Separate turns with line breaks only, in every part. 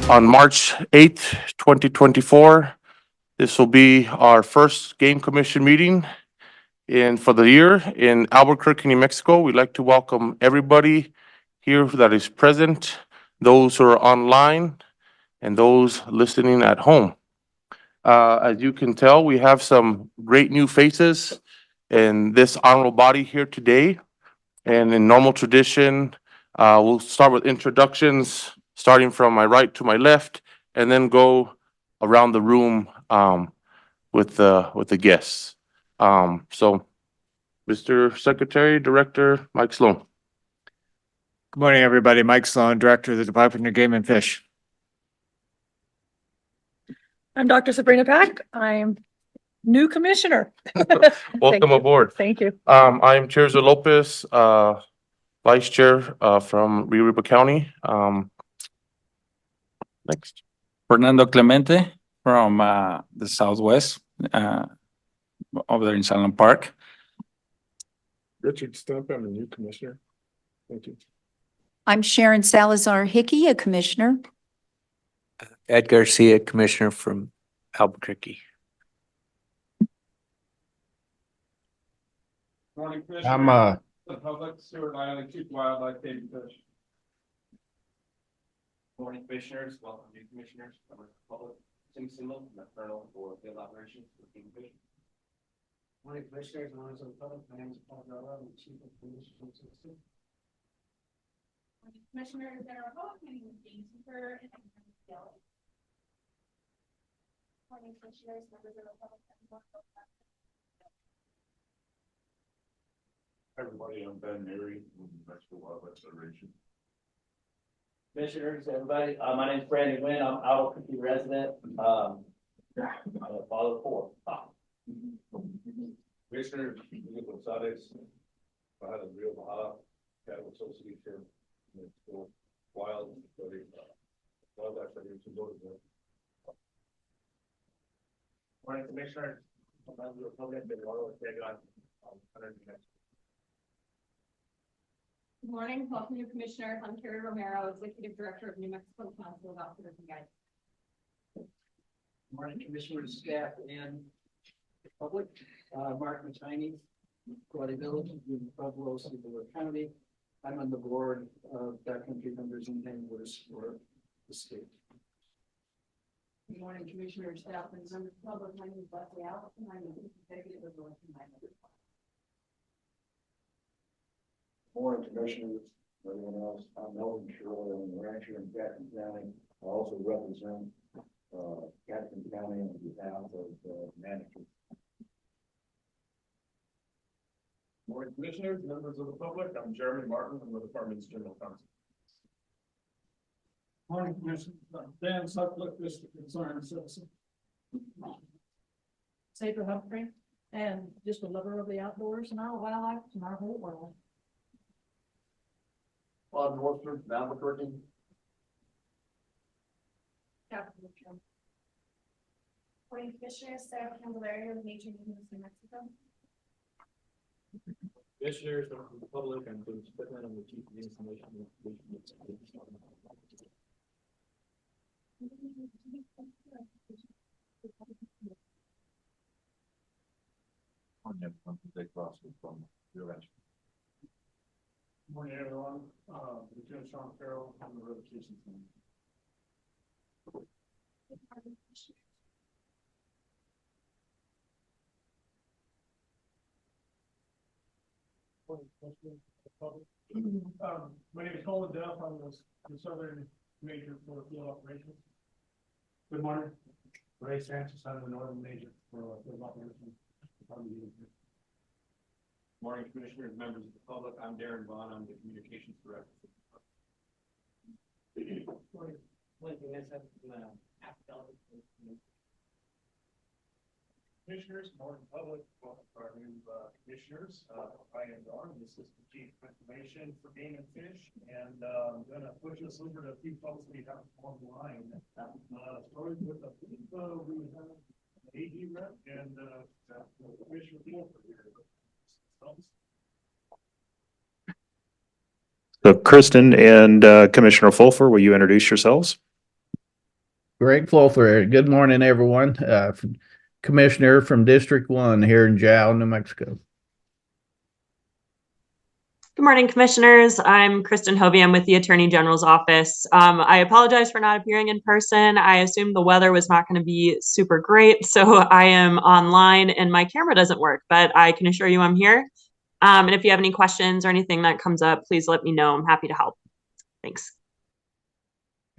on March 8th, 2024. This will be our first game commission meeting for the year in Albuquerque, New Mexico. We'd like to welcome everybody here that is present, those who are online, and those listening at home. As you can tell, we have some great new faces in this honorable body here today. And in normal tradition, we'll start with introductions, starting from my right to my left, and then go around the room with the guests. So, Mr. Secretary, Director Mike Sloan.
Good morning, everybody. Mike Sloan, Director of the Department of Game and Fish.
I'm Dr. Sabrina Pack. I'm new commissioner.
Welcome aboard.
Thank you.
I am Chair Lopez, Vice Chair from Rio Ripa County. Next.
Fernando Clemente from the Southwest, over there in Salem Park.
Richard Stump, I'm a new commissioner. Thank you.
I'm Sharon Salazar Hickey, a commissioner.
Ed Garcia, Commissioner from Albuquerque.
Morning, Commissioner. The public, Stuart Island, Chief Wildlife, David Fish. Morning, Commissioners. Welcome new commissioners. Members of the public. Tim Simmel, Colonel for Field Operations for King Fish. Morning, Commissioners. Members of the public. My name is Paul Della. I'm the Chief of Police from System.
Morning, Commissioners. And our public. My name is James Hooper, and I'm from the Field. Morning, Commissioners. Members of the public.
Hi, everybody, I'm Ben Mary from the Mexico Wildlife Federation. Commissioners, everybody, my name is Brandon Wynn. I'm Albuquerque resident. I'm a father of four. Commissioners, Miguel Gonzalez, Baja del Rio Baja, Cattle Association, Wildlife Federation. Morning, Commissioners. I'm the Republican, been one of the
Good morning, welcome new commissioners. I'm Carrie Romero, Executive Director of New Mexico Council of Officers and Guides.
Good morning, Commissioners, staff, and public. Mark Matini, Quality Village in Pueblo, City County. I'm on the board of backcountry members and handlers for the state.
Good morning, Commissioners, staff, and members of the public. My name is Leslie Allison. I'm the Executive of the Western Highlands.
Morning, Commissioners, everyone else. I'm Melvin Shirley. I'm a rancher in Jackson County. I also represent Jackson County on behalf of managers.
Morning, Commissioners, members of the public. I'm Jeremy Martin from the Department's General Counsel.
Morning, Commissioners. Dan Sutcliffe, District Concerned Citizen.
Safer Humphrey, and just a lover of the outdoors and our wildlife and our whole world.
Bob Northford from Albuquerque.
Morning, Commissioners, Sarah Candelario with Nature News New Mexico.
Commissioners, members of the public, I'm James Pittman. I'm the Chief of the Information.
Morning, everyone. Lieutenant Sean Farrell from the Revocation Center.
My name is Colin Duff. I'm the Southern Major for Field Operations. Good morning. Ray Sanchez, I'm the Northern Major for Field Operations. Morning, Commissioners, members of the public. I'm Darren Vaughn. I'm the Communications Director. Commissioners, morning, public. Welcome to our new commissioners. I am Don. This is the Chief of Information for Game and Fish, and I'm going to push us over to a few folks we have on the line. Starting with the we have AG rep and Commissioner Wolford here.
So Kristen and Commissioner Fulfer, will you introduce yourselves? Greg Flother. Good morning, everyone. Commissioner from District 1 here in Jao, New Mexico.
Good morning, commissioners. I'm Kristen Hovey. I'm with the Attorney General's office. I apologize for not appearing in person. I assumed the weather was not going to be super great, so I am online and my camera doesn't work, but I can assure you I'm here. And if you have any questions or anything that comes up, please let me know. I'm happy to help. Thanks.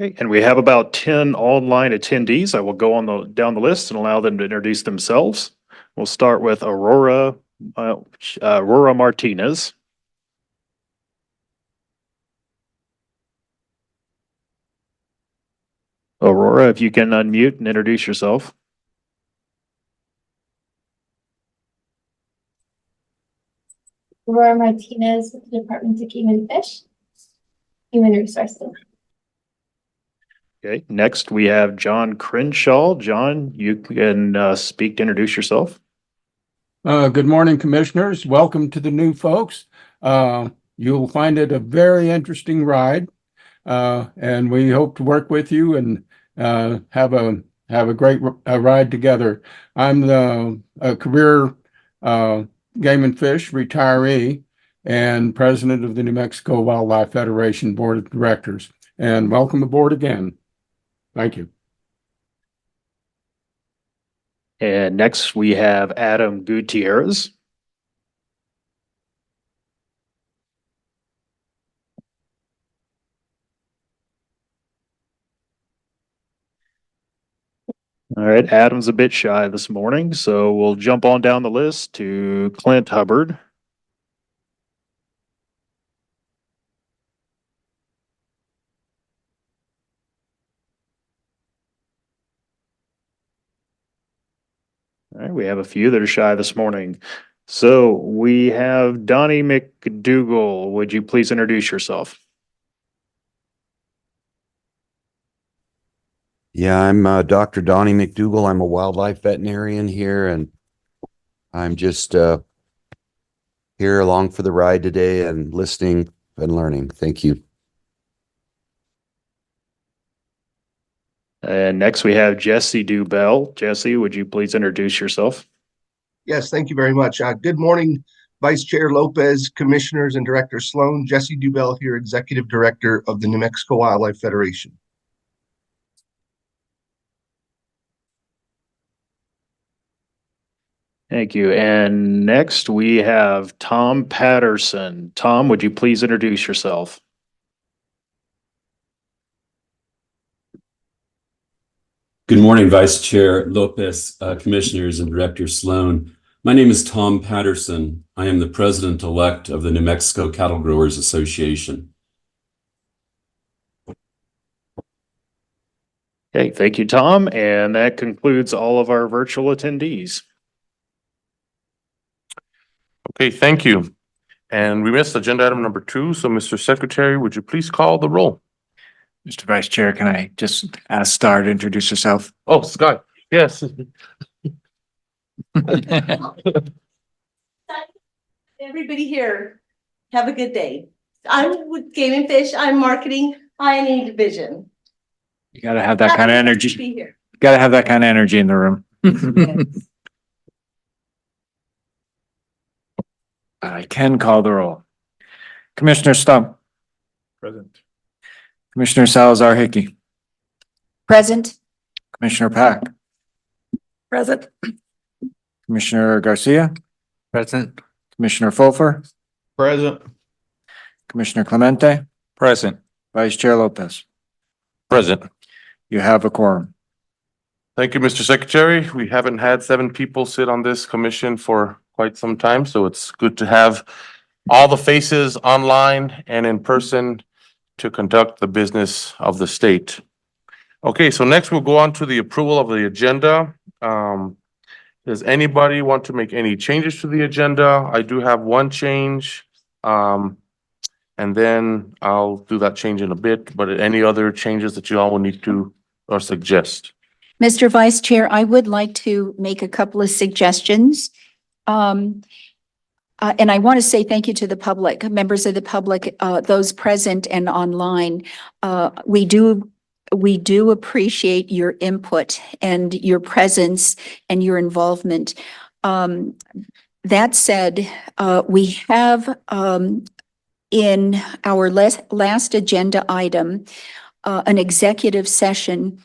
Okay, and we have about 10 online attendees. I will go on down the list and allow them to introduce themselves. We'll start with Aurora Martinez. Aurora, if you can unmute and introduce yourself.
Aurora Martinez with the Department of Game and Fish, Human Resources.
Okay, next we have John Crenshaw. John, you can speak to introduce yourself.
Good morning, commissioners. Welcome to the new folks. You'll find it a very interesting ride, and we hope to work with you and have a great ride together. I'm a career Game and Fish retiree and president of the New Mexico Wildlife Federation Board of Directors. And welcome aboard again. Thank you.
And next we have Adam Gutierrez. All right, Adam's a bit shy this morning, so we'll jump on down the list to Clint Hubbard. All right, we have a few that are shy this morning. So we have Donnie McDougall. Would you please introduce yourself?
Yeah, I'm Dr. Donnie McDougall. I'm a wildlife veterinarian here, and I'm just here along for the ride today and listening and learning. Thank you.
And next we have Jesse Dubell. Jesse, would you please introduce yourself?
Yes, thank you very much. Good morning, Vice Chair Lopez, Commissioners, and Director Sloan. Jesse Dubell here, Executive Director of the New Mexico Wildlife Federation.
Thank you. And next we have Tom Patterson. Tom, would you please introduce yourself?
Good morning, Vice Chair Lopez, Commissioners, and Director Sloan. My name is Tom Patterson. I am the President-elect of the New Mexico Cattle Growers Association.
Okay, thank you, Tom. And that concludes all of our virtual attendees.
Okay, thank you. And we missed agenda item number 2. So Mr. Secretary, would you please call the roll?
Mr. Vice Chair, can I just ask Star to introduce herself?
Oh, Scott, yes.
Everybody here, have a good day. I'm with Game and Fish. I'm marketing INA division.
You gotta have that kind of
Happy
energy.
to be here.
Gotta have that kind of energy in the room. I can call the roll. Commissioner Stump,
Present.
Commissioner Salazar Hickey,
Present.
Commissioner Pack,
Present.
Commissioner Garcia,
Present.
Commissioner Fulfer,
Present.
Commissioner Clemente,
Present.
Vice Chair Lopez.
Present.
You have a quorum.
Thank you, Mr. Secretary. We haven't had 7 people sit on this commission for quite some time, so it's good to have all the faces online and in person to conduct the business of the state. Okay, so next we'll go on to the approval of the agenda. Does anybody want to make any changes to the agenda? I do have one change. And then I'll do that change in a bit, but any other changes that you all will need to or suggest?
Mr. Vice Chair, I would like to make a couple of suggestions. And I want to say thank you to the public, members of the public, those present and online. We do we do appreciate your input and your presence and your involvement. That said, we have in our last agenda item, an executive session,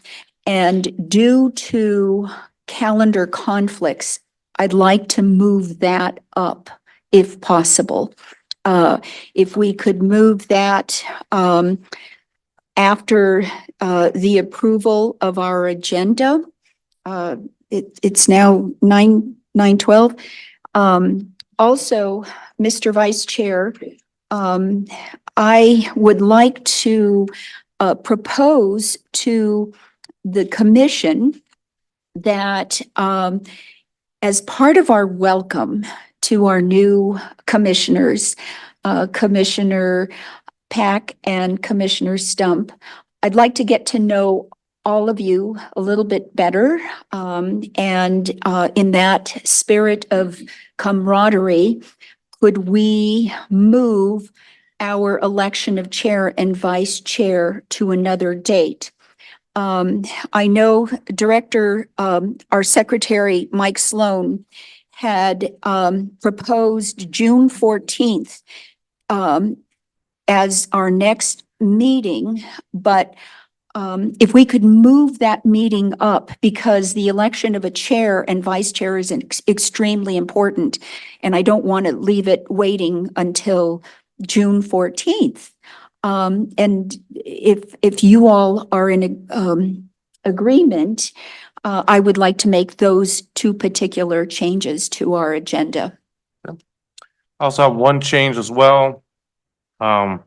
and due to calendar conflicts, I'd like to move that up if possible. If we could move that after the approval of our agenda. It's now 9:12. Also, Mr. Vice Chair, I would like to propose to the commission that as part of our welcome to our new commissioners, Commissioner Pack and Commissioner Stump, I'd like to get to know all of you a little bit better. And in that spirit of camaraderie, could we move our election of chair and vice chair to another date? I know Director, our Secretary, Mike Sloan, had proposed June 14th as our next meeting, but if we could move that meeting up, because the election of a chair and vice chair is extremely important, and I don't want to leave it waiting until June 14th. And if you all are in agreement, I would like to make those two particular changes to our agenda.
I also have one change as well. I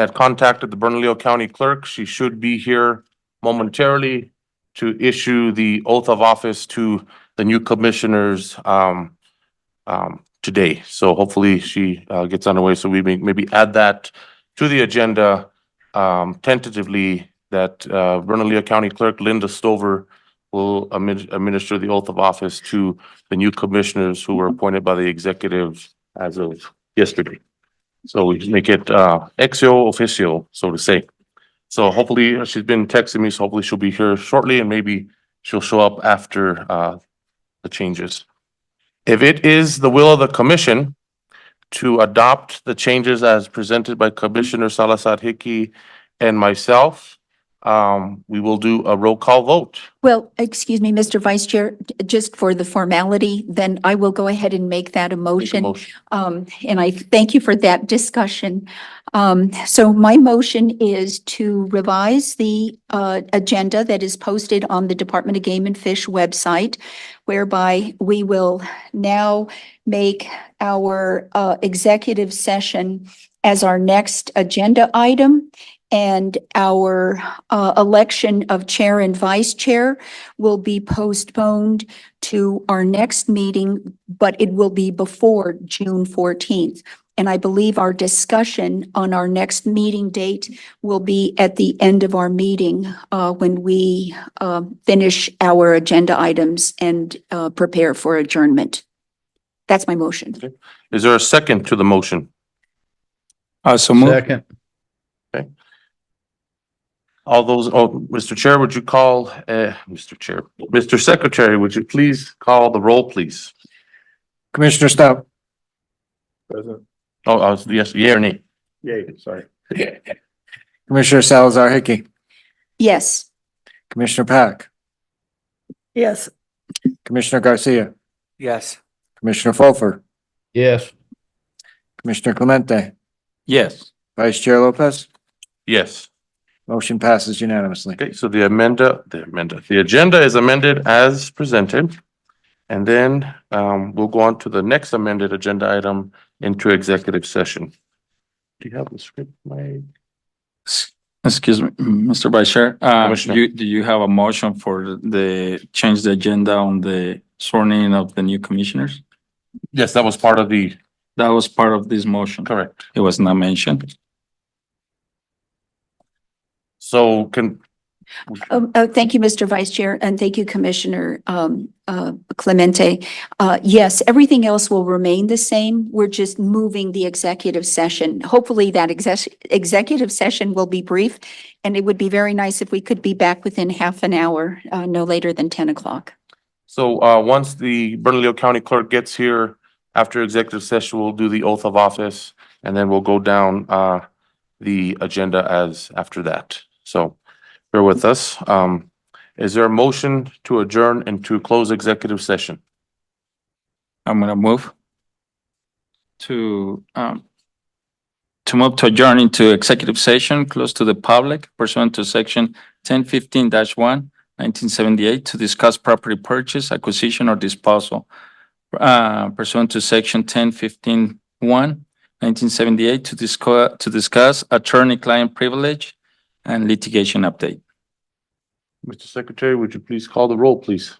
had contacted the Bernalillo County Clerk. She should be here momentarily to issue the oath of office to the new commissioners today. So hopefully she gets on her way. So we may maybe add that to the agenda tentatively, that Bernalillo County Clerk Linda Stover will administer the oath of office to the new commissioners who were appointed by the executive as of yesterday. So we make it ex officio, so to say. So hopefully, she's been texting me, so hopefully she'll be here shortly, and maybe she'll show up after the changes. If it is the will of the commission to adopt the changes as presented by Commissioner Salazar Hickey and myself, we will do a roll call vote.
Well, excuse me, Mr. Vice Chair, just for the formality, then I will go ahead and make that a motion. And I thank you for that discussion. So my motion is to revise the agenda that is posted on the Department of Game and Fish website, whereby we will now make our executive session as our next agenda item. And our election of chair and vice chair will be postponed to our next meeting, but it will be before June 14th. And I believe our discussion on our next meeting date will be at the end of our meeting when we finish our agenda items and prepare for adjournment. That's my motion.
Okay. Is there a second to the motion?
So move.
Second.
Okay. All those, Mr. Chair, would you call, Mr. Secretary, would you please call the roll, please?
Commissioner Stump,
Present.
Yes, yea or nay?
Yay, sorry.
Commissioner Salazar Hickey,
Yes.
Commissioner Pack,
Yes.
Commissioner Garcia,
Yes.
Commissioner Fulfer,
Yes.
Commissioner Clemente,
Yes.
Vice Chair Lopez.
Yes.
Motion passes unanimously.
Okay, so the agenda is amended as presented. And then we'll go on to the next amended agenda item into executive session. Do you have the script, Mike?
Excuse me, Mr. Vice Chair.
Commissioner.
Do you have a motion for the change the agenda on the sworn in of the new commissioners?
Yes, that was part of the.
That was part of this motion.
Correct.
It was not mentioned.
So can
Thank you, Mr. Vice Chair, and thank you, Commissioner Clemente. Yes, everything else will remain the same. We're just moving the executive session. Hopefully that executive session will be brief, and it would be very nice if we could be back within half an hour, no later than 10 o'clock.
So once the Bernalillo County Clerk gets here, after executive session, we'll do the oath of office, and then we'll go down the agenda as after that. So bear with us. Is there a motion to adjourn and to close executive session?
I'm gonna move to move to adjourn into executive session, close to the public pursuant to section 1015-1, 1978, to discuss property purchase, acquisition, or disposal. Pursuant to section 1015-1, 1978, to discuss attorney-client privilege and litigation update.
Mr. Secretary, would you please call the roll, please?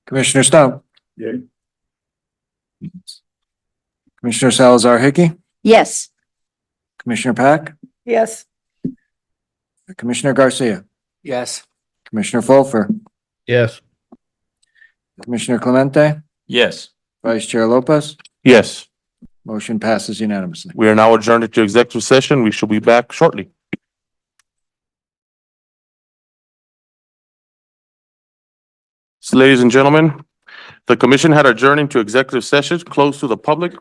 Commissioner Stone.
Yay.
Commissioner Salazar Hickey,
Yes.
Commissioner Pack,
Yes.
Commissioner Garcia,
Yes.
Commissioner Fulfer,
Yes.
Commissioner Clemente,
Yes.
Vice Chair Lopez.
Yes,
Motion passes unanimously.
we are now adjourned into executive session. We shall be back shortly. So, ladies and gentlemen, the commission had adjourned into executive session closed to the public.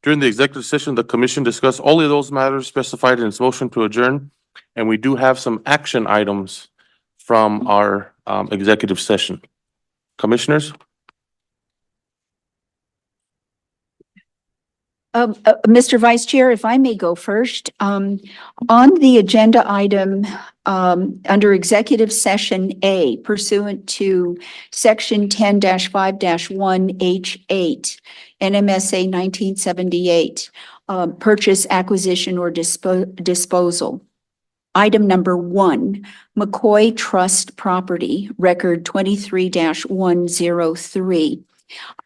During the executive session, the commission discussed only those matters specified in its motion to adjourn. And we do have some action items from our executive session. Commissioners?
Mr. Vice Chair, if I may go first, on the agenda item, under executive session A pursuant to section 10-5-1H8, NMSA 1978, purchase, acquisition, or disposal. Item number 1, McCoy Trust Property, record 23-103.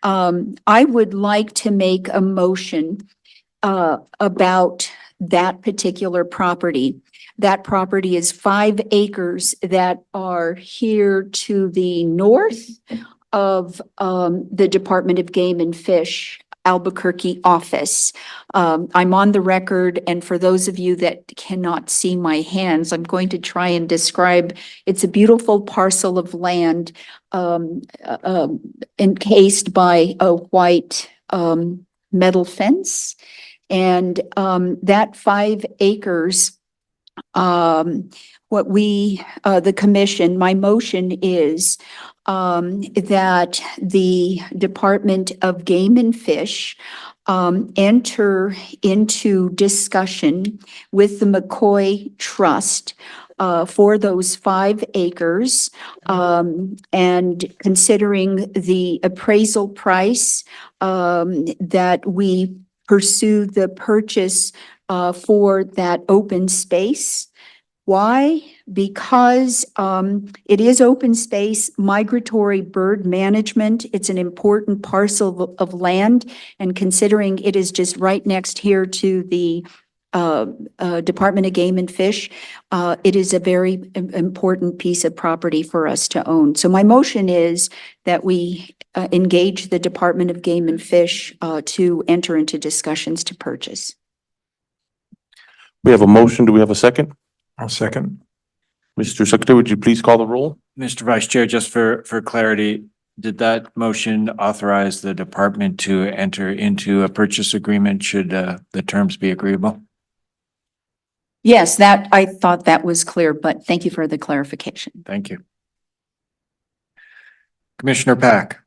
I would like to make a motion about that particular property. That property is 5 acres that are here to the north of the Department of Game and Fish Albuquerque office. I'm on the record, and for those of you that cannot see my hands, I'm going to try and describe. It's a beautiful parcel of land encased by a white metal fence. And that 5 acres, the commission, my motion is that the Department of Game and Fish enter into discussion with the McCoy Trust for those 5 acres, and considering the appraisal price, that we pursue the purchase for that open space. Why? Because it is open space, migratory bird management. It's an important parcel of land, and considering it is just right next here to the Department of Game and Fish, it is a very important piece of property for us to own. So my motion is that we engage the Department of Game and Fish to enter into discussions to purchase.
We have a motion. Do we have a second?
I'll second.
Mr. Secretary, would you please call the roll?
Mr. Vice Chair, just for clarity, did that motion authorize the department to enter into a purchase agreement should the terms be agreeable?
Yes, that, I thought that was clear, but thank you for the clarification.
Thank you. Commissioner Pack.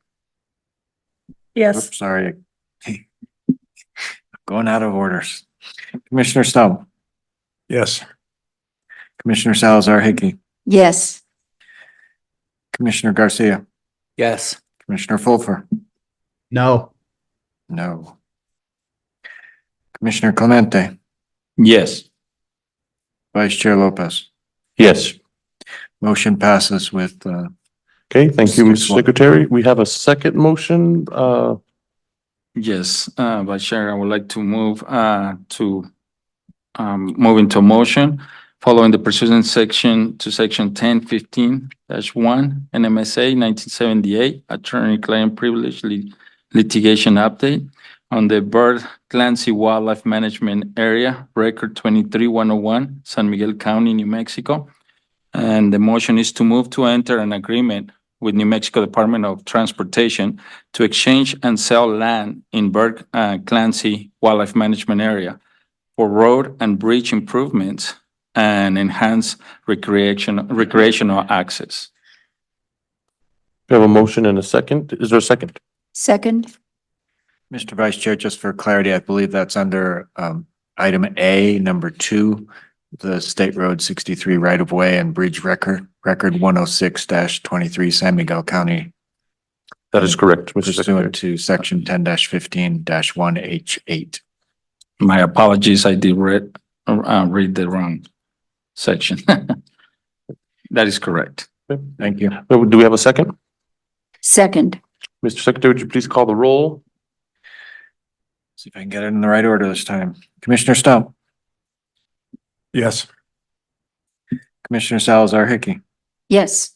Yes.
Oops, sorry. Going out of orders. Commissioner Stone.
Yes.
Commissioner Salazar Hickey.
Yes.
Commissioner Garcia.
Yes.
Commissioner Fulfer.
No.
No. Commissioner Clemente.
Yes.
Vice Chair Lopez.
Yes.
Motion passes with
Okay, thank you, Mr.
6-1.
Secretary. We have a second motion.
Yes, Vice Chair, I would like to move move into motion following the pursuant section to section 1015-1 NMSA 1978 attorney-client privilege litigation update on the Bird Clancy Wildlife Management Area, Record 23101, San Miguel County, New Mexico. And the motion is to move to enter an agreement with New Mexico Department of Transportation to exchange and sell land in Bird Clancy Wildlife Management Area for road and bridge improvements and enhance recreational access.
We have a motion and a second. Is there a second?
Second,
Mr. Vice Chair, just for clarity, I believe that's under item A, number 2, the State Road 63 right-of-way and bridge record 106-23 San Miguel County.
That is correct, Mr. Secretary.
Pursuant to section 10-15-1H8.
My apologies, I did read the wrong section. That is correct.
Thank you.
Do we have a second?
second,
Mr. Secretary, would you please call the roll?
See if I can get it in the right order this time. Commissioner Stump,
Yes.
Commissioner Salazar Hickey,
yes.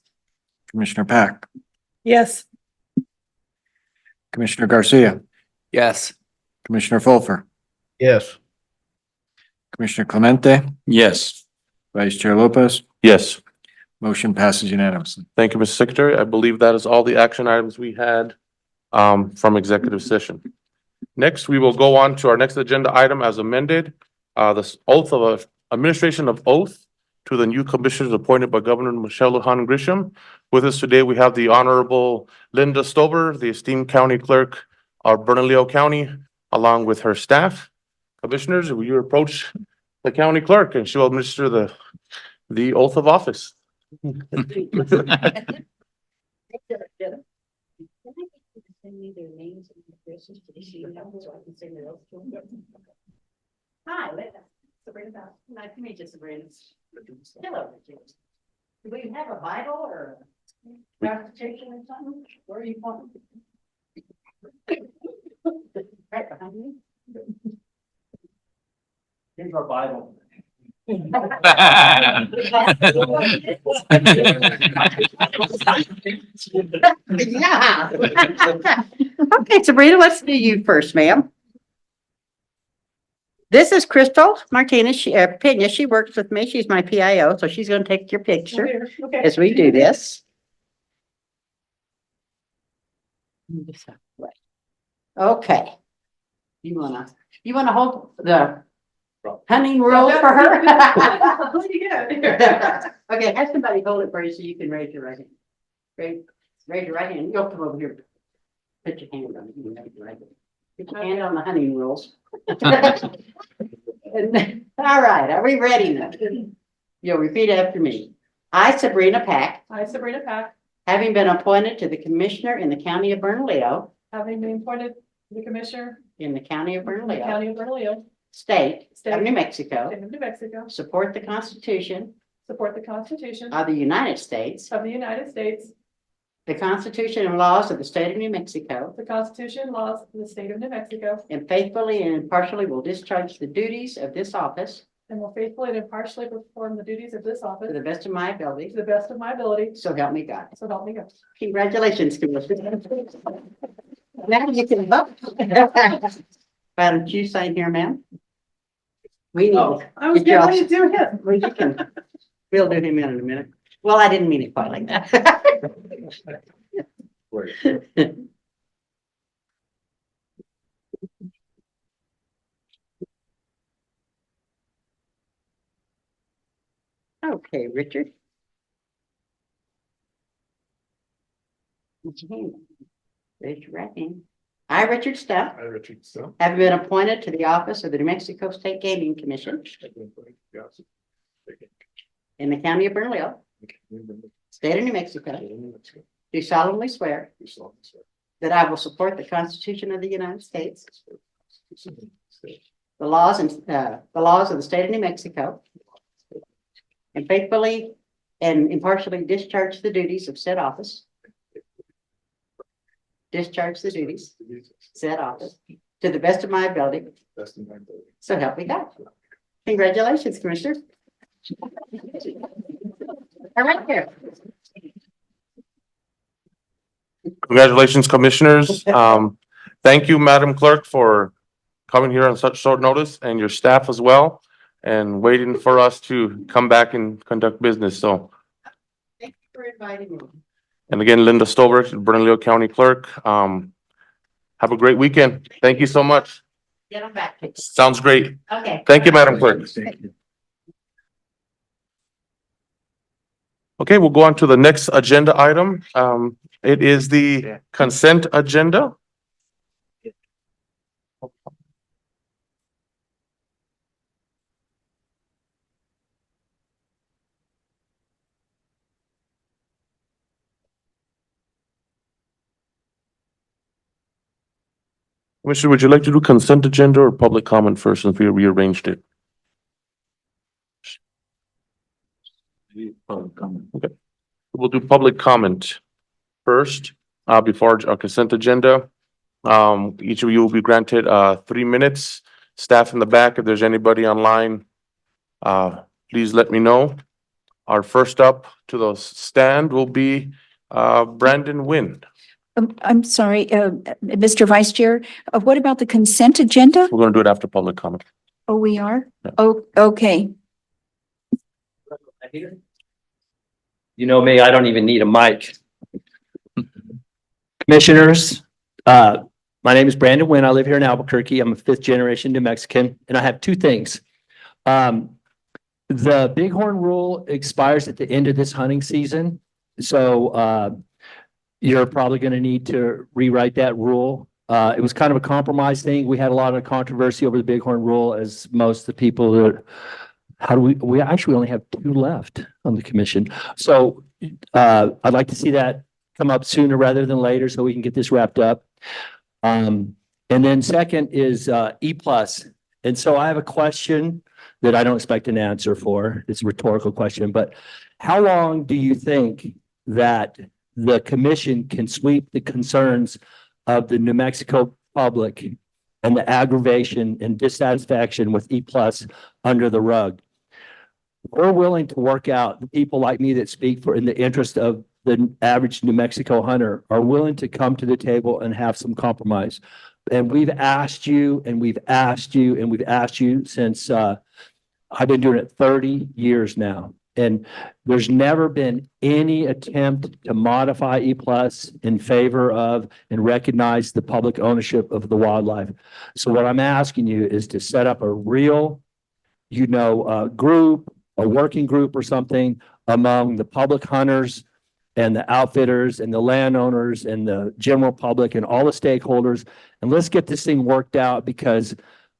Commissioner Pack,
Yes.
Commissioner Garcia,
Yes.
Commissioner Fulfer,
Yes.
Commissioner Clemente,
Yes.
Vice Chair Lopez.
Yes.
Motion passes unanimously.
Thank you, Mr. Secretary. I believe that is all the action items we had from executive session. Next, we will go on to our next agenda item as amended. The oath of administration of oath to the new commissioners appointed by Governor Michelle Lujan Grisham. With us today, we have the Honorable Linda Stover, the esteemed County Clerk of Bernalillo County, along with her staff. Commissioners, will you approach the County Clerk and she will administer the oath of office.
Hi, Sabrina. Nice to meet you, Sabrina. Hello. Do we have a Bible or a constitution or something? Where are you from? Right behind you.
Here's our Bible.
Yeah. Okay, Sabrina, let's do you first, ma'am. This is Crystal Martinez, Pena. She works with me. She's my PIO, so she's gonna take your picture
Okay.
as we do this. Okay. You wanna hold the hunting rule for her? Okay, have somebody hold it for you so you can raise your right hand. Raise your right hand. You'll come over here. Put your hand on it. You raise your right hand. Put your hand on the hunting rules. All right, are we ready now? You'll repeat after me. I, Sabrina Pack,
I, Sabrina Pack,
having been appointed to the Commissioner in the County of Bernalillo,
having been appointed to the Commissioner
in the County of
in the
Bernalillo,
County of Bernalillo,
State of
State
New Mexico,
State of New Mexico,
support the Constitution
support the Constitution
of the United States,
of the United States,
the Constitution and laws of the State of New Mexico,
the Constitution and laws of the State of New Mexico,
and faithfully and impartially will discharge the duties of this office
and will faithfully and impartially perform the duties of this
to
office
the best of my ability.
to the best of my ability.
So help me God.
So help me God.
Congratulations, Commissioner. Now you can vote. Why don't you sign here, ma'am? We need.
Oh, I was
get you
getting
all-
ready to do him.
Well, you can, we'll do him in a minute. Well, I didn't mean it quite like that. Okay, Richard. Put your hand up. Raise your right hand. I, Richard Stump,
I, Richard Stump.
have been appointed to the office of the New Mexico State Gaming Commission
Yes.
in the County of Bernalillo, State of New Mexico, do solemnly swear that I will support the Constitution of the United States, the laws of the State of New Mexico, and faithfully and impartially discharge the duties of said office. Discharge the duties, said office, to the best of my ability.
Best of my ability.
So help me God. Congratulations, Commissioner. Right here.
Congratulations, commissioners. Thank you, Madam Clerk, for coming here on such short notice, and your staff as well, and waiting for us to come back and conduct business. So,
Thank you for inviting me.
and again, Linda Stover, Bernalillo County Clerk. Have a great weekend. Thank you so much.
Get them back.
Sounds great.
Okay.
Thank you, Madam Clerk. Okay, we'll go on to the next agenda item. It is the consent agenda. Commissioner, would you like to do consent agenda or public comment first since we rearranged it? Okay, we'll do public comment first, before our consent agenda. Each of you will be granted 3 minutes. Staff in the back, if there's anybody online, please let me know. Our first up to the stand will be Brandon Wynn.
I'm sorry, Mr. Vice Chair, what about the consent agenda?
We're gonna do it after public comment.
Oh, we are?
Yeah.
Oh, okay.
You know me, I don't even need a mic. Commissioners, my name is Brandon Wynn. I live here in Albuquerque. I'm a 5th generation New Mexican, and I have 2 things. The Bighorn rule expires at the end of this hunting season. So you're probably going to need to rewrite that rule. It was kind of a compromise thing. We had a lot of controversy over the Bighorn rule, as most of the people that, we actually only have 2 left on the commission. So I'd like to see that come up sooner rather than later so we can get this wrapped up. And then second is E+. And so I have a question that I don't expect an answer for. It's a rhetorical question, but how long do you think that the commission can sweep the concerns of the New Mexico public and the aggravation and dissatisfaction with E+ under the rug? We're willing to work out, the people like me that speak for in the interest of the average New Mexico hunter are willing to come to the table and have some compromise. And we've asked you and we've asked you and we've asked you since I've been doing it 30 years now. And there's never been any attempt to modify E+ in favor of and recognize the public ownership of the wildlife. So what I'm asking you is to set up a real, group, a working group or something among the public hunters and the outfitters and the landowners and the general public and all the stakeholders. And let's get this thing worked out, because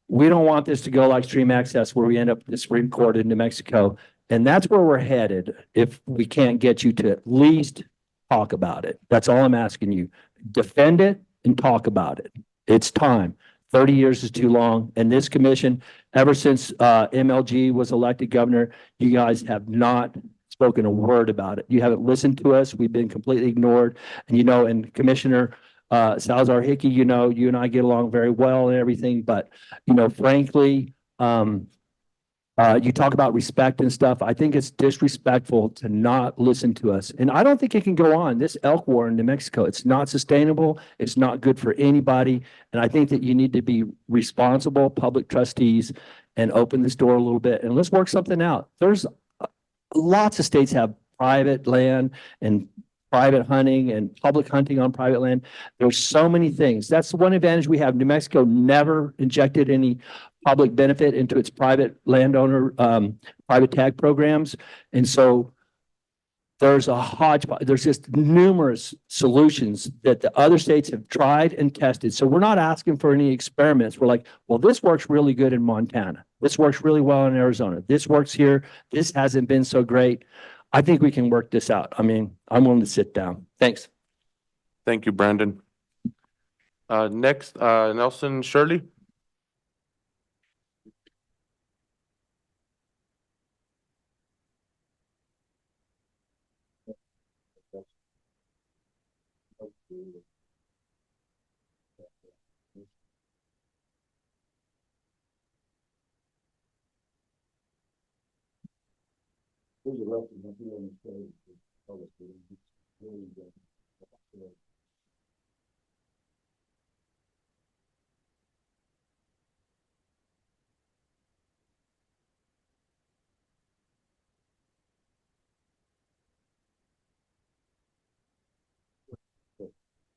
we don't want this to go like stream access where we end up at the Supreme Court in New Mexico. And that's where we're headed if we can't get you to at least talk about it. That's all I'm asking you. Defend it and talk about it. It's time. 30 years is too long. And this commission, ever since MLG was elected governor, you guys have not spoken a word about it. You haven't listened to us. We've been completely ignored. And and Commissioner Salazar Hickey, you and I get along very well and everything, but frankly, you talk about respect and stuff. I think it's disrespectful to not listen to us. And I don't think it can go on. This elk war in New Mexico, it's not sustainable. It's not good for anybody. And I think that you need to be responsible public trustees and open this door a little bit and let's work something out. There's lots of states have private land and private hunting and public hunting on private land. There's so many things. That's the one advantage we have. New Mexico never injected any public benefit into its private landowner, private tag programs. And so there's a hodgepodge, there's just numerous solutions that the other states have tried and tested. So we're not asking for any experiments. We're like, well, this works really good in Montana. This works really well in Arizona. This works here. This hasn't been so great. I think we can work this out. I mean, I'm willing to sit down. Thanks.
Thank you, Brandon. Next, Nelson Shirley.
those that represent you in the state.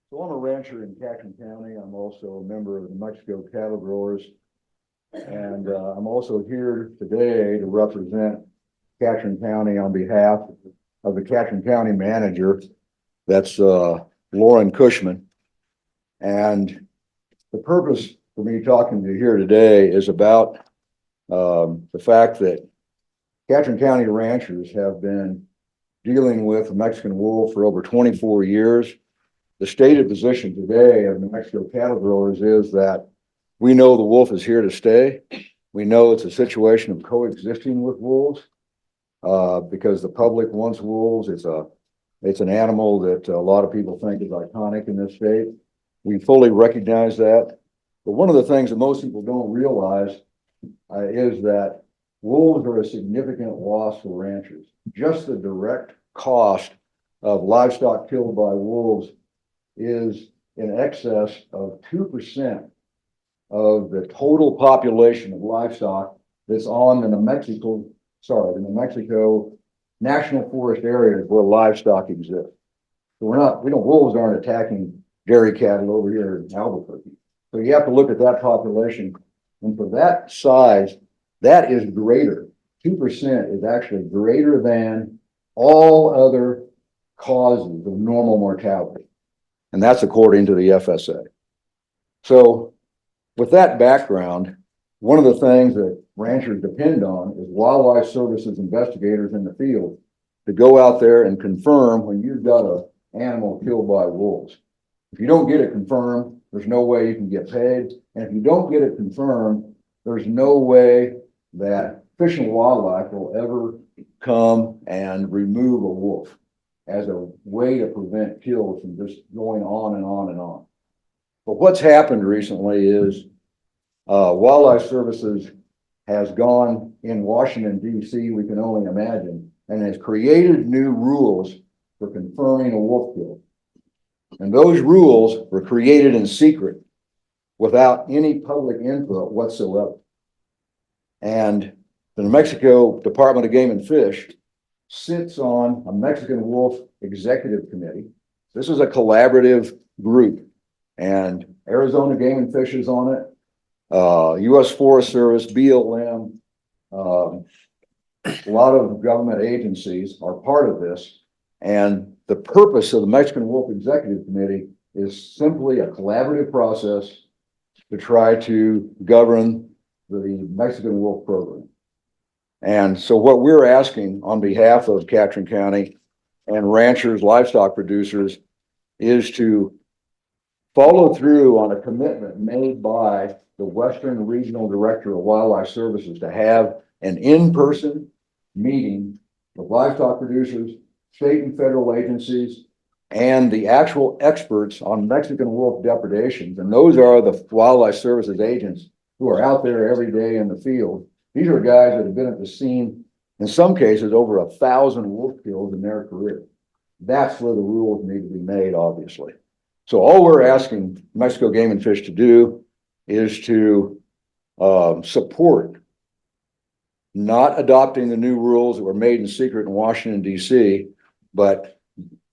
So I'm a rancher in Catron County. I'm also a member of the New Mexico Cattle Growers. And I'm also here today to represent Catron County on behalf of the Catron County manager. That's Lauren Cushman. And the purpose for me talking to you here today is about the fact that Catron County ranchers have been dealing with Mexican wool for over 24 years. The stated position today of New Mexico cattle growers is that we know the wolf is here to stay. We know it's a situation of coexisting with wolves because the public wants wolves. It's an animal that a lot of people think is iconic in this state. We fully recognize that. But one of the things that most people don't realize is that wolves are a significant loss for ranchers. Just the direct cost of livestock killed by wolves is in excess of 2% of the total population of livestock that's on the New Mexico National Forest areas where livestock exists. So wolves aren't attacking dairy cattle over here in Albuquerque. So you have to look at that population. And for that size, that is greater. 2% is actually greater than all other causes of normal mortality. And that's according to the FSA. So with that background, one of the things that ranchers depend on is wildlife services investigators in the field to go out there and confirm when you've got an animal killed by wolves. If you don't get it confirmed, there's no way you can get paid. And if you don't get it confirmed, there's no way that Fish and Wildlife will ever come and remove a wolf as a way to prevent kills from just going on and on and on. But what's happened recently is Wildlife Services has gone in Washington, D.C., we can only imagine, and has created new rules for confirming a wolf kill. And those rules were created in secret without any public input whatsoever. And the New Mexico Department of Game and Fish sits on a Mexican wolf executive committee. This is a collaborative group, and Arizona Game and Fish is on it. U.S. Forest Service, BLM, a lot of government agencies are part of this. And the purpose of the Mexican Wolf Executive Committee is simply a collaborative process to try to govern the Mexican wolf program. And so what we're asking on behalf of Catron County and ranchers, livestock producers, is to follow through on a commitment made by the Western Regional Director of Wildlife Services to have an in-person meeting with livestock producers, state and federal agencies, and the actual experts on Mexican wolf depredations. And those are the Wildlife Services agents who are out there every day in the field. These are guys that have been at the scene, in some cases, over 1,000 wolf kills in their career. That's where the rules need to be made, obviously. So all we're asking Mexico Game and Fish to do is to support not adopting the new rules that were made in secret in Washington, D.C., but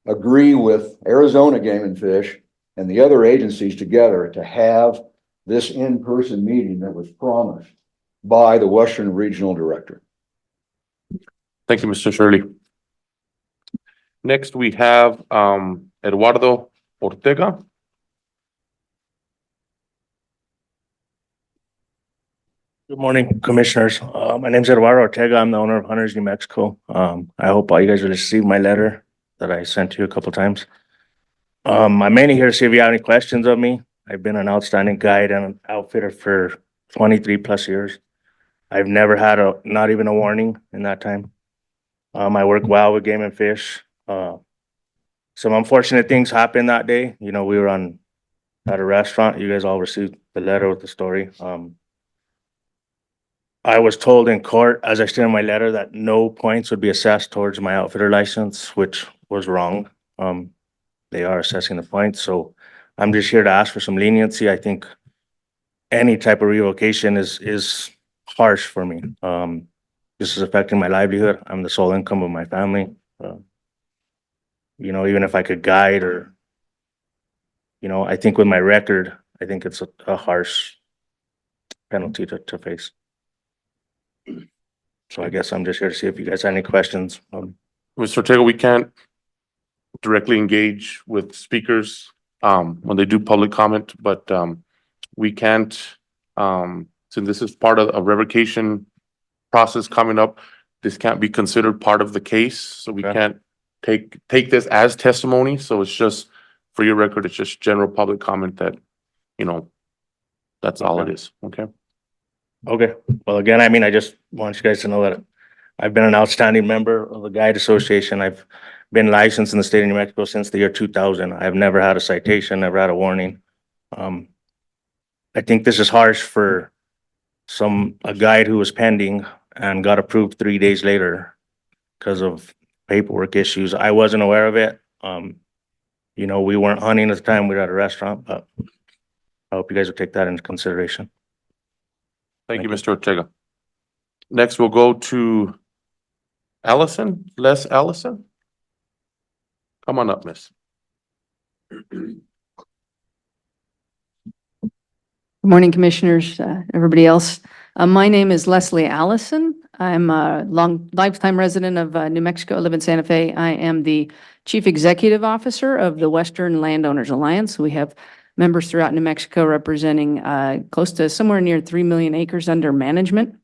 agree with Arizona Game and Fish and the other agencies together to have this in-person meeting that was promised by the Western Regional Director.
Thank you, Mr. Shirley. Next, we have Eduardo Ortega.
Good morning, Commissioners. My name is Eduardo Ortega. I'm the owner of Hunters New Mexico. I hope all you guys received my letter that I sent to you a couple times. I'm mainly here to see if you have any questions of me. I've been an outstanding guide and outfitter for 23 plus years. I've never had not even a warning in that time. I work well with Game and Fish. Some unfortunate things happened that day. You know, we were at a restaurant. You guys all received the letter with the story. I was told in court, as I stated in my letter, that no points would be assessed towards my outfitter license, which was wrong. They are assessing the points, so I'm just here to ask for some leniency. I think any type of revocation is harsh for me. This is affecting my livelihood. I'm the sole income of my family. You know, even if I could guide or, you know, I think with my record, I think it's a harsh penalty to face. So I guess I'm just here to see if you guys have any questions.
Mr. Ortega, we can't directly engage with speakers when they do public comment, but we can't, since this is part of a revocation process coming up, this can't be considered part of the case, so we can't take this as testimony. So it's just, for your record, it's just general public comment that, you know, that's all it is. Okay.
Okay, well, again, I mean, I just want you guys to know that I've been an outstanding member of the Guide Association. I've been licensed in the state of New Mexico since the year 2000. I've never had a citation, never had a warning. I think this is harsh for a guide who was pending and got approved 3 days later because of paperwork issues. I wasn't aware of it. You know, we weren't hunting at the time. We were at a restaurant, but I hope you guys will take that into consideration.
Thank you, Mr. Ortega. Next, we'll go to Les Allison. Come on up, miss.
Good morning, commissioners, everybody else. My name is Leslie Allison. I'm a lifetime resident of New Mexico. I live in Santa Fe. I am the Chief Executive Officer of the Western Landowners Alliance. We have members throughout New Mexico representing close to somewhere near 3 million acres under management.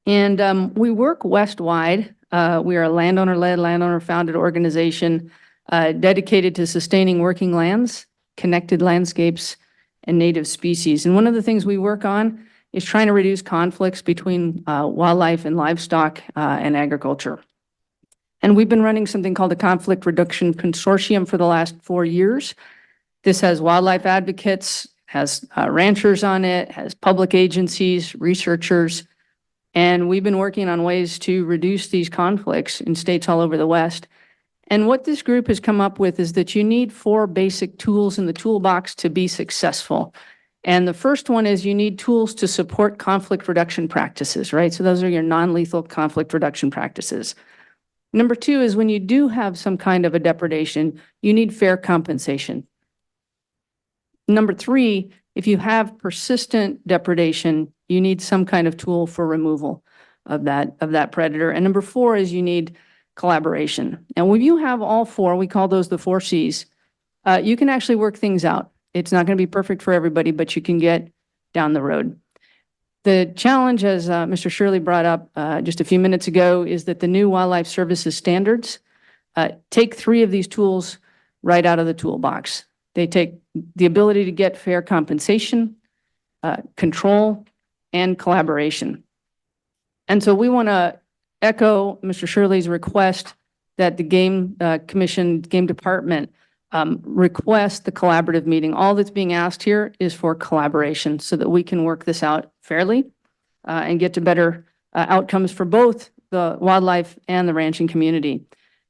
And we work west-wide. We are a landowner-led, landowner-founded organization dedicated to sustaining working lands, connected landscapes, and native species. And one of the things we work on is trying to reduce conflicts between wildlife and livestock and agriculture. And we've been running something called the Conflict Reduction Consortium for the last 4 years. This has wildlife advocates, has ranchers on it, has public agencies, researchers, and we've been working on ways to reduce these conflicts in states all over the West. And what this group has come up with is that you need 4 basic tools in the toolbox to be successful. And the first one is you need tools to support conflict reduction practices, right? So those are your non-lethal conflict reduction practices. Number 2 is when you do have some kind of a depredation, you need fair compensation. Number 3, if you have persistent depredation, you need some kind of tool for removal of that predator. And number 4 is you need collaboration. And when you have all 4, we call those the 4 C's, you can actually work things out. It's not going to be perfect for everybody, but you can get down the road. The challenge, as Mr. Shirley brought up just a few minutes ago, is that the new Wildlife Services standards take 3 of these tools right out of the toolbox. They take the ability to get fair compensation, control, and collaboration. And so we want to echo Mr. Shirley's request that the Game Commission, Game Department request the collaborative meeting. All that's being asked here is for collaboration so that we can work this out fairly and get to better outcomes for both the wildlife and the ranching community.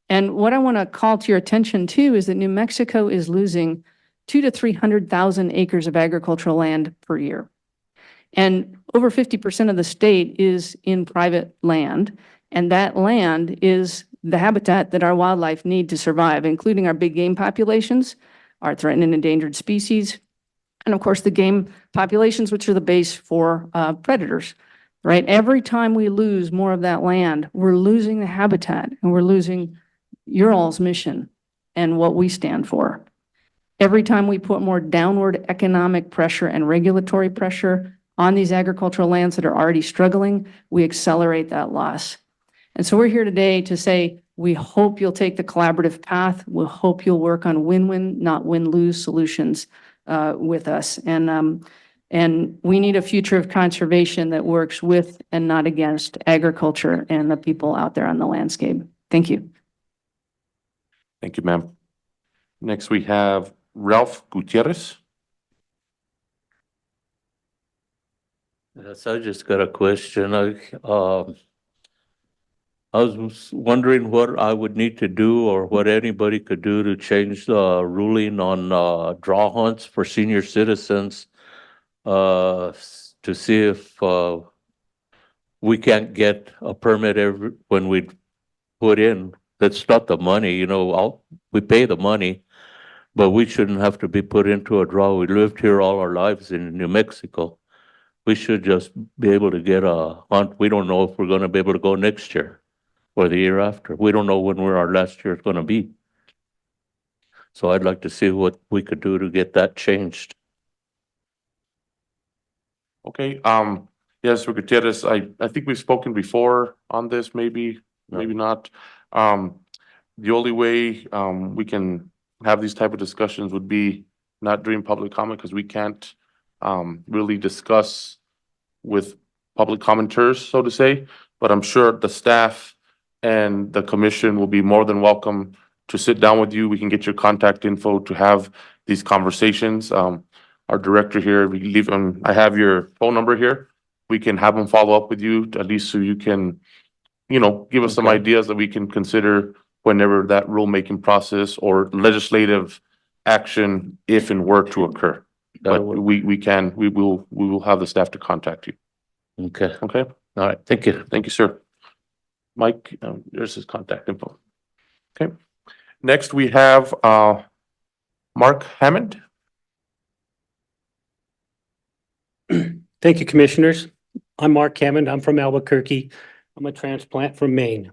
And what I want to call to your attention too is that New Mexico is losing 200,000 to 300,000 acres of agricultural land per year. And over 50% of the state is in private land, and that land is the habitat that our wildlife need to survive, including our big game populations, our threatened and endangered species, and of course the game populations, which are the base for predators, right? Every time we lose more of that land, we're losing the habitat, and we're losing your all's mission and what we stand for. Every time we put more downward economic pressure and regulatory pressure on these agricultural lands that are already struggling, we accelerate that loss. And so we're here today to say, we hope you'll take the collaborative path. We hope you'll work on win-win, not win-lose solutions with us. And we need a future of conservation that works with and not against agriculture and the people out there on the landscape. Thank you.
Thank you, ma'am. Next, we have Ralph Gutierrez.
Yes, I just got a question. I was wondering what I would need to do or what anybody could do to change the ruling on draw hunts for senior citizens to see if we can't get a permit when we put in. That's not the money, we pay the money, but we shouldn't have to be put into a draw. We lived here all our lives in New Mexico. We should just be able to get a hunt. We don't know if we're going to be able to go next year or the year after. We don't know when our last year is going to be. So I'd like to see what we could do to get that changed.
Okay, yes, Gutierrez, I think we've spoken before on this, maybe not. The only way, we can have these type of discussions would be not during public comment, because we can't, really discuss with public commenters, so to say, but I'm sure the staff and the commission will be more than welcome to sit down with you. We can get your contact info to have these conversations. Our director here, I have your phone number here. We can have them follow up with you, at least so you can, give us some
Okay.
ideas that we can consider whenever that rulemaking process or legislative action, if and were to occur. But we will have the staff to contact you.
Okay.
Okay?
All right. Thank you.
Thank you, sir. Mike, there's his contact info. Okay. Next, we have, Mark Hammond.
Thank you, Commissioners. I'm Mark Hammond. I'm from Albuquerque. I'm a transplant from Maine.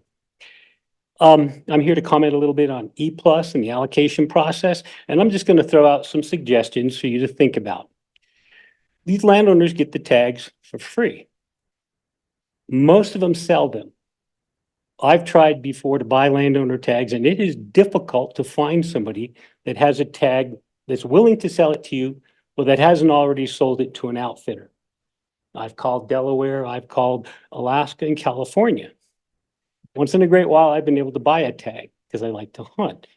I'm here to comment a little bit on E+ and the allocation process, and I'm just going to throw out some suggestions for you to think about. These landowners get the tags for free. Most of them sell them. I've tried before to buy landowner tags, and it is difficult to find somebody that has a tag that's willing to sell it to you, or that hasn't already sold it to an outfitter. I've called Delaware, I've called Alaska and California. Once in a great while, I've been able to buy a tag because I like to hunt.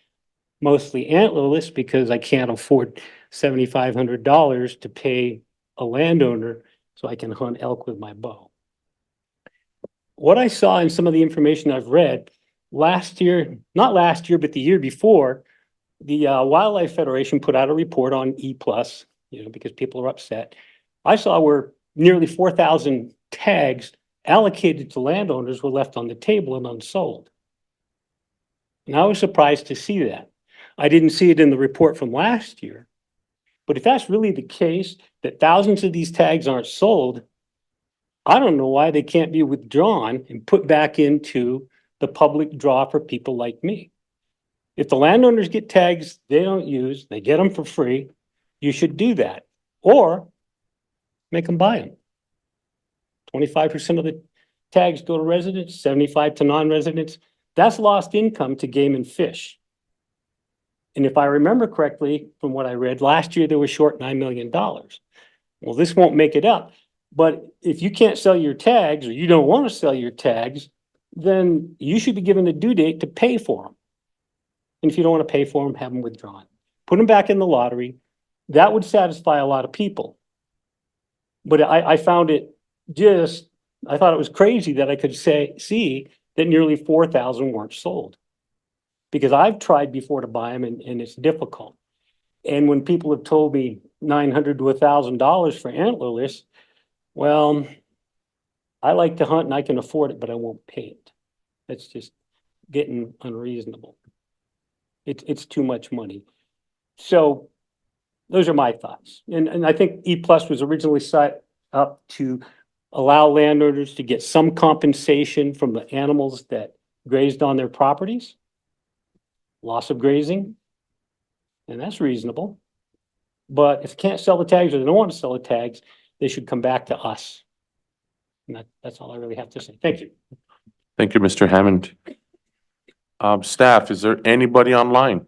Mostly antlerless because I can't afford $7,500 to pay a landowner so I can hunt elk with my bow. What I saw in some of the information I've read last year, not last year, but the year before, the Wildlife Federation put out a report on E+, because people are upset. I saw where nearly 4,000 tags allocated to landowners were left on the table and unsold. And I was surprised to see that. I didn't see it in the report from last year. But if that's really the case, that thousands of these tags aren't sold, I don't know why they can't be withdrawn and put back into the public draw for people like me. If the landowners get tags they don't use, they get them for free, you should do that. Or make them buy them. 25% of the tags go to residents, 75 to non-residents. That's lost income to game and fish. And if I remember correctly, from what I read, last year they were short $9 million. Well, this won't make it up. But if you can't sell your tags, or you don't want to sell your tags, then you should be given a due date to pay for them. And if you don't want to pay for them, have them withdrawn. Put them back in the lottery. That would satisfy a lot of people. But I found it I thought it was crazy that I could see that nearly 4,000 weren't sold. Because I've tried before to buy them and it's difficult. And when people have told me $900 to $1,000 for antlerless, well, I like to hunt and I can afford it, but I won't pay it. That's just getting unreasonable. It's too much money. So those are my thoughts. And I think E+ was originally set up to allow landowners to get some compensation from the animals that grazed on their properties. Loss of grazing, and that's reasonable. But if they can't sell the tags or they don't want to sell the tags, they should come back to us. And that's all I really have to say. Thank you.
Thank you, Mr. Hammond. Staff, is there anybody online?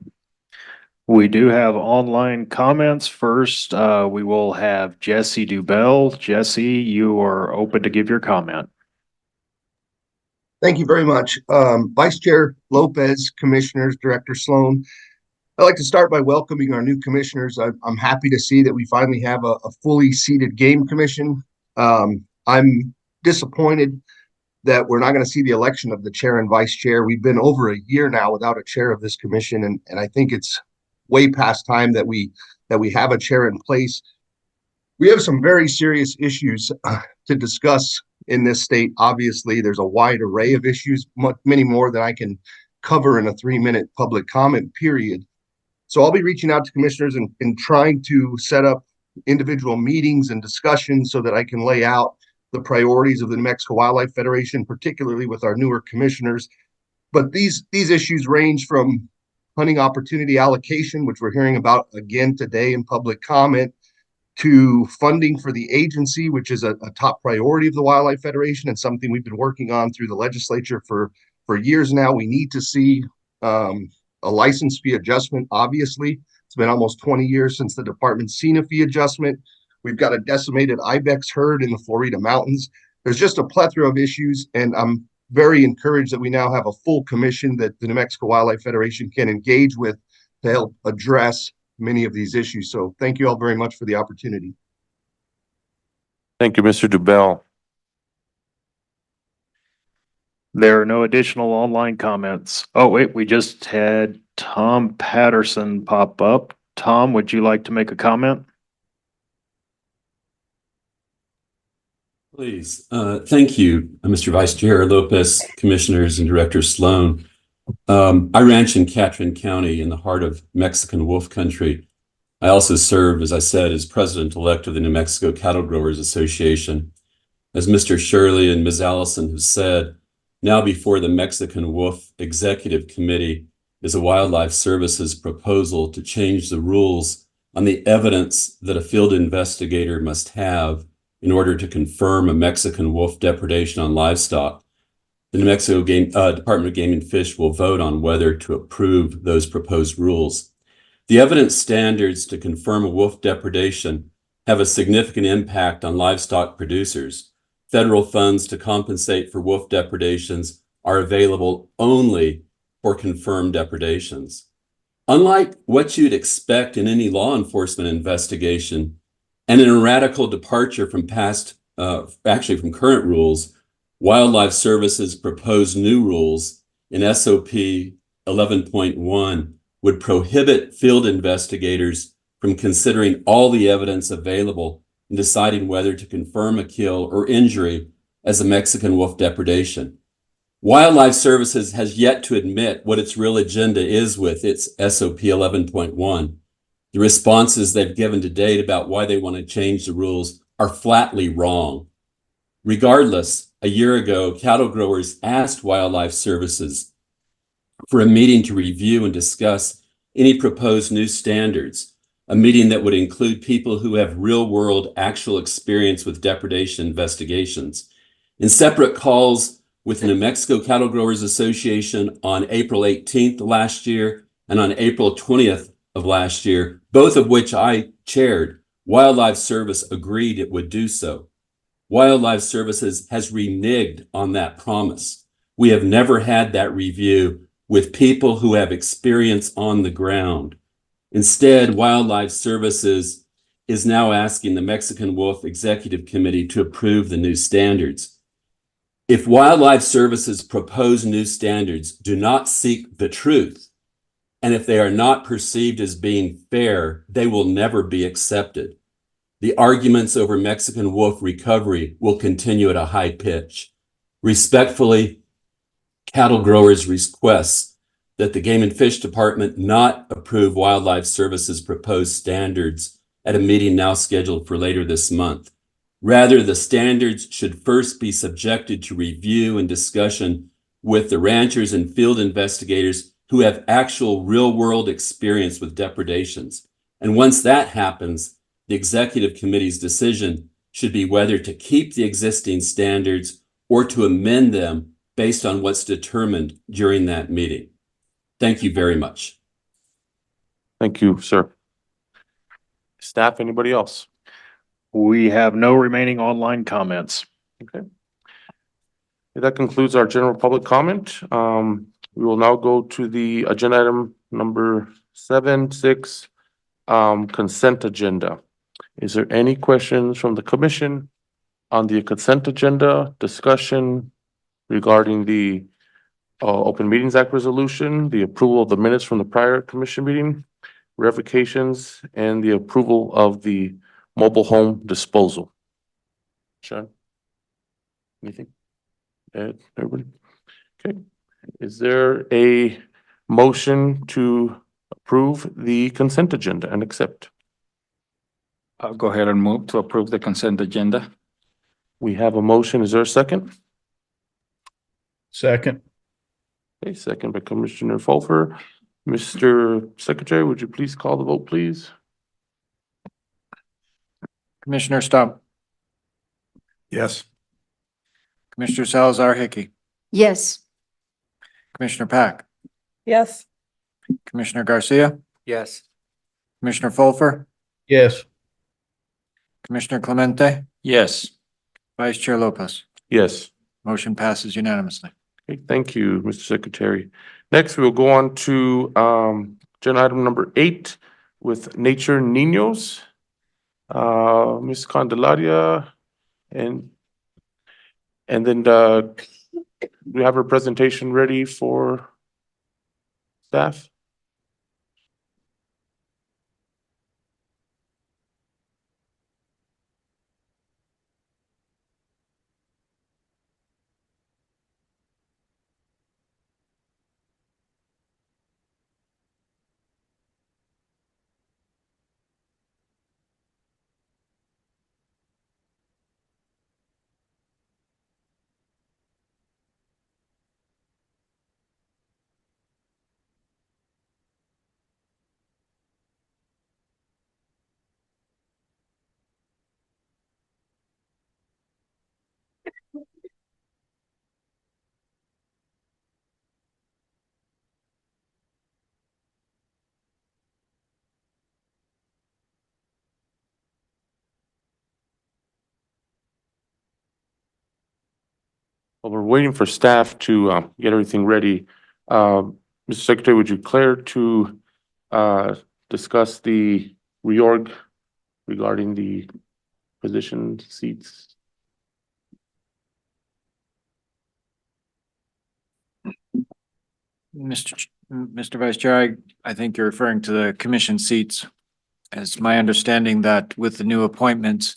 We do have online comments. First, we will have Jesse Dubell. Jesse, you are open to give your comment.
Thank you very much. Vice Chair Lopez, Commissioners, Director Sloan. I'd like to start by welcoming our new commissioners. I'm happy to see that we finally have a fully seated game commission. I'm disappointed that we're not going to see the election of the chair and vice chair. We've been over a year now without a chair of this commission, and I think it's way past time that we have a chair in place. We have some very serious issues to discuss in this state. Obviously, there's a wide array of issues, many more than I can cover in a 3-minute public comment period. So I'll be reaching out to commissioners and trying to set up individual meetings and discussions so that I can lay out the priorities of the New Mexico Wildlife Federation, particularly with our newer commissioners. But these issues range from hunting opportunity allocation, which we're hearing about again today in public comment, to funding for the agency, which is a top priority of the Wildlife Federation and something we've been working on through the legislature for years now. We need to see a license fee adjustment. Obviously, it's been almost 20 years since the department's seen a fee adjustment. We've got a decimated ibex herd in the Florida mountains. There's just a plethora of issues, and I'm very encouraged that we now have a full commission that the New Mexico Wildlife Federation can engage with to help address many of these issues. So thank you all very much for the opportunity.
Thank you, Mr. Dubell.
There are no additional online comments. Oh, wait, we just had Tom Patterson pop up. Tom, would you like to make a comment?
Please. Thank you, Mr. Vice Chair Lopez, Commissioners, and Director Sloan. I ranch in Catron County in the heart of Mexican wolf country. I also serve, as I said, as president-elect of the New Mexico Cattle Growers Association. As Mr. Shirley and Ms. Allison have said, now before the Mexican Wolf Executive Committee is a Wildlife Services proposal to change the rules on the evidence that a field investigator must have in order to confirm a Mexican wolf depredation on livestock. The New Mexico Department of Game and Fish will vote on whether to approve those proposed rules. The evidence standards to confirm a wolf depredation have a significant impact on livestock producers. Federal funds to compensate for wolf depredations are available only for confirmed depredations. Unlike what you'd expect in any law enforcement investigation, and in a radical departure from from current rules, Wildlife Services proposed new rules in SOP 11.1 would prohibit field investigators from considering all the evidence available in deciding whether to confirm a kill or injury as a Mexican wolf depredation. Wildlife Services has yet to admit what its real agenda is with its SOP 11.1. The responses they've given to date about why they want to change the rules are flatly wrong. Regardless, a year ago, cattle growers asked Wildlife Services for a meeting to review and discuss any proposed new standards, a meeting that would include people who have real-world actual experience with depredation investigations. In separate calls with the New Mexico Cattle Growers Association on April 18th last year and on April 20th of last year, both of which I chaired, Wildlife Service agreed it would do so. Wildlife Services has reneged on that promise. We have never had that review with people who have experience on the ground. Instead, Wildlife Services is now asking the Mexican Wolf Executive Committee to approve the new standards. If Wildlife Services proposed new standards do not seek the truth, and if they are not perceived as being fair, they will never be accepted. The arguments over Mexican wolf recovery will continue at a high pitch. Respectfully, cattle growers request that the Game and Fish Department not approve Wildlife Services proposed standards at a meeting now scheduled for later this month. Rather, the standards should first be subjected to review and discussion with the ranchers and field investigators who have actual real-world experience with depredations. And once that happens, the executive committee's decision should be whether to keep the existing standards or to amend them based on what's determined during that meeting. Thank you very much.
Thank you, sir. Staff, anybody else?
We have no remaining online comments.
Okay. That concludes our general public comment. We will now go to the agenda item number 7.6, consent agenda. Is there any questions from the commission on the consent agenda, discussion regarding the Open Meetings Act resolution, the approval of the minutes from the prior commission meeting, revocations, and the approval of the mobile home disposal. Sean? Anything? Ed, everybody? Okay. Is there a motion to approve the consent agenda and accept?
I'll go ahead and move to approve the consent agenda.
We have a motion. Is there a second?
Second.
Okay, second by Commissioner Fulfer. Mr. Secretary, would you please call the vote, please?
Commissioner Stump,
Yes.
Commissioner Salazar Hickey,
Yes.
Commissioner Pack,
Yes.
Commissioner Garcia,
Yes.
Commissioner Fulfer,
Yes.
Commissioner Clemente,
Yes.
Vice Chair Lopez.
Yes.
Motion passes unanimously.
Okay, thank you, Mr. Secretary. Next, we'll go on to agenda item number 8 with Nature Niños. Ms. Candelaria and then we have her presentation ready for staff. While we're waiting for staff to get everything ready, Mr. Secretary, would you care to discuss the reorg regarding the position seats?
Mr. Vice Chair, I think you're referring to the commission seats. As my understanding that with the new appointments,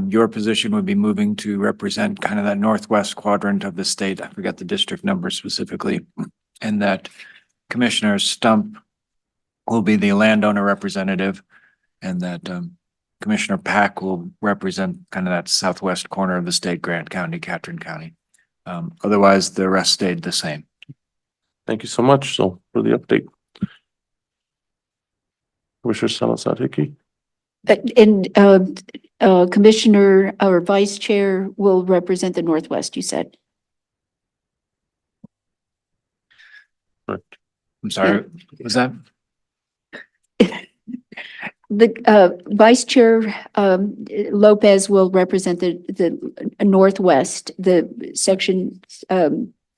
your position would be moving to represent kind of that northwest quadrant of the state. I forget the district number specifically. And that Commissioner Stump will be the landowner representative and that Commissioner Pack will represent kind of that southwest corner of the state, Grant County, Catron County. Otherwise, the rest stayed the same.
Thank you so much. So for the update. Commissioner Salazar Hickey.
And Commissioner or Vice Chair will represent the Northwest, you said.
Correct.
I'm sorry, was that?
The Vice Chair Lopez will represent the Northwest, the section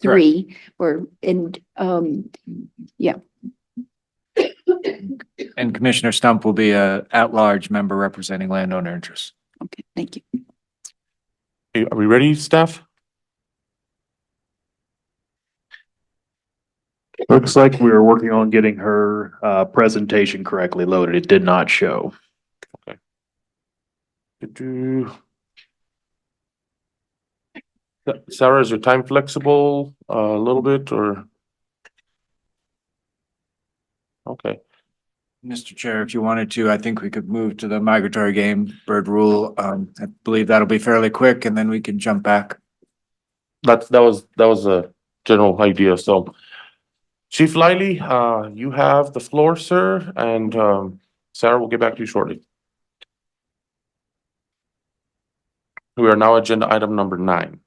3, or yeah.
And Commissioner Stump will be a at-large member representing landowner interests.
Okay, thank you.
Hey, are we ready, staff?
Looks like we were working on getting her presentation correctly loaded. It did not show.
Okay. Sarah, is your time flexible a little bit or? Okay.
Mr. Chair, if you wanted to, I think we could move to the migratory game bird rule. I believe that'll be fairly quick and then we can jump back.
That was a general idea. So Chief Liley, you have the floor, sir, and Sarah will get back to you shortly. We are now agenda item number 9.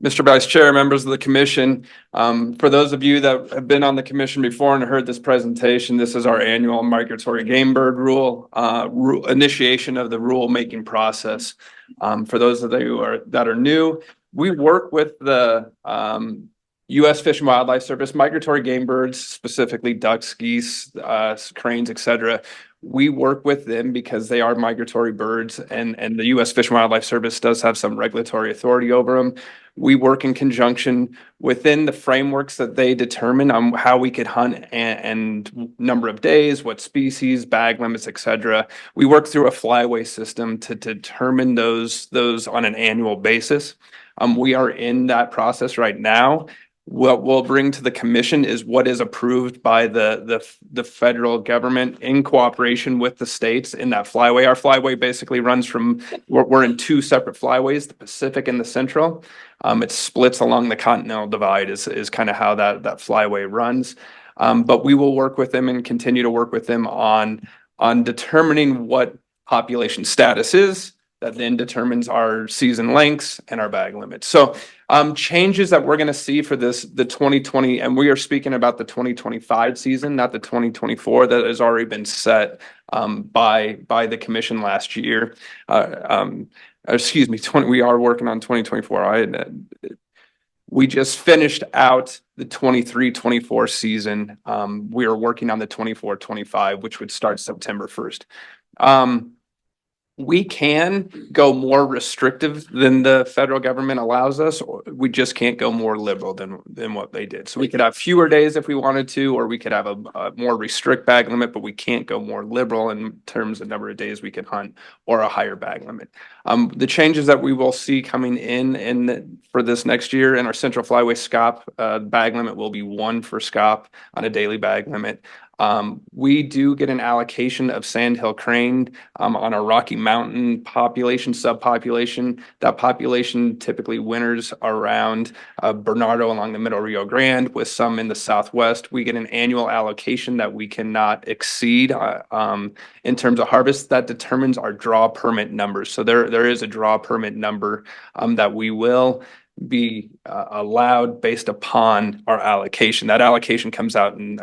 Mr. Vice Chair, members of the commission, for those of you that have been on the commission before and heard this presentation, this is our annual migratory game bird rule, initiation of the rule-making process. For those of you that are new, we work with the U.S. Fish and Wildlife Service, migratory game birds, specifically ducks, geese, cranes, etc. We work with them because they are migratory birds and the U.S. Fish and Wildlife Service does have some regulatory authority over them. We work in conjunction within the frameworks that they determine on how we could hunt and number of days, what species, bag limits, et cetera. We work through a flyway system to determine those on an annual basis. We are in that process right now. What we'll bring to the commission is what is approved by the federal government in cooperation with the states in that flyway. Our flyway basically runs from, we're in two separate flyways, the Pacific and the Central. It splits along the Continental Divide is kind of how that flyway runs. But we will work with them and continue to work with them on determining what population status is. That then determines our season lengths and our bag limits. So changes that we're going to see for the 2020, and we are speaking about the 2025 season, not the 2024 that has already been set by the commission last year. Excuse me, we are working on 2024. We just finished out the 23-24 season. We are working on the 24-25, which would start September 1st. We can go more restrictive than the federal government allows us, or we just can't go more liberal than what they did. So we could have fewer days if we wanted to, or we could have a more restrict bag limit, but we can't go more liberal in terms of number of days we can hunt or a higher bag limit. The changes that we will see coming for this next year in our Central Flyway SCOP, bag limit will be 1 for SCOP on a daily bag limit. We do get an allocation of sandhill crane on a Rocky Mountain subpopulation. That population typically winters around Bernardo along the Middle Rio Grande, with some in the southwest. We get an annual allocation that we cannot exceed in terms of harvest. That determines our draw permit numbers. So there is a draw permit number that we will be allowed based upon our allocation. That allocation comes out in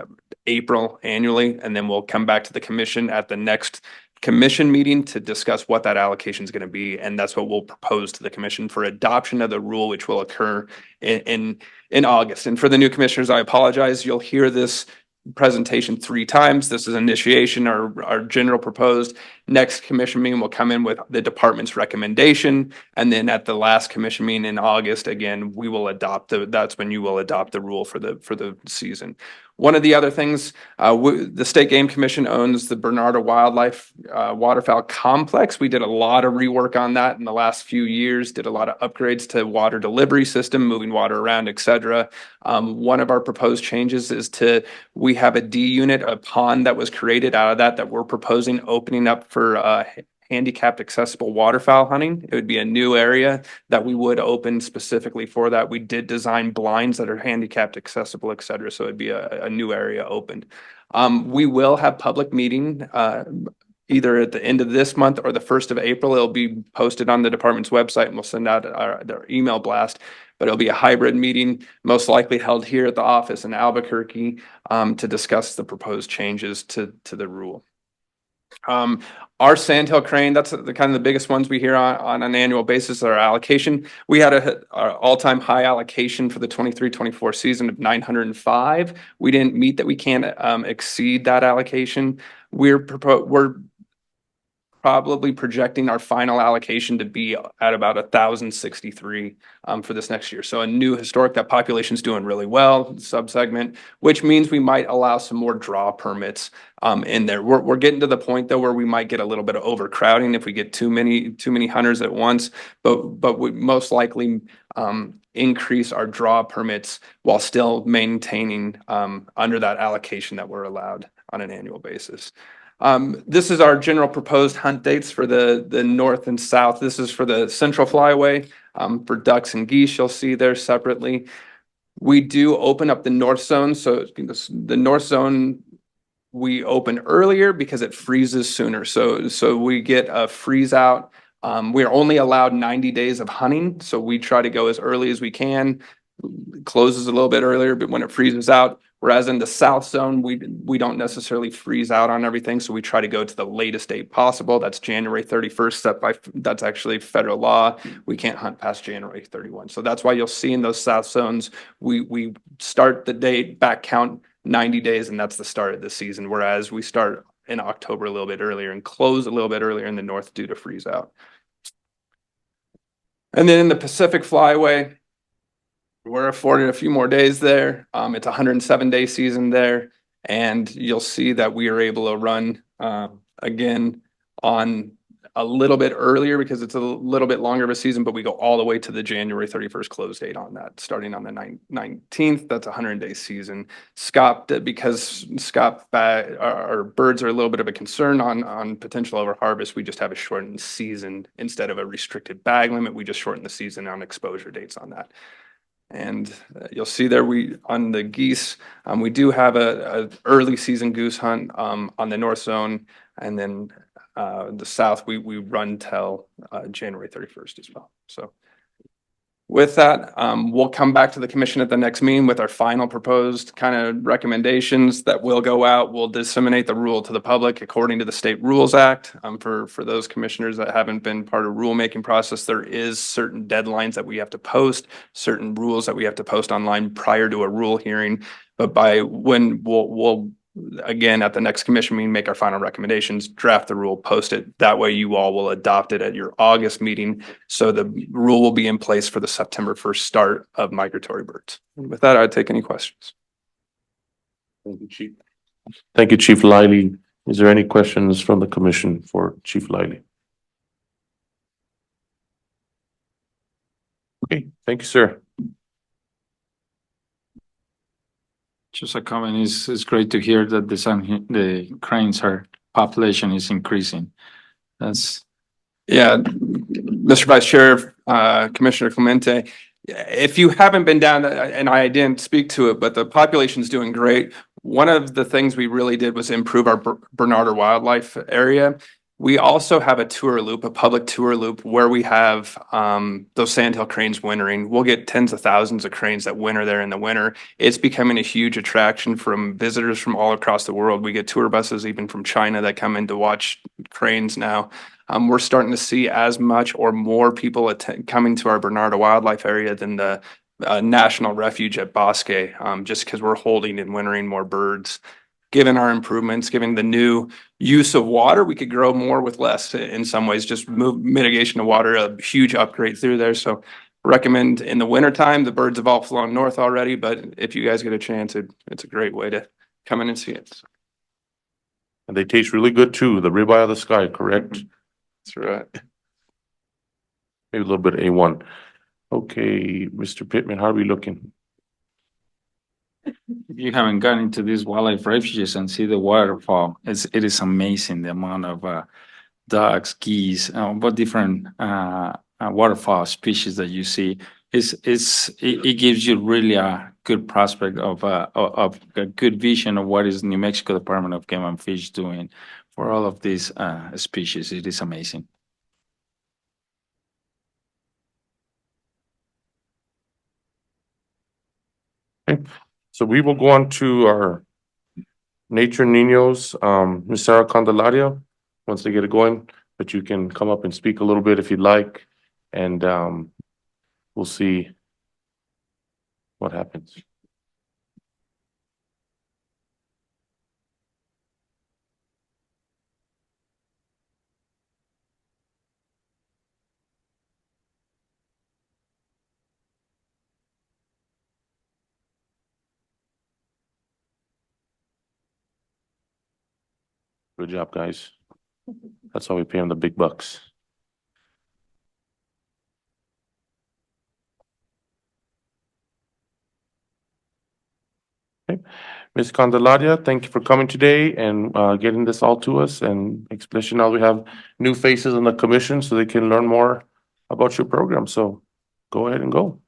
April annually, and then we'll come back to the commission at the next commission meeting to discuss what that allocation is going to be, and that's what we'll propose to the commission for adoption of the rule, which will occur in August. And for the new commissioners, I apologize. You'll hear this presentation 3 times. This is initiation, our general proposed. Next commission meeting will come in with the department's recommendation, and then at the last commission meeting in August, again, we will that's when you will adopt the rule for the season. One of the other things, the State Game Commission owns the Bernardo Wildlife Waterfowl Complex. We did a lot of rework on that in the last few years, did a lot of upgrades to water delivery system, moving water around, et cetera. One of our proposed changes is we have a D unit, a pond that was created out of that we're proposing opening up for handicapped accessible waterfowl hunting. It would be a new area that we would open specifically for that. We did design blinds that are handicapped accessible, et cetera. So it'd be a new area opened. We will have public meeting either at the end of this month or the 1st of April. It'll be posted on the department's website, and we'll send out their email blast. But it'll be a hybrid meeting, most likely held here at the office in Albuquerque to discuss the proposed changes to the rule. Our sandhill crane, that's the kind of the biggest ones we hear on an annual basis, our allocation. We had our all-time high allocation for the 23-24 season of 905. We didn't meet that. We can't exceed that allocation. We're probably projecting our final allocation to be at about 1,063 for this next year. So a new historic, that population's doing really well, subsegment, which means we might allow some more draw permits in there. We're getting to the point though where we might get a little bit of overcrowding if we get too many hunters at once, but we most likely increase our draw permits while still maintaining under that allocation that we're allowed on an annual basis. This is our general proposed hunt dates for the north and south. This is for the Central Flyway. For ducks and geese, you'll see there separately. We do open up the north zone. So the north zone, we open earlier because it freezes sooner. So we get a freeze out. We're only allowed 90 days of hunting. So we try to go as early as we can. Closes a little bit earlier, but when it freezes out, whereas in the south zone, we don't necessarily freeze out on everything. So we try to go to the latest date possible. That's January 31st, that's actually federal law. We can't hunt past January 31. So that's why you'll see in those south zones, we start the date back count 90 days, and that's the start of the season. Whereas we start in October a little bit earlier and close a little bit earlier in the north due to freeze out. And then in the Pacific Flyway, we're afforded a few more days there. It's a 107-day season there, and you'll see that we are able to run again on a little bit earlier because it's a little bit longer of a season, but we go all the way to the January 31st close date on that, starting on the 19th. That's a 100-day season. Because our birds are a little bit of a concern on potential overharvest, we just have a shortened season instead of a restricted bag limit. We just shorten the season on exposure dates on that. And you'll see there on the geese, we do have a early season goose hunt on the north zone, and then the south we run till January 31st as well. So with that, we'll come back to the commission at the next meeting with our final proposed kind of recommendations that will go out. We'll disseminate the rule to the public according to the State Rules Act. For those commissioners that haven't been part of rulemaking process, there is certain deadlines that we have to post, certain rules that we have to post online prior to a rule hearing. But by when we'll again, at the next commission meeting, make our final recommendations, draft the rule, post it. That way you all will adopt it at your August meeting. So the rule will be in place for the September 1st start of migratory birds. And with that, I'd take any questions.
Thank you, Chief. Thank you, Chief Lively. Is there any questions from the commission for Chief Lively? Okay, thank you, sir.
Just a comment, it's great to hear that the cranes population is increasing.
Yeah, Mr. Vice Chair, Commissioner Clemente, if you haven't been down, and I didn't speak to it, but the population's doing great. One of the things we really did was improve our Bernarder wildlife area. We also have a tour loop, a public tour loop, where we have those sandhill cranes wintering. We'll get tens of thousands of cranes that winter there in the winter. It's becoming a huge attraction from visitors from all across the world. We get tour buses even from China that come in to watch cranes now. We're starting to see as much or more people coming to our Bernarder wildlife area than the National Refuge at Bosque, just because we're holding and wintering more birds. Given our improvements, given the new use of water, we could grow more with less in some ways, just mitigation of water, a huge upgrade through there. So recommend in the wintertime, the birds have all flown north already, but if you guys get a chance, it's a great way to come in and see it.
And they taste really good too, the ribeye of the sky, correct?
That's right.
Maybe a little bit of A1. Okay, Mr. Pittman, how are we looking?
If you haven't gone into these wildlife refuges and see the waterfall, it is amazing the amount of ducks, geese, what different waterfowl species that you see. It gives you really a good prospect of a good vision of what is New Mexico Department of Game and Fish doing for all of these species. It is amazing.
Okay. So we will go on to our Nature Niños, Ms. Sarah Candelaria, once they get it going, but you can come up and speak a little bit if you'd like, and we'll see what happens. Good job, guys. That's why we pay them the big bucks. Okay. Ms. Candelaria, thank you for coming today and getting this all to us, and especially now we have new faces on the commission so they can learn more about your program. So go ahead and go.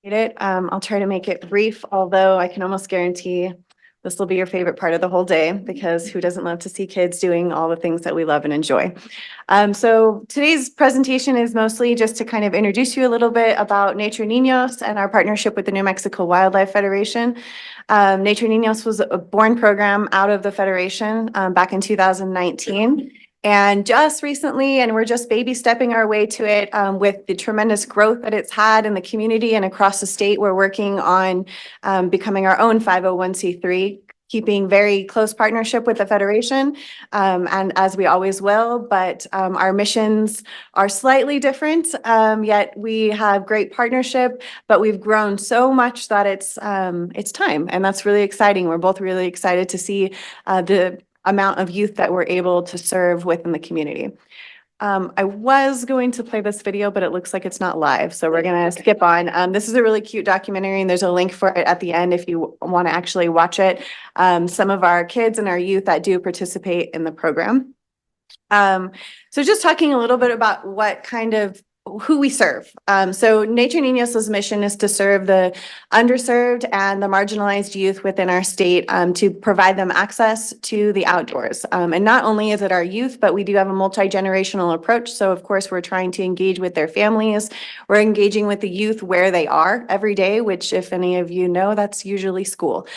I'll try to make it brief, although I can almost guarantee this will be your favorite part of the whole day, because who doesn't love to see kids doing all the things that we love and enjoy? So today's presentation is mostly just to kind of introduce you a little bit about Nature Niños and our partnership with the New Mexico Wildlife Federation. Nature Niños was a born program out of the Federation back in 2019. And just recently, and we're just baby stepping our way to it with the tremendous growth that it's had in the community and across the state, we're working on becoming our own 501c3 keeping very close partnership with the Federation, and as we always will, but our missions are slightly different, yet we have great partnership, but we've grown so much that it's time, and that's really exciting. We're both really excited to see the amount of youth that we're able to serve within the community. I was going to play this video, but it looks like it's not live, so we're gonna skip on. This is a really cute documentary, and there's a link for it at the end if you want to actually watch it. Some of our kids and our youth that do participate in the program. So just talking a little bit about what kind of who we serve. So Nature Niños' mission is to serve the underserved and the marginalized youth within our state, to provide them access to the outdoors. And not only is it our youth, but we do have a multi-generational approach. So of course, we're trying to engage with their families. We're engaging with the youth where they are every day, which if any of you know, that's usually school.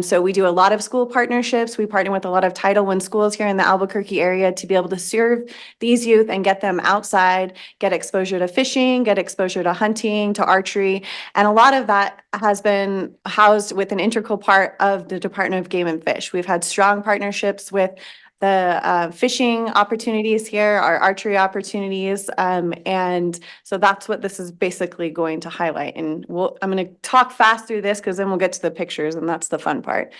So we do a lot of school partnerships. We partner with a lot of Title I schools here in the Albuquerque area to be able to serve these youth and get them outside, get exposure to fishing, get exposure to hunting, to archery. And a lot of that has been housed with an integral part of the Department of Game and Fish. We've had strong partnerships with the fishing opportunities here, our archery opportunities. And so that's what this is basically going to highlight. And I'm going to talk fast through this because then we'll get to the pictures, and that's the fun part.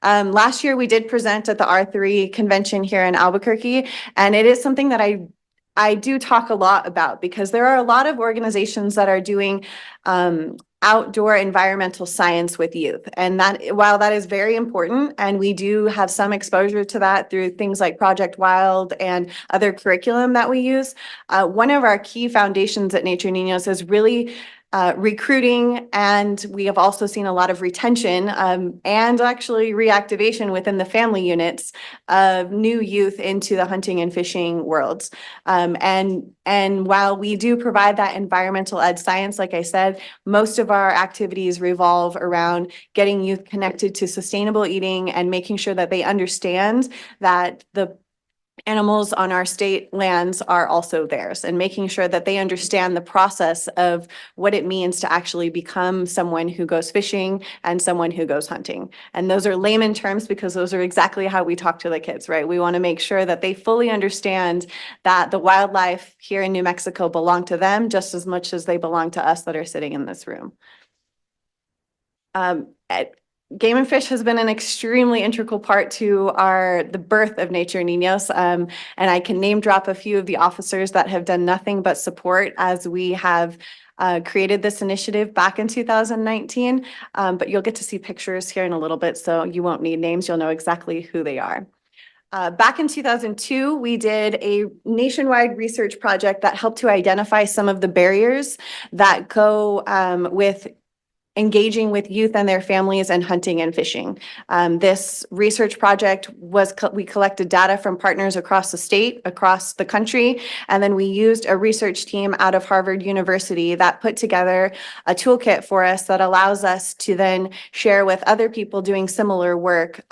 Last year, we did present at the R3 convention here in Albuquerque, and it is something that I do talk a lot about because there are a lot of organizations that are doing outdoor environmental science with youth. And that, while that is very important, and we do have some exposure to that through things like Project Wild and other curriculum that we use, one of our key foundations at Nature Niños is really recruiting, and we have also seen a lot of retention and actually reactivation within the family units of new youth into the hunting and fishing worlds. And while we do provide that environmental ed science, like I said, most of our activities revolve around getting youth connected to sustainable eating and making sure that they understand that the animals on our state lands are also theirs, and making sure that they understand the process of what it means to actually become someone who goes fishing and someone who goes hunting. And those are layman terms because those are exactly how we talk to the kids, right? We want to make sure that they fully understand that the wildlife here in New Mexico belong to them just as much as they belong to us that are sitting in this room. Game and Fish has been an extremely integral part to the birth of Nature Niños. And I can name drop a few of the officers that have done nothing but support as we have created this initiative back in 2019. But you'll get to see pictures here in a little bit, so you won't need names. You'll know exactly who they are. Back in 2002, we did a nationwide research project that helped to identify some of the barriers that go with engaging with youth and their families and hunting and fishing. This research project we collected data from partners across the state, across the country, and then we used a research team out of Harvard University that put together a toolkit for us that allows us to then share with other people doing similar work,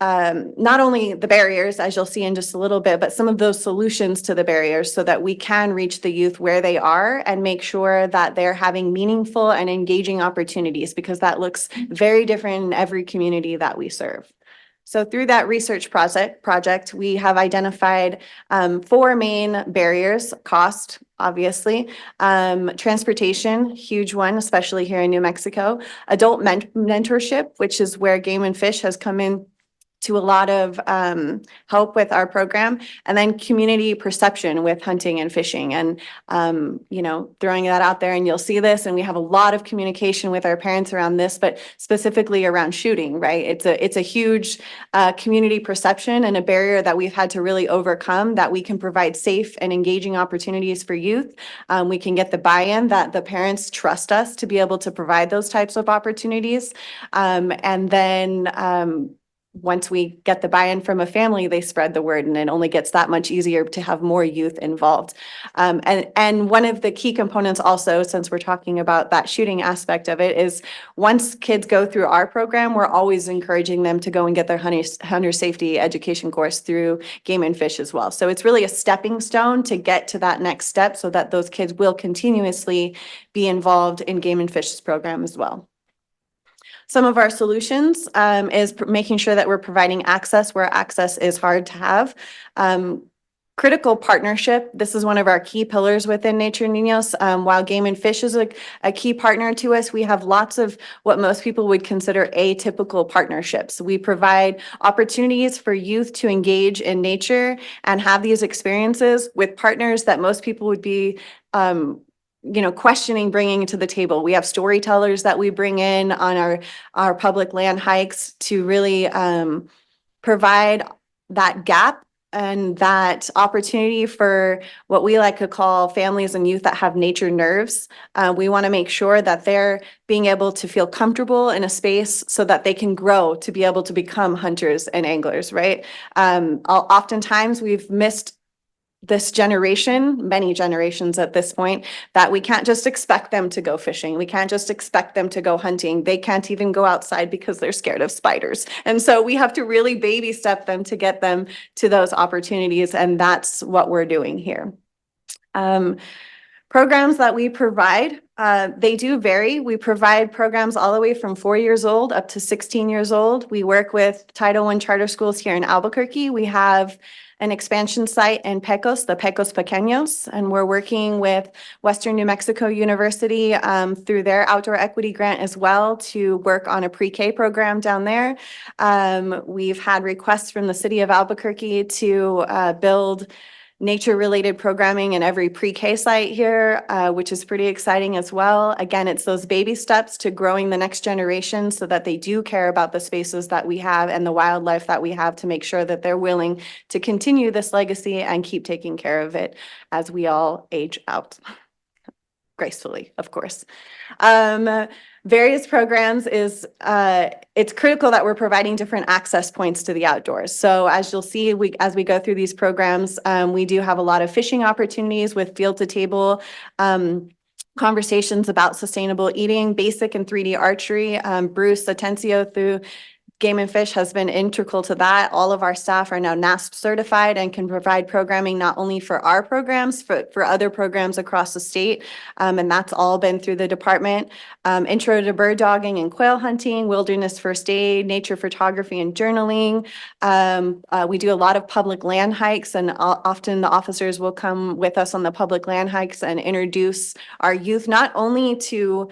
not only the barriers, as you'll see in just a little bit, but some of those solutions to the barriers so that we can reach the youth where they are and make sure that they're having meaningful and engaging opportunities, because that looks very different in every community that we serve. So through that research project, we have identified 4 main barriers: cost, obviously, transportation, huge one, especially here in New Mexico, adult mentorship, which is where Game and Fish has come in to a lot of help with our program, and then community perception with hunting and fishing. And, throwing that out there, and you'll see this, and we have a lot of communication with our parents around this, but specifically around shooting, right? It's a huge community perception and a barrier that we've had to really overcome, that we can provide safe and engaging opportunities for youth. We can get the buy-in that the parents trust us to be able to provide those types of opportunities. And then once we get the buy-in from a family, they spread the word, and it only gets that much easier to have more youth involved. And one of the key components also, since we're talking about that shooting aspect of it, is once kids go through our program, we're always encouraging them to go and get their hunter safety education course through Game and Fish as well. So it's really a stepping stone to get to that next step so that those kids will continuously be involved in Game and Fish's program as well. some of our solutions is making sure that we're providing access where access is hard to have. Critical partnership. This is one of our key pillars within Nature Niños. While Game and Fish is a key partner to us, we have lots of what most people would consider atypical partnerships. We provide opportunities for youth to engage in nature and have these experiences with partners that most people would be questioning bringing to the table. We have storytellers that we bring in on our public land hikes to really provide that gap and that opportunity for what we like to call families and youth that have nature nerves. We want to make sure that they're being able to feel comfortable in a space so that they can grow to be able to become hunters and anglers, right? Oftentimes we've missed this generation, many generations at this point, that we can't just expect them to go fishing. We can't just expect them to go hunting. They can't even go outside because they're scared of spiders. And so we have to really baby step them to get them to those opportunities. And that's what we're doing here. Programs that we provide, they do vary. We provide programs all the way from 4 years old up to 16 years old. We work with Title I charter schools here in Albuquerque. We have an expansion site in Pecos, the Pecos Pequeños, and we're working with Western New Mexico University through their outdoor equity grant as well to work on a pre-K program down there. We've had requests from the city of Albuquerque to build nature-related programming in every pre-K site here, which is pretty exciting as well. Again, it's those baby steps to growing the next generation so that they do care about the spaces that we have and the wildlife that we have to make sure that they're willing to continue this legacy and keep taking care of it as we all age out. Gracefully, of course. Various programs is, it's critical that we're providing different access points to the outdoors. So as you'll see, as we go through these programs, we do have a lot of fishing opportunities with field to table, conversations about sustainable eating, basic and 3D archery. Bruce Atencio through Game and Fish has been integral to that. All of our staff are now NASP certified and can provide programming not only for our programs, for other programs across the state. And that's all been through the department. Intro to bird dogging and quail hunting, wilderness first aid, nature photography and journaling. We do a lot of public land hikes, and often the officers will come with us on the public land hikes and introduce our youth not only to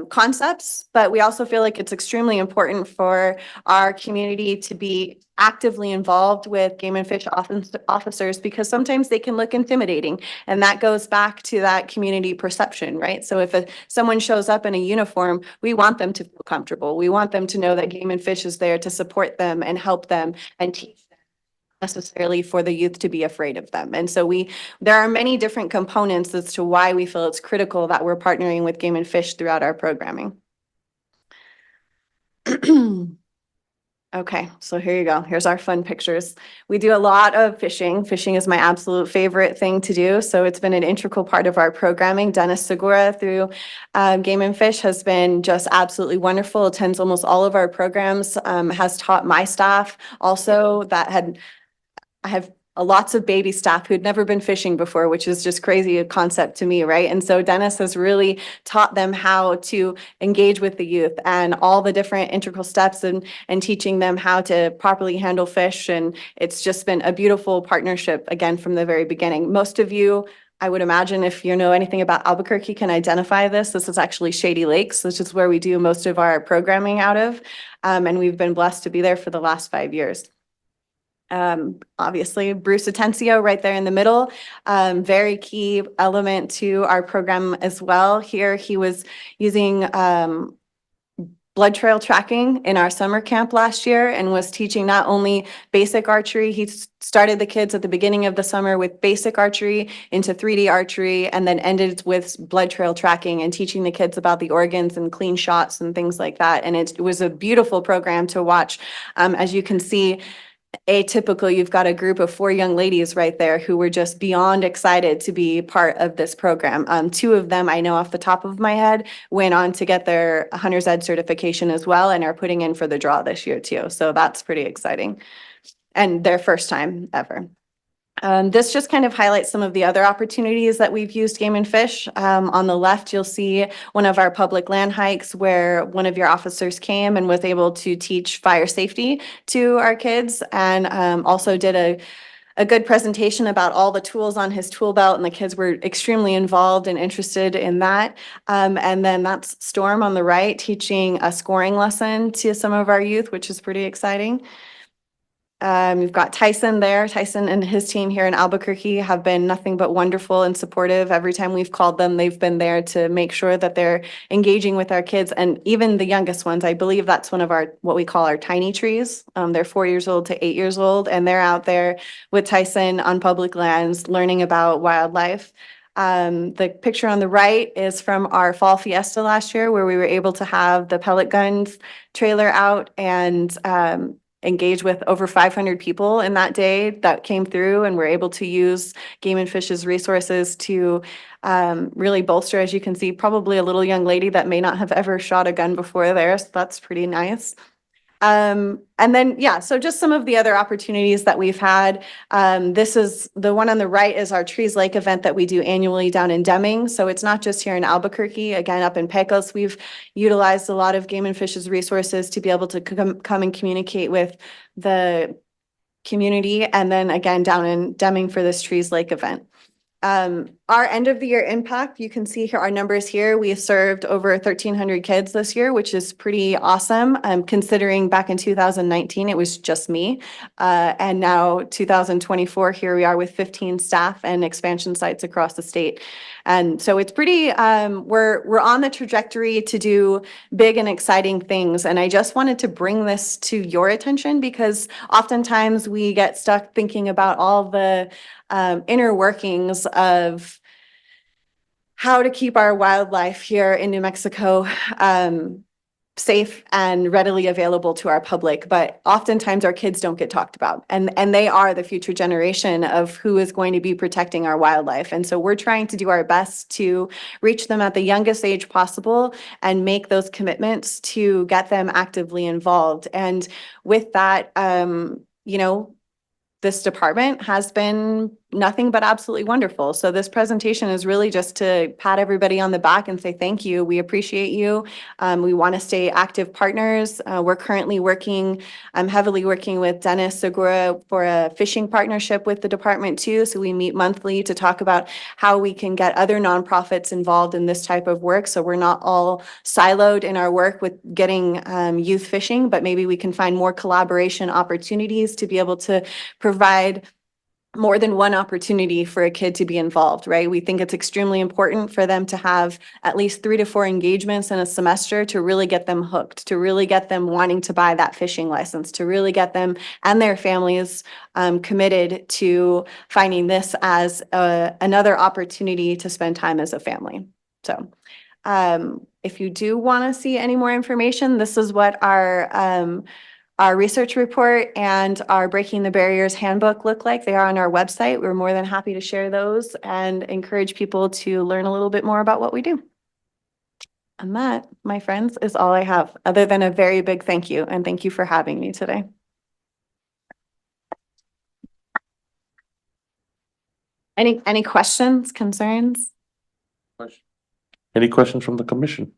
concepts, but we also feel like it's extremely important for our community to be actively involved with Game and Fish officers because sometimes they can look intimidating, and that goes back to that community perception, right? So if someone shows up in a uniform, we want them to feel comfortable. We want them to know that Game and Fish is there to support them and help them and teach them, necessarily for the youth to be afraid of them. And so there are many different components as to why we feel it's critical that we're partnering with Game and Fish throughout our programming. Okay, so here you go. Here's our fun pictures. We do a lot of fishing. Fishing is my absolute favorite thing to do. So it's been an integral part of our programming. Dennis Segura through Game and Fish has been just absolutely wonderful. Attends almost all of our programs, has taught my staff also I have lots of baby staff who'd never been fishing before, which is just crazy a concept to me, right? And so Dennis has really taught them how to engage with the youth and all the different integral steps and teaching them how to properly handle fish. And it's just been a beautiful partnership, again, from the very beginning. Most of you, I would imagine, if you know anything about Albuquerque, can identify this. This is actually Shady Lakes, which is where we do most of our programming out of. And we've been blessed to be there for the last 5 years. Obviously, Bruce Atencio right there in the middle, very key element to our program as well. Here he was using blood trail tracking in our summer camp last year and was teaching not only basic archery. He started the kids at the beginning of the summer with basic archery into 3D archery, and then ended with blood trail tracking and teaching the kids about the organs and clean shots and things like that. And it was a beautiful program to watch. As you can see, atypical, you've got a group of 4 young ladies right there who were just beyond excited to be part of this program. 2 of them, I know off the top of my head, went on to get their Hunter's Ed certification as well and are putting in for the draw this year too. So that's pretty exciting. And their first time ever. This just kind of highlights some of the other opportunities that we've used Game and Fish. On the left, you'll see one of our public land hikes where one of your officers came and was able to teach fire safety to our kids, and also did a good presentation about all the tools on his tool belt, and the kids were extremely involved and interested in that. And then that's Storm on the right, teaching a scoring lesson to some of our youth, which is pretty exciting. We've got Tyson there. Tyson and his team here in Albuquerque have been nothing but wonderful and supportive. Every time we've called them, they've been there to make sure that they're engaging with our kids, and even the youngest ones. I believe that's one of our, what we call our tiny trees. They're 4 years old to 8 years old, and they're out there with Tyson on public lands learning about wildlife. The picture on the right is from our fall fiesta last year, where we were able to have the pellet guns trailer out and engage with over 500 people in that day that came through, and we're able to use Game and Fish's resources to really bolster, as you can see, probably a little young lady that may not have ever shot a gun before there, so that's pretty nice. And then, yeah, so just some of the other opportunities that we've had. This is the one on the right is our Trees Lake event that we do annually down in Deming. So it's not just here in Albuquerque, again, up in Pecos, we've utilized a lot of Game and Fish's resources to be able to come and communicate with the community. And then again, down in Deming for this Trees Lake event. Our end of the year impact, you can see here our numbers here. We served over 1,300 kids this year, which is pretty awesome. Considering back in 2019, it was just me. And now 2024, here we are with 15 staff and expansion sites across the state. And so it's pretty, we're on the trajectory to do big and exciting things. And I just wanted to bring this to your attention, because oftentimes we get stuck thinking about all the inner workings of how to keep our wildlife here in New Mexico safe and readily available to our public. But oftentimes our kids don't get talked about, and they are the future generation of who is going to be protecting our wildlife. And so we're trying to do our best to reach them at the youngest age possible and make those commitments to get them actively involved. And with that, you know, this department has been nothing but absolutely wonderful. So this presentation is really just to pat everybody on the back and say thank you. We appreciate you. We want to stay active partners. We're currently working, I'm heavily working with Dennis Segura for a fishing partnership with the department too. So we meet monthly to talk about how we can get other nonprofits involved in this type of work. So we're not all siloed in our work with getting youth fishing, but maybe we can find more collaboration opportunities to be able to provide more than one opportunity for a kid to be involved, right? We think it's extremely important for them to have at least 3 to 4 engagements in a semester to really get them hooked, to really get them wanting to buy that fishing license, to really get them and their families committed to finding this as another opportunity to spend time as a family. So if you do want to see any more information, this is what our research report and our Breaking the Barriers handbook look like. They are on our website. We're more than happy to share those and encourage people to learn a little bit more about what we do. And that, my friends, is all I have, other than a very big thank you. And thank you for having me today. Any questions, concerns?
Any questions from the commission?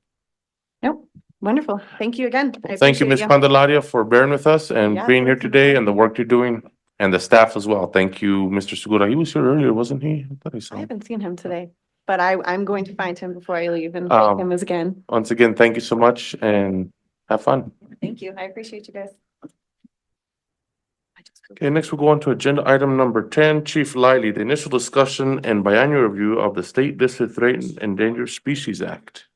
Nope. Wonderful. Thank you again. I
Thank you,
appreciate
Ms. Candelaria, for bearing with us and
Yeah,
being here
thank you.
today, and the work you're doing, and the staff as well. Thank you, Mr. Segura. He was here earlier, wasn't he? I thought I saw
I
him.
haven't seen him today, but I'm going to find him before I leave and
Um,
thank him again.
Once again, thank you so much and have fun.
Thank you. I appreciate you guys.
Okay, next we'll go on to agenda item number 10, Chief Lively, the initial discussion and biannual review of the State Listed Threatened Endangered Species Act.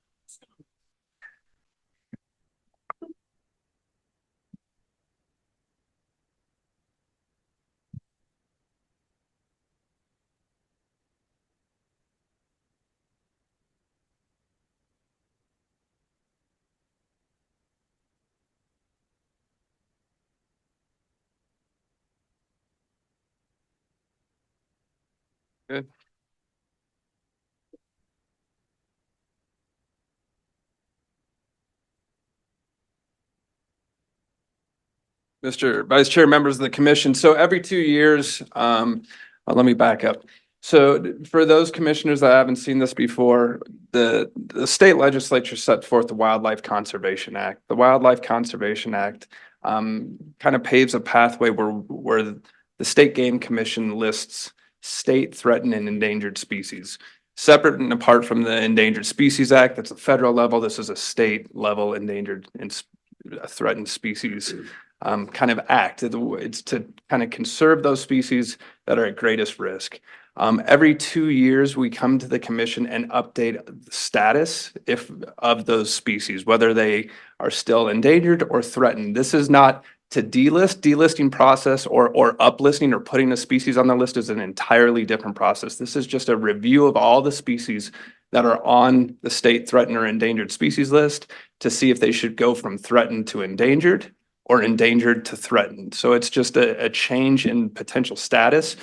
Good. Mr. Vice Chair, members of the commission. So every 2 years, Let me back up. So for those commissioners that haven't seen this before, the state legislature set forth the Wildlife Conservation Act. The Wildlife Conservation Act kind of paves a pathway where the State Game Commission lists state threatened and endangered species. Separate and apart from the Endangered Species Act, that's a federal level. This is a state level endangered and threatened species kind of act. It's to kind of conserve those species that are at greatest risk. Every 2 years, we come to the commission and update the status of those species, whether they are still endangered or threatened. This is not to delist. Delisting process or uplisting or putting a species on the list is an entirely different process. This is just a review of all the species that are on the state threatened or endangered species list to see if they should go from threatened to endangered or endangered to threatened. So it's just a change in potential status.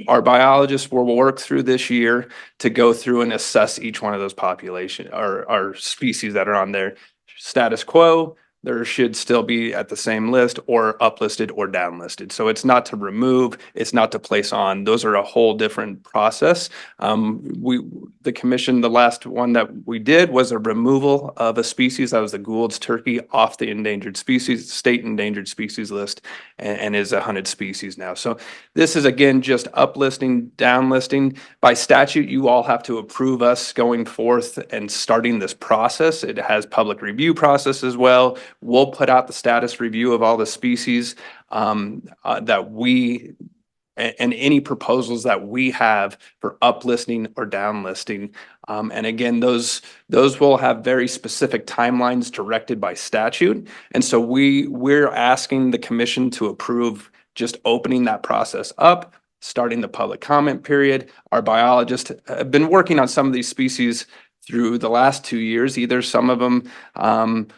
Our biologists will work through this year to go through and assess each one of those population or species that are on there. Status quo, there should still be at the same list or uplisted or downlisted. So it's not to remove, it's not to place on. Those are a whole different process. The commission, the last one that we did was a removal of a species, that was the Gould's turkey, off the endangered species, state endangered species list, and is a hunted species now. So this is again just uplisting, downlisting. By statute, you all have to approve us going forth and starting this process. It has public review process as well. We'll put out the status review of all the species that we and any proposals that we have for uplisting or downlisting. And again, those will have very specific timelines directed by statute. And so we're asking the commission to approve just opening that process up, starting the public comment period. Our biologists have been working on some of these species through the last 2 years. Either some of them,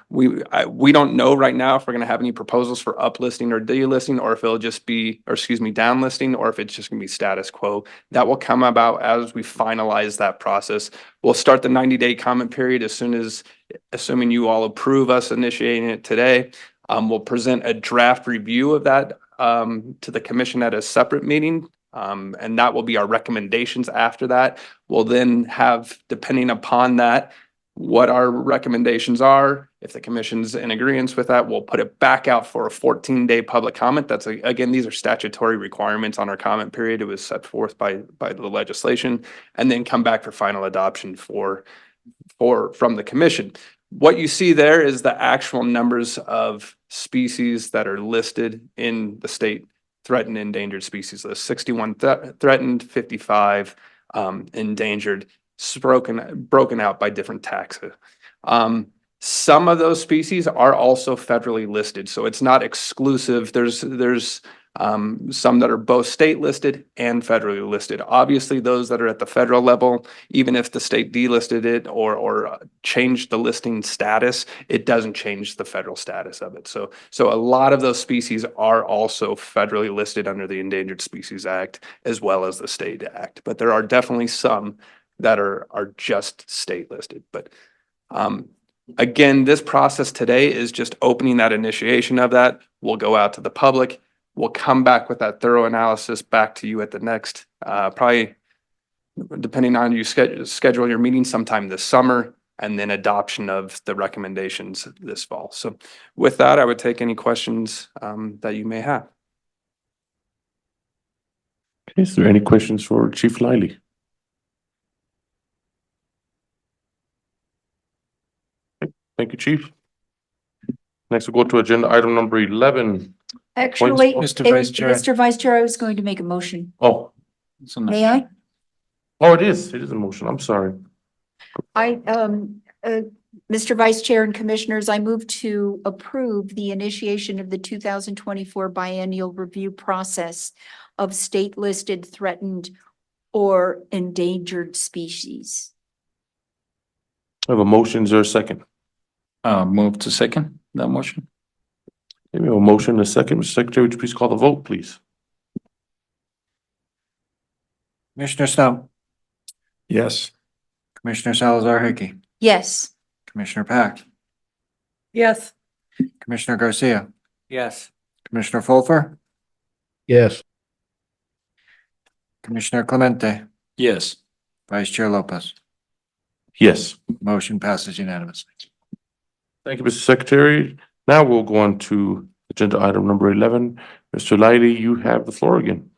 we don't know right now if we're gonna have any proposals for uplisting or delisting, or if it'll just be, or excuse me, downlisting, or if it's just gonna be status quo. That will come about as we finalize that process. We'll start the 90-day comment period as soon as, assuming you all approve us initiating it today. We'll present a draft review of that to the commission at a separate meeting. And that will be our recommendations after that. We'll then have, depending upon that, what our recommendations are. If the commission's in agreement with that, we'll put it back out for a 14-day public comment. That's again, these are statutory requirements on our comment period. It was set forth by the legislation, and then come back for final adoption from the commission. What you see there is the actual numbers of species that are listed in the state threatened endangered species list. 61 threatened, 55 endangered, broken out by different taxa. Some of those species are also federally listed, so it's not exclusive. There's some that are both state listed and federally listed. Obviously, those that are at the federal level, even if the state delisted it or changed the listing status, it doesn't change the federal status of it. So a lot of those species are also federally listed under the Endangered Species Act as well as the state act. But there are definitely some that are just state listed. But again, this process today is just opening that initiation of that. We'll go out to the public. We'll come back with that thorough analysis back to you at the next, probably depending on you schedule your meeting sometime this summer, and then adoption of the recommendations this fall. So with that, I would take any questions that you may have.
Okay, is there any questions for Chief Liley? Okay, thank you, Chief. Next, we'll go to agenda item number 11.
Actually,
Mr. Vice Chair.
Mr. Vice Chair, I was going to make a motion.
Oh,
May I?
it is a motion. I'm sorry.
Mr. Vice Chair and Commissioners, I move to approve the initiation of the 2024 biennial review process of state listed, threatened, or endangered species.
I have a motion. Is there a second?
Move to second that motion.
Okay, we have a motion and a second. Mr. Secretary, would you please call the vote, please?
Commissioner Stump,
Yes.
Commissioner Salazar Hickey,
Yes.
Commissioner Pack,
Yes.
Commissioner Garcia,
Yes.
Commissioner Fulfer,
Yes.
Commissioner Clemente,
Yes.
Vice Chair Lopez.
Yes.
Motion passes unanimously.
Thank you, Mr. Secretary. Now we'll go on to agenda item number 11. Mr. Lively, you have the floor again.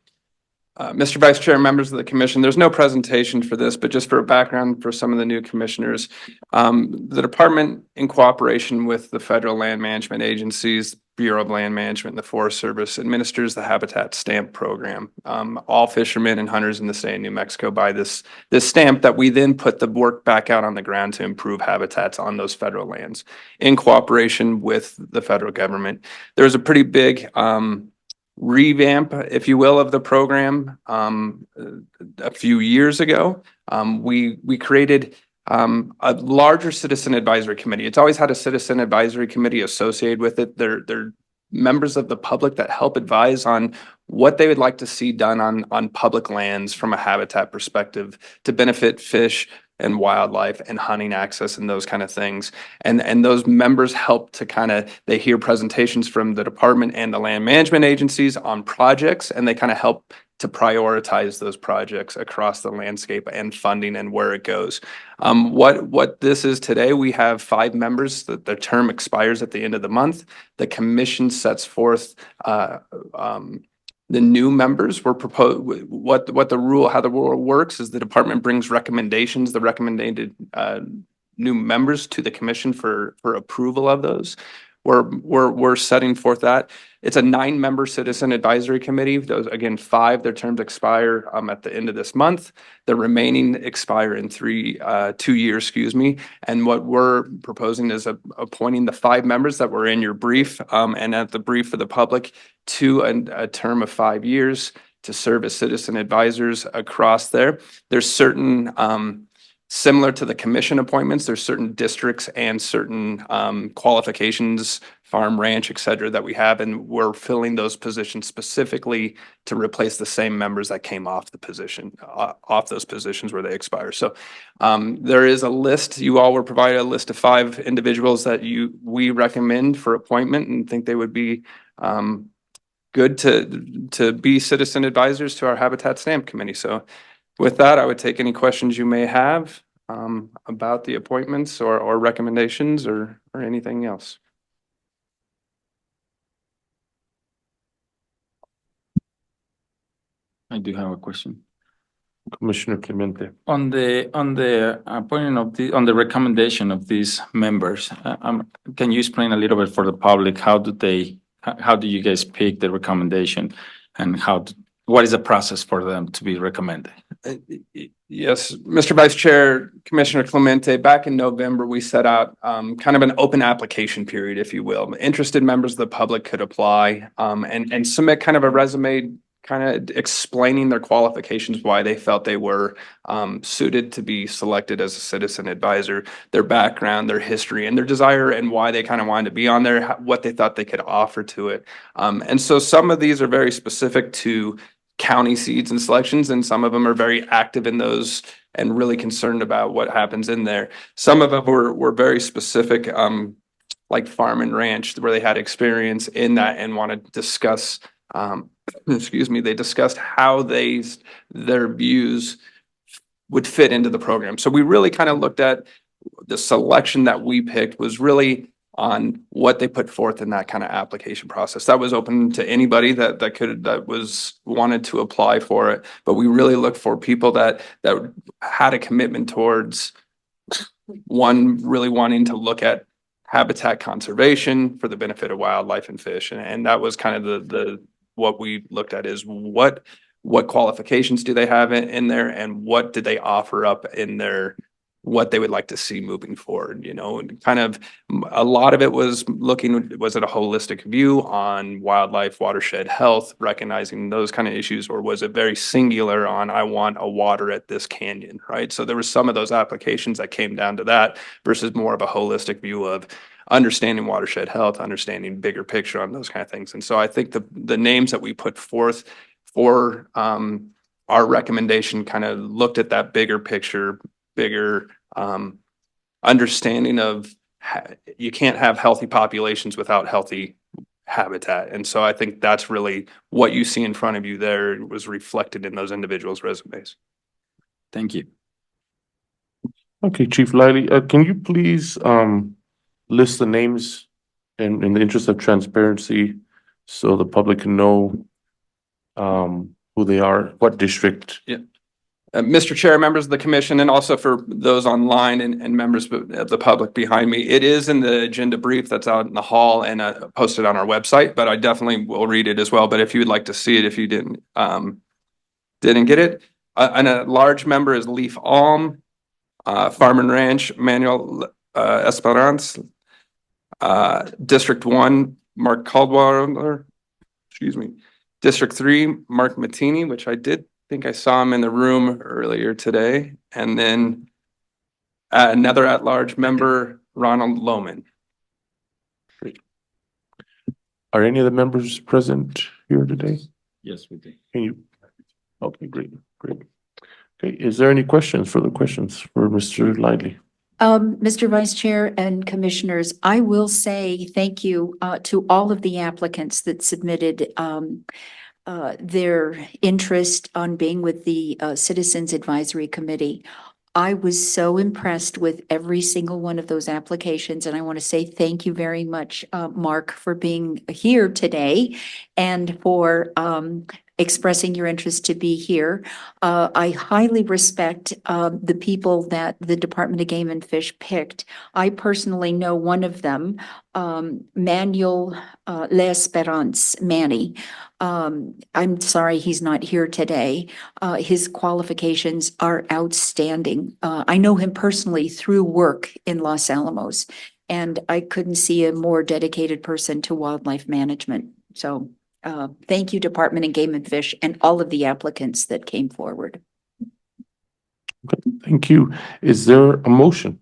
Mr. Vice Chair, members of the commission, there's no presentation for this, but just for a background for some of the new commissioners. The department, in cooperation with the federal land management agencies, Bureau of Land Management and the Forest Service, administers the Habitat Stamp Program. All fishermen and hunters in the state of New Mexico buy this stamp that we then put the work back out on the ground to improve habitats on those federal lands in cooperation with the federal government. There's a pretty big revamp, if you will, of the program a few years ago. We created a larger citizen advisory committee. It's always had a citizen advisory committee associated with it. They're members of the public that help advise on what they would like to see done on public lands from a habitat perspective to benefit fish and wildlife and hunting access and those kind of things. And those members help to they hear presentations from the department and the land management agencies on projects, and they kind of help to prioritize those projects across the landscape and funding and where it goes. What this is today, we have 5 members. The term expires at the end of the month. The commission sets forth the new members were proposed. How the rule works is the department brings recommendations, the recommended new members to the commission for approval of those. We're setting forth that. It's a 9-member citizen advisory committee. Those, again, 5, their terms expire at the end of this month. The remaining expire in 2 years, excuse me. And what we're proposing is appointing the 5 members that were in your brief and at the brief for the public to a term of 5 years to serve as citizen advisors across there. There's certain similar to the commission appointments, there's certain districts and certain qualifications, farm, ranch, et cetera, that we have, and we're filling those positions specifically to replace the same members that came off the position, off those positions where they expire. So there is a list. You all were provided a list of 5 individuals that we recommend for appointment and think they would be good to be citizen advisors to our Habitat Stamp Committee. So with that, I would take any questions you may have about the appointments or recommendations or anything else.
I do have a question.
Commissioner Clemente.
On the appointment of on the recommendation of these members, can you explain a little bit for the public, how do you guys pick the recommendation and what is the process for them to be recommended?
Yes, Mr. Vice Chair, Commissioner Clemente, back in November, we set out kind of an open application period, if you will. Interested members of the public could apply and submit kind of a resume, kind of explaining their qualifications, why they felt they were suited to be selected as a citizen advisor, their background, their history, and their desire, and why they kind of wanted to be on there, what they thought they could offer to it. And so some of these are very specific to county seats and selections, and some of them are very active in those and really concerned about what happens in there. Some of them were very specific, like farm and ranch, where they had experience in that and want to discuss excuse me, they discussed how their views would fit into the program. So we really kind of looked at the selection that we picked was really on what they put forth in that kind of application process. That was open to anybody that wanted to apply for it. But we really looked for people that had a commitment towards really wanting to look at habitat conservation for the benefit of wildlife and fish. And that was kind of the what we looked at is what qualifications do they have in there, and what did they offer up in their, what they would like to see moving forward, and kind of a lot of it was at a holistic view on wildlife, watershed health, recognizing those kind of issues, or was it very singular on, I want a water at this canyon, right? So there were some of those applications that came down to that versus more of a holistic view of understanding watershed health, understanding bigger picture on those kind of things. And so I think the names that we put forth for our recommendation kind of looked at that bigger picture, bigger understanding of you can't have healthy populations without healthy habitat. And so I think that's really what you see in front of you there was reflected in those individuals' resumes.
Thank you.
Okay, Chief Lively, can you please list the names in the interest of transparency so the public can know who they are, what district?
Yeah. Mr. Chair, members of the commission, and also for those online and members of the public behind me, it is in the agenda brief that's out in the hall and posted on our website, but I definitely will read it as well. But if you would like to see it, if you didn't get it, and a large member is Leaf Alm, Farm and Ranch, Manuel Esperance, District 1, Mark Caldwell, excuse me, District 3, Mark Mattini, which I did think I saw him in the room earlier today. And then another at-large member, Ronald Lohman.
Great. Are any of the members present here today?
Yes, we do.
Can you? Okay, great. Okay, is there any further questions for Mr. Lively?
Mr. Vice Chair and Commissioners, I will say thank you to all of the applicants that submitted their interest on being with the Citizens Advisory Committee. I was so impressed with every single one of those applications, and I want to say thank you very much, Mark, for being here today and for expressing your interest to be here. I highly respect the people that the Department of Game and Fish picked. I personally know one of them, Manuel L'Esperance, Manny. I'm sorry he's not here today. His qualifications are outstanding. I know him personally through work in Los Alamos, and I couldn't see a more dedicated person to wildlife management. So thank you, Department of Game and Fish, and all of the applicants that came forward.
Thank you. Is there a motion?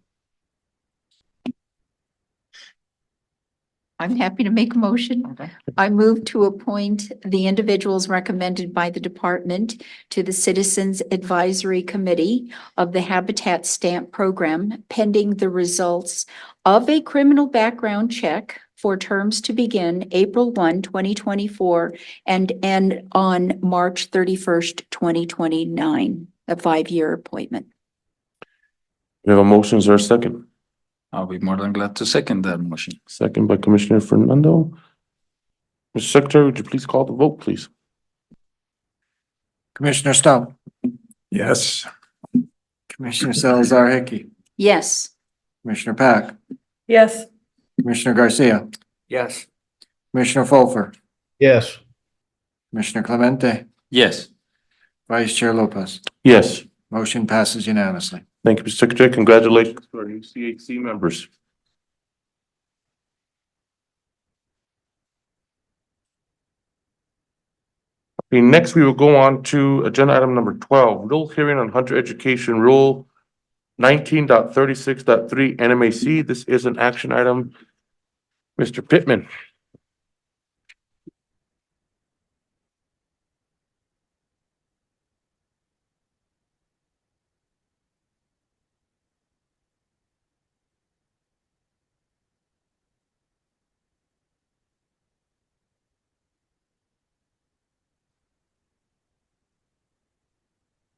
I'm happy to make a motion.
Okay.
I move to appoint the individuals recommended by the department to the Citizens Advisory Committee of the Habitat Stamp Program pending the results of a criminal background check for terms to begin April 1, 2024 and end on March 31st, 2029, a 5-year appointment.
We have a motion. Is there a second?
I'll be more than glad to second that motion.
Second by Commissioner Fernando. Mr. Secretary, would you please call the vote, please?
Commissioner Stump. Yes. Commissioner Salazar Hickey,
Yes.
Commissioner Pack,
Yes.
Commissioner Garcia,
Yes.
Commissioner Fulfer,
Yes.
Commissioner Clemente,
Yes.
Vice Chair Lopez.
Yes.
Motion passes unanimously.
Thank you, Mr. Secretary. Congratulations to our new CHC members. Okay, next we will go on to agenda item number 12, rule hearing on Hunter Education Rule 19.36.3 NMAC. This is an action item. Mr. Pittman.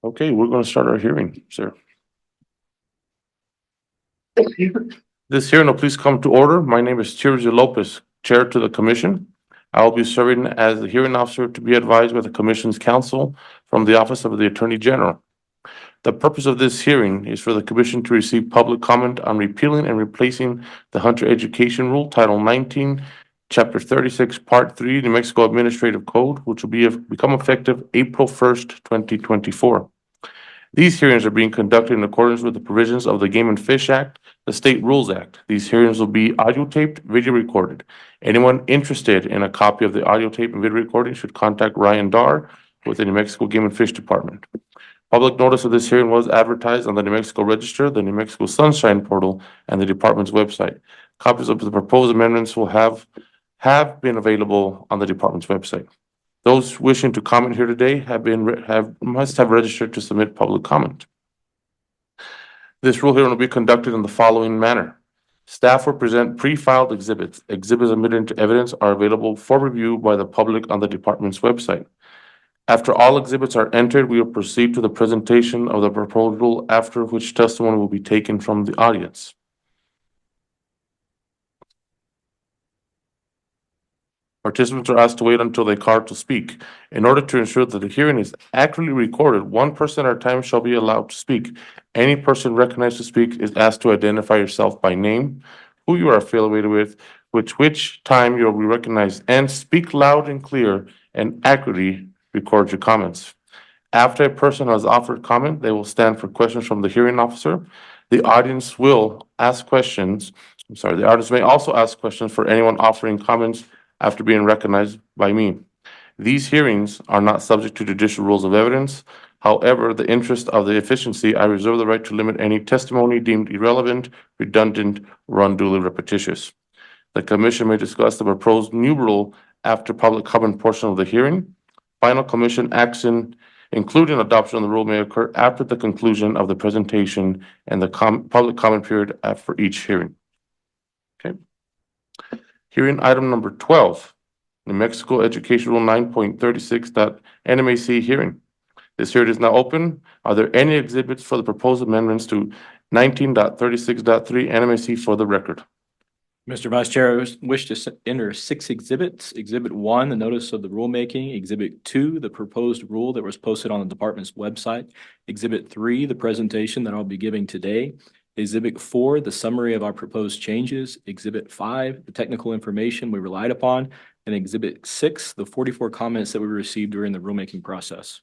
Okay, we're going to start our hearing, sir. This hearing will please come to order. My name is Tirza Lopez, Chair to the Commission. I will be serving as the hearing officer to be advised by the Commission's counsel from the Office of the Attorney General. The purpose of this hearing is for the Commission to receive public comment on repealing and replacing the Hunter Education Rule, Title 19, Chapter 36, Part 3, New Mexico Administrative Code, which will become effective April 1st, 2024. These hearings are being conducted in accordance with the provisions of the Game and Fish Act, the State Rules Act. These hearings will be audio taped, video recorded. Anyone interested in a copy of the audio tape and video recording should contact Ryan Dar with the New Mexico Game and Fish Department. Public notice of this hearing was advertised on the New Mexico Register, the New Mexico Sunshine Portal, and the department's website. Copies of the proposed amendments will have been available on the department's website. Those wishing to comment here today must have registered to submit public comment. This rule hearing will be conducted in the following manner. Staff will present pre-filed exhibits. Exhibits admitted into evidence are available for review by the public on the department's website. After all exhibits are entered, we will proceed to the presentation of the proposed rule, after which testimony will be taken from the audience. Participants are asked to wait until they card to speak. In order to ensure that the hearing is accurately recorded, 1% at a time shall be allowed to speak. Any person recognized to speak is asked to identify yourself by name, who you are affiliated with, which time you will be recognized, and speak loud and clear and accurately record your comments. After a person has offered comment, they will stand for questions from the hearing officer. The audience will ask questions. The audience may also ask questions for anyone offering comments after being recognized by me. These hearings are not subject to judicial rules of evidence. However, the interest of the efficiency, I reserve the right to limit any testimony deemed irrelevant, redundant, or unduly repetitious. The commission may discuss the proposed new rule after public comment portion of the hearing. Final commission action, including adoption of the rule, may occur after the conclusion of the presentation and the public comment period for each hearing. Okay. Hearing item number 12, New Mexico Education Rule 9.36.NMAC hearing. This hearing is now open. Are there any exhibits for the proposed amendments to 19.36.3 NMAC for the record?
Mr. Vice Chair, I wish to enter 6 exhibits. Exhibit 1, the notice of the rulemaking. Exhibit 2, the proposed rule that was posted on the department's website. Exhibit 3, the presentation that I'll be giving today. Exhibit 4, the summary of our proposed changes. Exhibit 5, the technical information we relied upon. And Exhibit 6, the 44 comments that we received during the rulemaking process.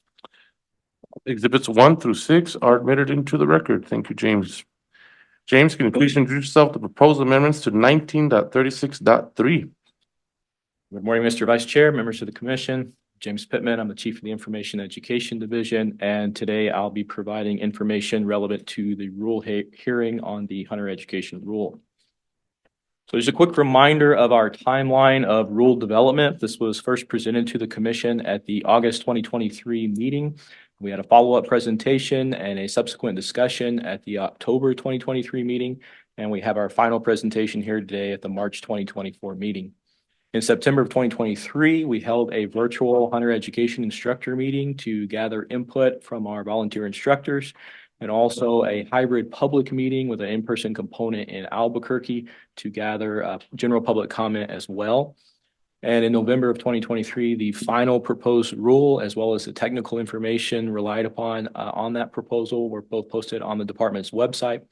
Exhibits 1 through 6 are admitted into the record. Thank you, James. James, can you please introduce yourself to proposed amendments to 19.36.3?
Good morning, Mr. Vice Chair, members of the commission. James Pittman, I'm the Chief of the Information Education Division, and today I'll be providing information relevant to the rule hearing on the Hunter Education Rule. So just a quick reminder of our timeline of rule development. This was first presented to the commission at the August 2023 meeting. We had a follow-up presentation and a subsequent discussion at the October 2023 meeting, and we have our final presentation here today at the March 2024 meeting. In September of 2023, we held a virtual Hunter Education instructor meeting to gather input from our volunteer instructors, and also a hybrid public meeting with an in-person component in Albuquerque to gather general public comment as well. And in November of 2023, the final proposed rule, as well as the technical information relied upon on that proposal, were both posted on the department's website.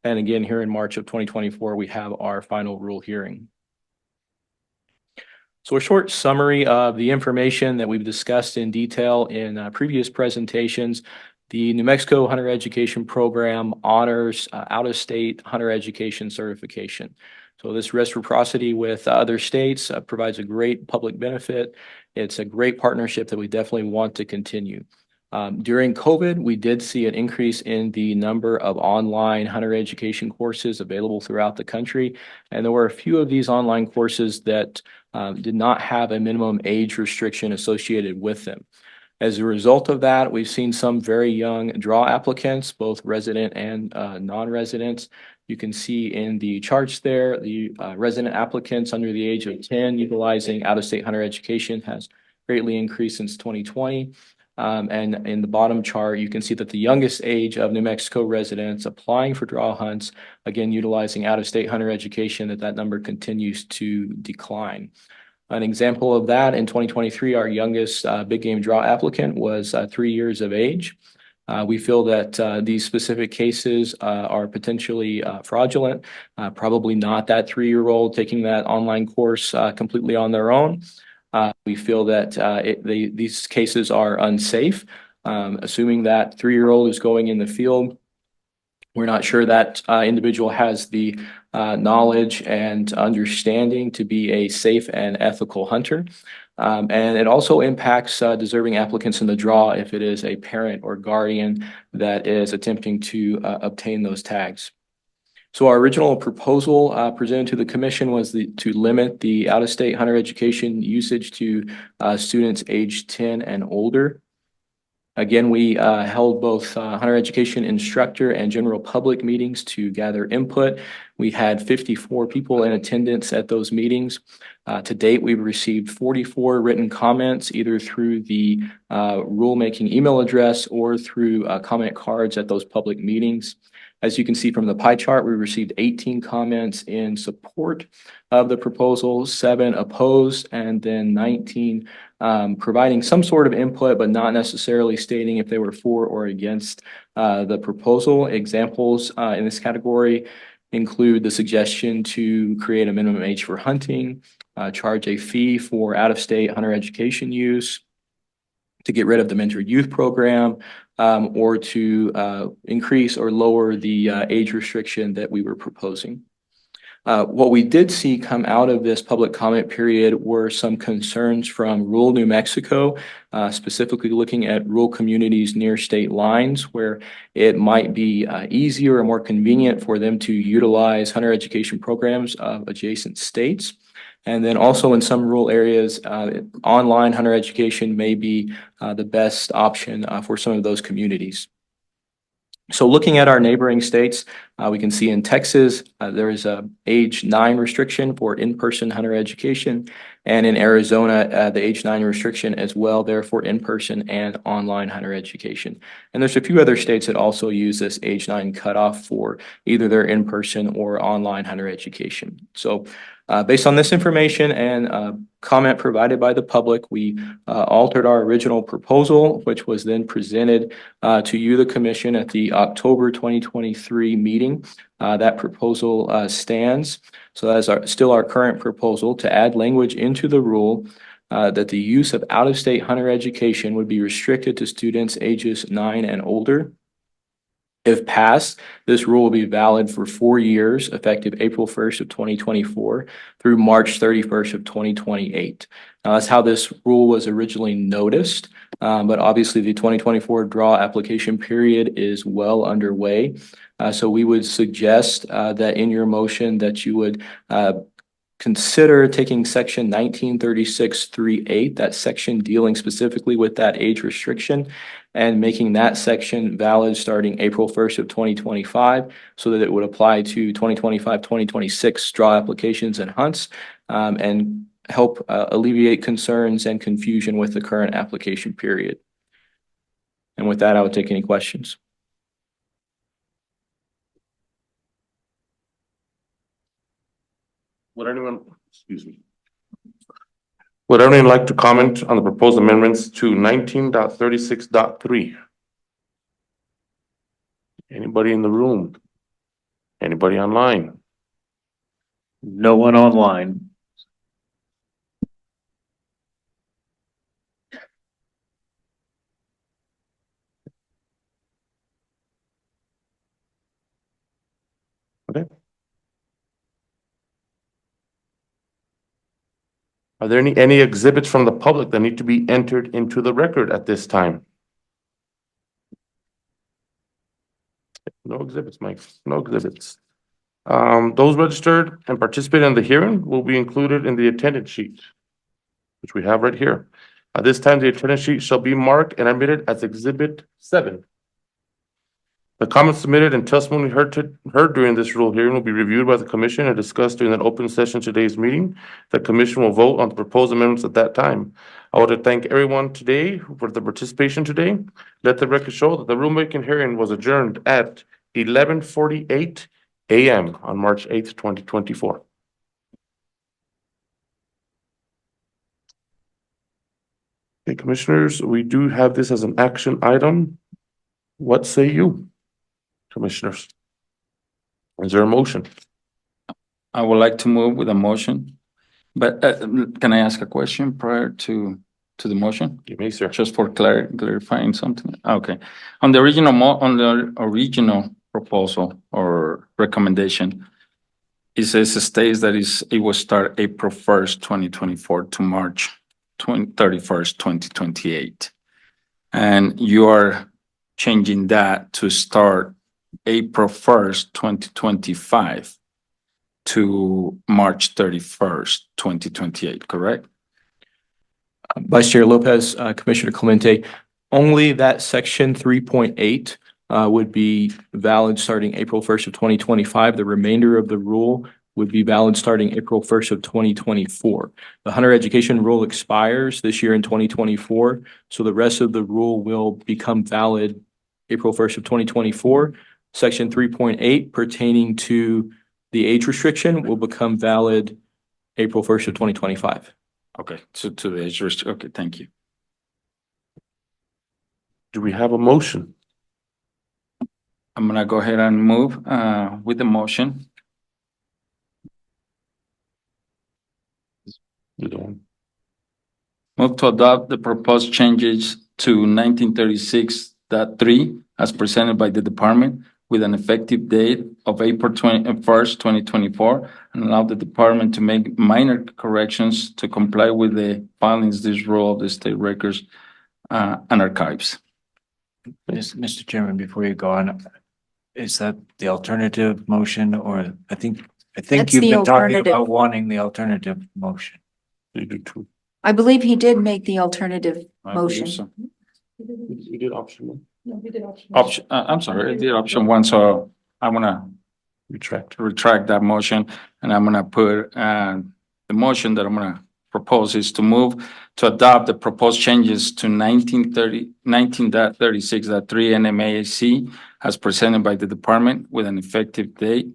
And again, here in March of 2024, we have our final rule hearing. So a short summary of the information that we've discussed in detail in previous presentations. The New Mexico Hunter Education Program honors out-of-state hunter education certification. So this reciprocity with other states provides a great public benefit. It's a great partnership that we definitely want to continue. During COVID, we did see an increase in the number of online hunter education courses available throughout the country. And there were a few of these online courses that did not have a minimum age restriction associated with them. As a result of that, we've seen some very young draw applicants, both resident and non-residents. You can see in the charts there, the resident applicants under the age of 10 utilizing out-of-state hunter education has greatly increased since 2020. And in the bottom chart, you can see that the youngest age of New Mexico residents applying for draw hunts, again, utilizing out-of-state hunter education, that number continues to decline. An example of that, in 2023, our youngest big game draw applicant was 3 years of age. We feel that these specific cases are potentially fraudulent, probably not that 3-year-old taking that online course completely on their own. We feel that these cases are unsafe, assuming that 3-year-old is going in the field. We're not sure that individual has the knowledge and understanding to be a safe and ethical hunter. And it also impacts deserving applicants in the draw if it is a parent or guardian that is attempting to obtain those tags. So our original proposal presented to the commission was to limit the out-of-state hunter education usage to students aged 10 and older. Again, we held both hunter education instructor and general public meetings to gather input. We had 54 people in attendance at those meetings. To date, we've received 44 written comments, either through the rulemaking email address or through comment cards at those public meetings. As you can see from the pie chart, we received 18 comments in support of the proposal, 7 opposed, and then 19 providing some sort of input, but not necessarily stating if they were for or against the proposal. Examples in this category include the suggestion to create a minimum age for hunting, charge a fee for out-of-state hunter education use, to get rid of the mentored youth program, or to increase or lower the age restriction that we were proposing. What we did see come out of this public comment period were some concerns from rural New Mexico, specifically looking at rural communities near state lines where it might be easier or more convenient for them to utilize hunter education programs of adjacent states. And then also in some rural areas, online hunter education may be the best option for some of those communities. So looking at our neighboring states, we can see in Texas, there is a age 9 restriction for in-person hunter education. And in Arizona, the age 9 restriction as well there for in-person and online hunter education. And there's a few other states that also use this age 9 cutoff for either their in-person or online hunter education. So based on this information and comment provided by the public, we altered our original proposal, which was then presented to you, the commission, at the October 2023 meeting. That proposal stands. So that is still our current proposal to add language into the rule that the use of out-of-state hunter education would be restricted to students ages 9 and older. If passed, this rule will be valid for 4 years, effective April 1st of 2024 through March 31st of 2028. Now, that's how this rule was originally noticed, but obviously the 2024 draw application period is well underway. So we would suggest that in your motion that you would consider taking section 1936(3)(8), that section dealing specifically with that age restriction, and making that section valid starting April 1st of 2025, so that it would apply to 2025-2026 draw applications and hunts, and help alleviate concerns and confusion with the current application period. And with that, I would take any questions.
Would anyone like to comment on the proposed amendments to 19.36.3? Anybody in the room? Anybody online?
No one online.
Okay. Are there any exhibits from the public that need to be entered into the record at this time? No exhibits, Mike. No exhibits. Those registered and participated in the hearing will be included in the attendance sheet, which we have right here. At this time, the attendance sheet shall be marked and admitted as Exhibit 7. The comments submitted and testimony heard during this rule hearing will be reviewed by the commission and discussed during an open session today's meeting. The commission will vote on the proposed amendments at that time. I want to thank everyone today for the participation today. Let the record show that the rulemaking hearing was adjourned at 11:48 a.m. on March 8th, 2024. Okay, commissioners, we do have this as an action item. What say you, commissioners? Is there a motion?
I would like to move with a motion, but can I ask a question prior to the motion?
You may, sir.
Just for clarifying something. Okay. On the original proposal or recommendation, it states that it will start April 1st, 2024 to March 31st, 2028. And you are changing that to start April 1st, 2025 to March 31st, 2028, correct?
Vice Chair Lopez, Commissioner Clemente, only that section 3.8 would be valid starting April 1st of 2025. The remainder of the rule would be valid starting April 1st of 2024. The Hunter Education Rule expires this year in 2024, so the rest of the rule will become valid April 1st of 2024. Section 3.8 pertaining to the age restriction will become valid April 1st of 2025.
Okay, so to the age okay, thank you.
Do we have a motion?
I'm gonna go ahead and move with the motion.
You don't.
Move to adopt the proposed changes to 1936.3 as presented by the department with an effective date of April 21st, 2024, and allow the department to make minor corrections to comply with the filings this rule of the state records and archives.
Mr. Chairman, before you go on, is that the alternative motion or I think
That's
you've
the
been talking
alternative.
about wanting the alternative motion.
You do too.
I believe he did make the alternative
I believe
motion.
so.
You did option one.
No, we did option.
Option, I'm sorry, I did option one, so I'm gonna retract that motion, and I'm gonna put, the motion that I'm gonna propose is to move to adopt the proposed changes to 19.36.3 NMAC as presented by the department with an effective date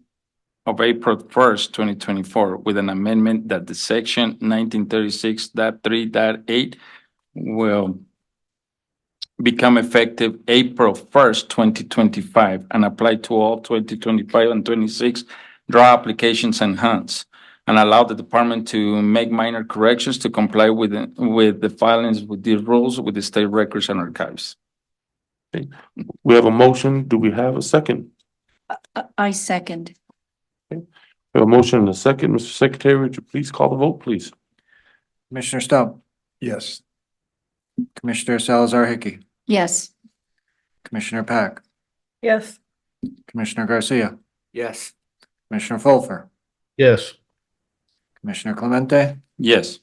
of April 1st, 2024, with an amendment that the section 1936.3.8 will become effective April 1st, 2025, and apply to all 2025 and 26 draw applications and hunts, and allow the department to make minor corrections to comply with the filings with these rules with the state records and archives.
Okay. We have a motion. Do we have a second?
I second.
We have a motion and a second. Mr. Secretary, would you please call the vote, please?
Commissioner Stump,
Yes.
Commissioner Salazar Hickey,
Yes.
Commissioner Pack,
Yes.
Commissioner Garcia,
Yes.
Commissioner Fulfer,
Yes.
Commissioner Clemente,
Yes.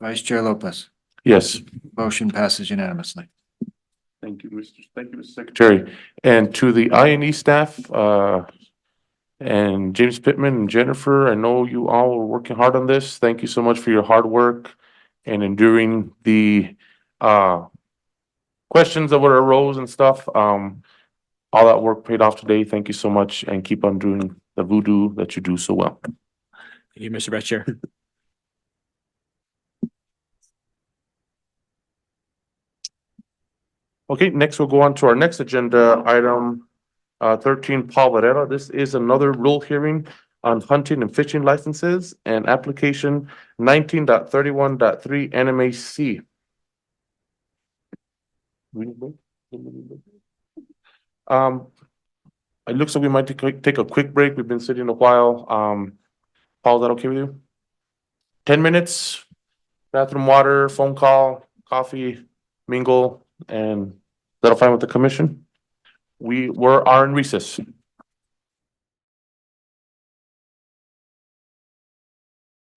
Vice Chair Lopez.
Yes.
Motion passes unanimously.
Thank you, Mr. Secretary. And to the I&E staff, and James Pittman and Jennifer, I know you all are working hard on this. Thank you so much for your hard work and enduring the questions that were arose and stuff. All that work paid off today. Thank you so much, and keep on doing the voodoo that you do so well.
Thank you, Mr. Vice Chair.
Okay, next we'll go on to our next agenda item, 13 Paul Varela. This is another rule hearing on hunting and fishing licenses and application 19.31.3 NMAC. It looks like we might take a quick break. We've been sitting a while. Paul, is that okay with you? 10 minutes, bathroom, water, phone call, coffee, mingle, and that'll fine with the commission? We are in recess.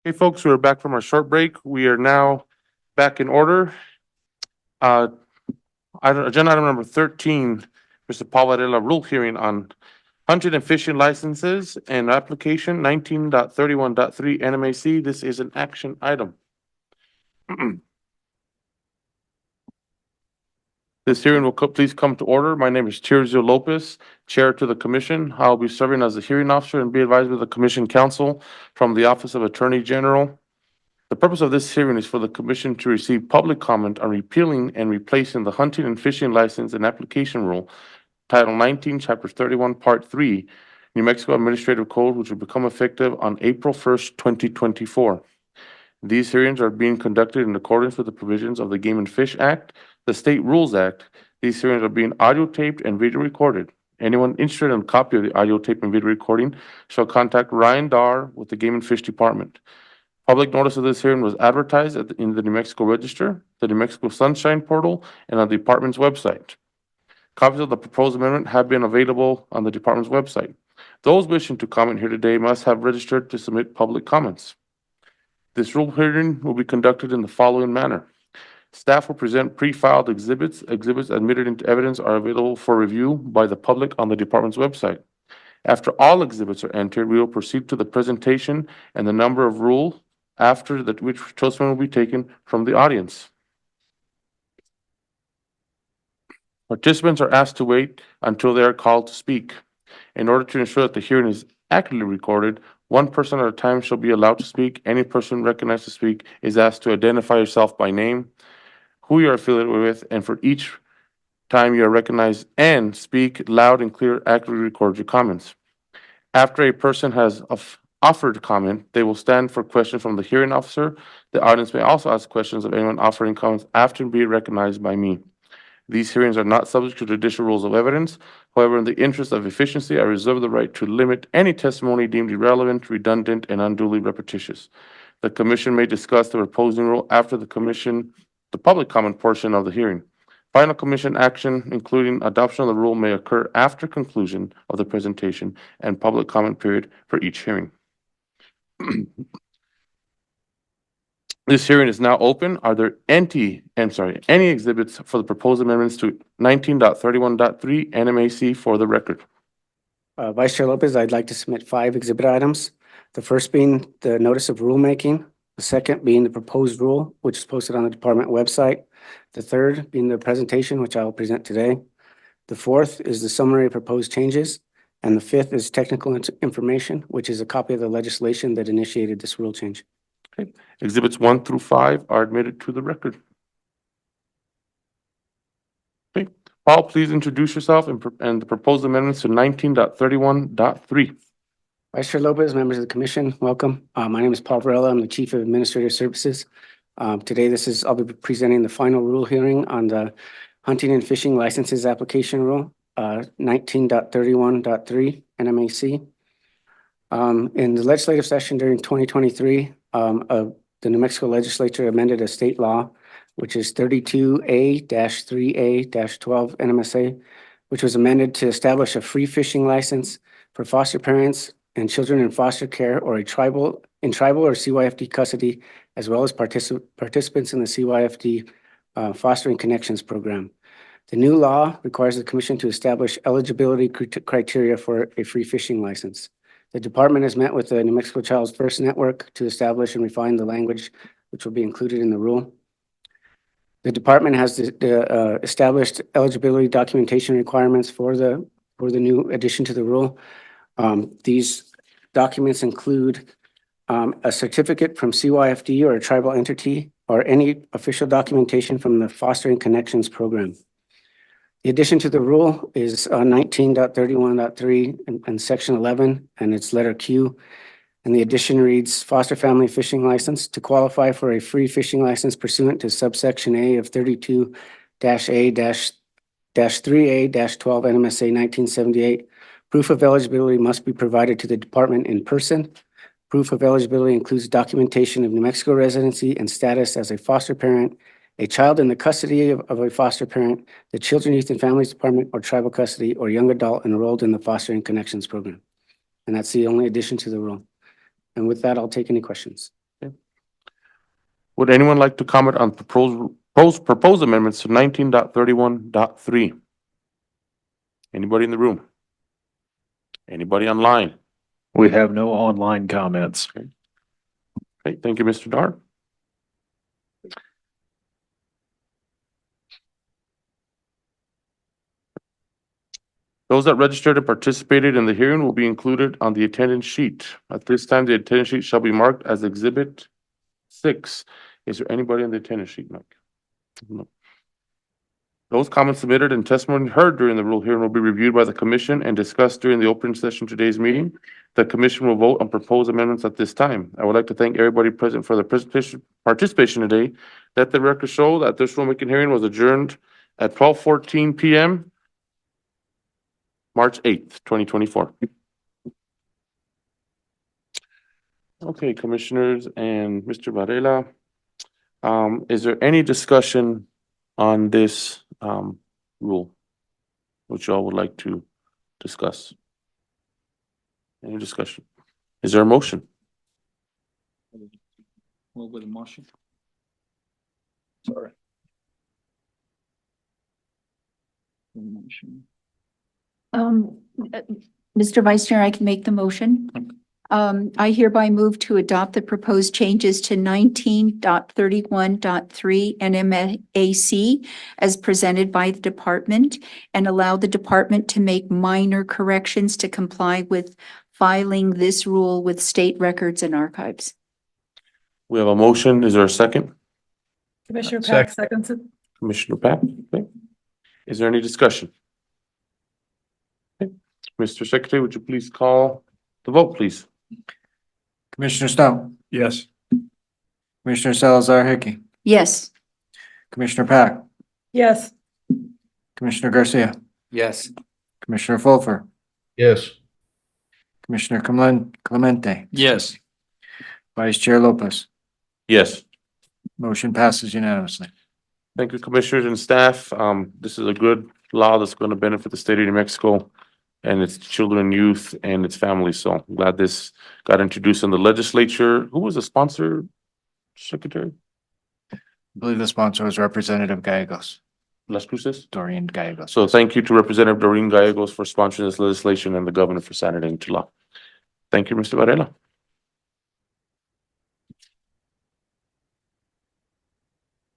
Okay, folks, we're back from our short break. We are now back in order. Agenda item number 13, Mr. Paul Varela rule hearing on hunting and fishing licenses and application 19.31.3 NMAC. This is an action item. This hearing will please come to order. My name is Tirzio Lopez, Chair to the Commission. I'll be serving as the hearing officer and be advised by the Commission Counsel from the Office of Attorney General. The purpose of this hearing is for the Commission to receive public comment on repealing and replacing the hunting and fishing license and application rule, Title 19, Chapter 31, Part 3, New Mexico Administrative Code, which will become effective on April 1st, 2024. These hearings are being conducted in accordance with the provisions of the Game and Fish Act, the State Rules Act. These hearings are being audio taped and video recorded. Anyone interested in a copy of the audio tape and video recording shall contact Ryan Darr with the Game and Fish Department. Public notice of this hearing was advertised in the New Mexico Register, the New Mexico Sunshine Portal, and on the department's website. Copies of the proposed amendment have been available on the department's website. Those wishing to comment here today must have registered to submit public comments. This rule hearing will be conducted in the following manner. Staff will present pre-filed exhibits. Exhibits admitted into evidence are available for review by the public on the department's website. After all exhibits are entered, we will proceed to the presentation and the number of rule, after that which testimony will be taken from the audience. Participants are asked to wait until they are called to speak. In order to ensure that the hearing is accurately recorded, one person at a time shall be allowed to speak. Any person recognized to speak is asked to identify yourself by name, who you are affiliated with, and for each time you are recognized and speak loud and clear, accurately record your comments. After a person has offered comment, they will stand for questions from the hearing officer. The audience may also ask questions of anyone offering comments after being recognized by me. These hearings are not subject to judicial rules of evidence. However, in the interest of efficiency, I reserve the right to limit any testimony deemed irrelevant, redundant, and unduly repetitious. The commission may discuss the proposing rule after the public comment portion of the hearing. Final commission action, including adoption of the rule, may occur after conclusion of the presentation and public comment period for each hearing. This hearing is now open. Are there any exhibits for the proposed amendments to 19.31.3 NMAC for the record?
Vice Chair Lopez, I'd like to submit 5 exhibit items. The first being the notice of rulemaking, the second being the proposed rule, which is posted on the department website. The third being the presentation, which I will present today. The fourth is the summary of proposed changes. And the fifth is technical information, which is a copy of the legislation that initiated this rule change.
Okay. Exhibits 1 through 5 are admitted to the record. Okay. Paul, please introduce yourself and the proposed amendments to 19.31.3.
Vice Chair Lopez, members of the commission, welcome. My name is Paul Varela. I'm the Chief of Administrative Services. Today, I'll be presenting the final rule hearing on the hunting and fishing licenses application rule, 19.31.3 NMAC. In the legislative session during 2023, the New Mexico legislature amended a state law, which is 32A-3A-12 NMSA, which was amended to establish a free fishing license for foster parents and children in foster care or in tribal or CYFD custody, as well as participants in the CYFD Fostering Connections program. The new law requires the commission to establish eligibility criteria for a free fishing license. The department has met with the New Mexico Child's First Network to establish and refine the language which will be included in the rule. The department has established eligibility documentation requirements for the new addition to the rule. These documents include a certificate from CYFD or a tribal entity or any official documentation from the Fostering Connections program. The addition to the rule is 19.31.3 and section 11 and its letter Q. And the addition reads foster family fishing license to qualify for a free fishing license pursuant to subsection A of 32-A-3A-12 NMSA 1978. Proof of eligibility must be provided to the department in person. Proof of eligibility includes documentation of New Mexico residency and status as a foster parent, a child in the custody of a foster parent, the Children, Youth, and Families Department, or tribal custody, or young adult enrolled in the Fostering Connections program. And that's the only addition to the rule. And with that, I'll take any questions.
Okay. Would anyone like to comment on proposed amendments to 19.31.3? Anybody in the room? Anybody online?
We have no online comments.
Okay, thank you, Mr. Dar. Those that registered and participated in the hearing will be included on the attendance sheet. At this time, the attendance sheet shall be marked as Exhibit 6. Is there anybody on the attendance sheet, Mike? No. Those comments submitted and testimony heard during the rule hearing will be reviewed by the commission and discussed during the open session today's meeting. The commission will vote on proposed amendments at this time. I would like to thank everybody present for their participation today. Let the record show that this rulemaking hearing was adjourned at 12:14 p.m. March 8th, 2024. Okay, commissioners and Mr. Varela, is there any discussion on this rule which y'all would like to discuss? Any discussion? Is there a motion?
Move with a motion. Sorry.
Mr. Vice Chair, I can make the motion. I hereby move to adopt the proposed changes to 19.31.3 NMAC as presented by the department and allow the department to make minor corrections to comply with filing this rule with state records and archives.
We have a motion. Is there a second?
Commissioner Pack seconds it.
Commissioner Pat, okay. Is there any discussion? Okay. Mr. Secretary, would you please call the vote, please?
Commissioner Stout,
Yes.
Commissioner Salazar Hickey,
Yes.
Commissioner Pack,
Yes.
Commissioner Garcia,
Yes.
Commissioner Fulfer,
Yes.
Commissioner Clemente,
Yes.
Vice Chair Lopez.
Yes.
Motion passes unanimously.
Thank you, commissioners and staff. This is a good law that's going to benefit the state of New Mexico and its children, youth, and its families. So I'm glad this got introduced in the legislature. Who was the sponsor, Secretary?
I believe the sponsor was Representative Gallegos,
Las Cruces?
Doreen Gallegos.
So thank you to Representative Doreen Gallegos for sponsoring this legislation and the governor for signing it into law. Thank you, Mr. Varela.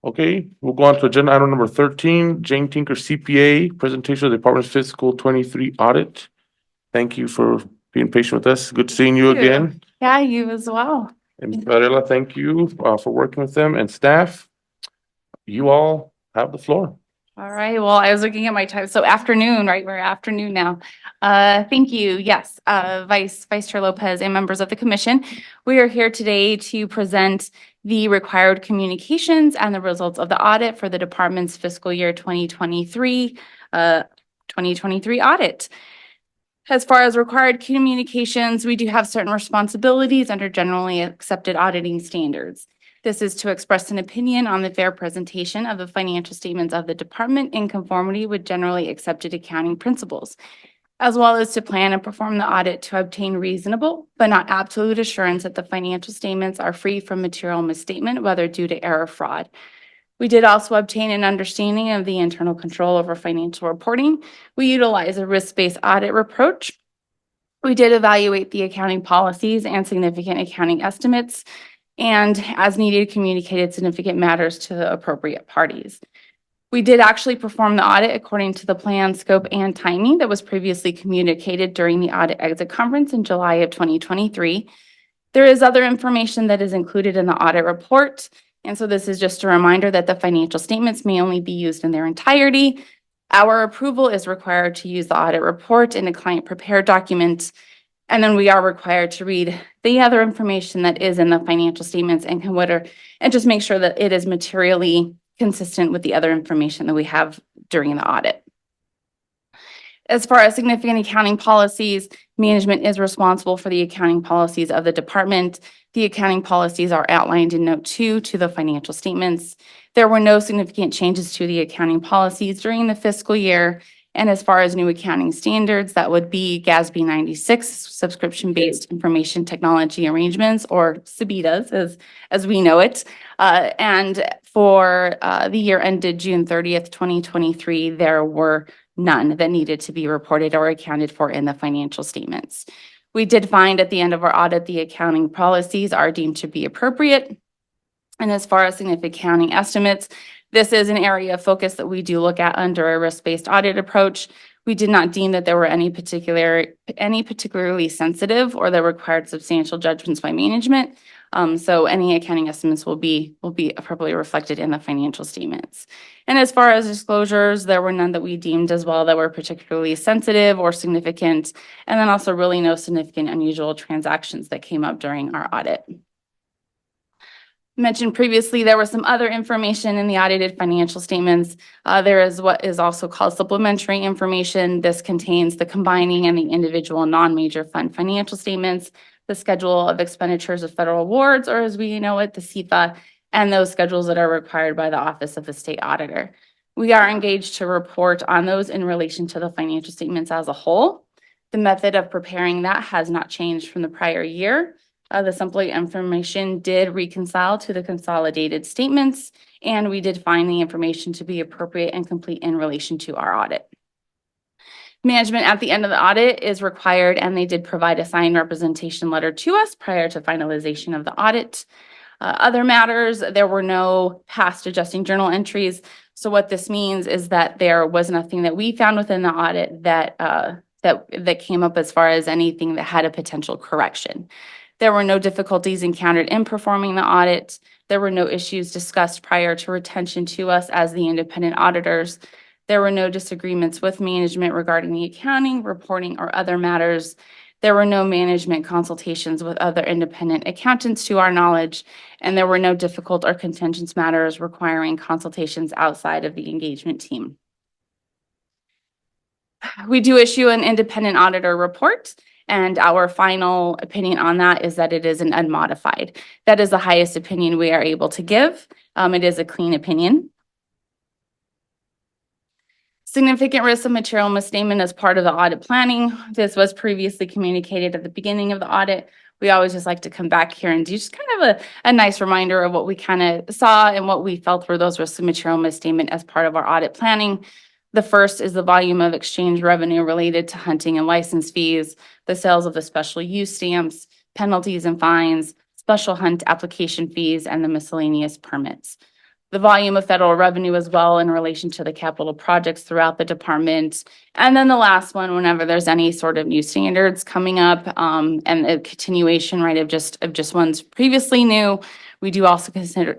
Okay, we'll go on to agenda item number 13, Jane Tinker CPA, presentation of the Department's fiscal 23 audit. Thank you for being patient with us. Good seeing you
Thank you.
again.
Yeah, you as well.
And Mr. Varela, thank you for working with them and staff. You all have the floor.
All right. Well, I was looking at my time. So afternoon, right? We're afternoon now. Thank you. Yes, Vice Chair Lopez and members of the commission. We are here today to present the required communications and the results of the audit for the department's fiscal year 2023 audit. As far as required communications, we do have certain responsibilities under generally accepted auditing standards. This is to express an opinion on the fair presentation of the financial statements of the department in conformity with generally accepted accounting principles, as well as to plan and perform the audit to obtain reasonable but not absolute assurance that the financial statements are free from material misstatement, whether due to error or fraud. We did also obtain an understanding of the internal control over financial reporting. We utilize a risk-based audit approach. We did evaluate the accounting policies and significant accounting estimates, and as needed, communicated significant matters to the appropriate parties. We did actually perform the audit according to the plan, scope, and timing that was previously communicated during the audit exit conference in July of 2023. There is other information that is included in the audit report. And so this is just a reminder that the financial statements may only be used in their entirety. Our approval is required to use the audit report in a client prepared document. And then we are required to read the other information that is in the financial statements and consider and just make sure that it is materially consistent with the other information that we have during the audit. As far as significant accounting policies, management is responsible for the accounting policies of the department. The accounting policies are outlined in Note 2 to the financial statements. There were no significant changes to the accounting policies during the fiscal year. And as far as new accounting standards, that would be GASB 96, subscription-based information technology arrangements, or SBITAs, as we know it. And for the year ended June 30th, 2023, there were none that needed to be reported or accounted for in the financial statements. We did find at the end of our audit, the accounting policies are deemed to be appropriate. And as far as significant accounting estimates, this is an area of focus that we do look at under a risk-based audit approach. We did not deem that there were any particularly sensitive or that required substantial judgments by management. So any accounting estimates will be appropriately reflected in the financial statements. And as far as disclosures, there were none that we deemed as well that were particularly sensitive or significant, and then also really no significant unusual transactions that came up during our audit. Mentioned previously, there was some other information in the audited financial statements. There is what is also called supplementary information. This contains the combining and the individual non-major fund financial statements, the schedule of expenditures of federal awards, or as we know it, the CFA, and those schedules that are required by the Office of the State Auditor. We are engaged to report on those in relation to the financial statements as a whole. The method of preparing that has not changed from the prior year. The simple information did reconcile to the consolidated statements, and we did find the information to be appropriate and complete in relation to our audit. Management at the end of the audit is required, and they did provide a signed representation letter to us prior to finalization of the audit. Other matters, there were no past adjusting journal entries. So what this means is that there was nothing that we found within the audit that that came up as far as anything that had a potential correction. There were no difficulties encountered in performing the audit. There were no issues discussed prior to retention to us as the independent auditors. There were no disagreements with management regarding the accounting, reporting, or other matters. There were no management consultations with other independent accountants to our knowledge, and there were no difficult or contentious matters requiring consultations outside of the engagement team. We do issue an independent auditor report, and our final opinion on that is that it is an unmodified. That is the highest opinion we are able to give. It is a clean opinion. Significant risk of material misstatement as part of the audit planning. This was previously communicated at the beginning of the audit. We always just like to come back here and do just kind of a nice reminder of what we kind of saw and what we felt were those risks of material misstatement as part of our audit planning. The first is the volume of exchange revenue related to hunting and license fees, the sales of the special use stamps, penalties and fines, special hunt application fees, and the miscellaneous permits. The volume of federal revenue as well in relation to the capital projects throughout the department. And then the last one, whenever there's any sort of new standards coming up and a continuation, right, of just ones previously new, we do also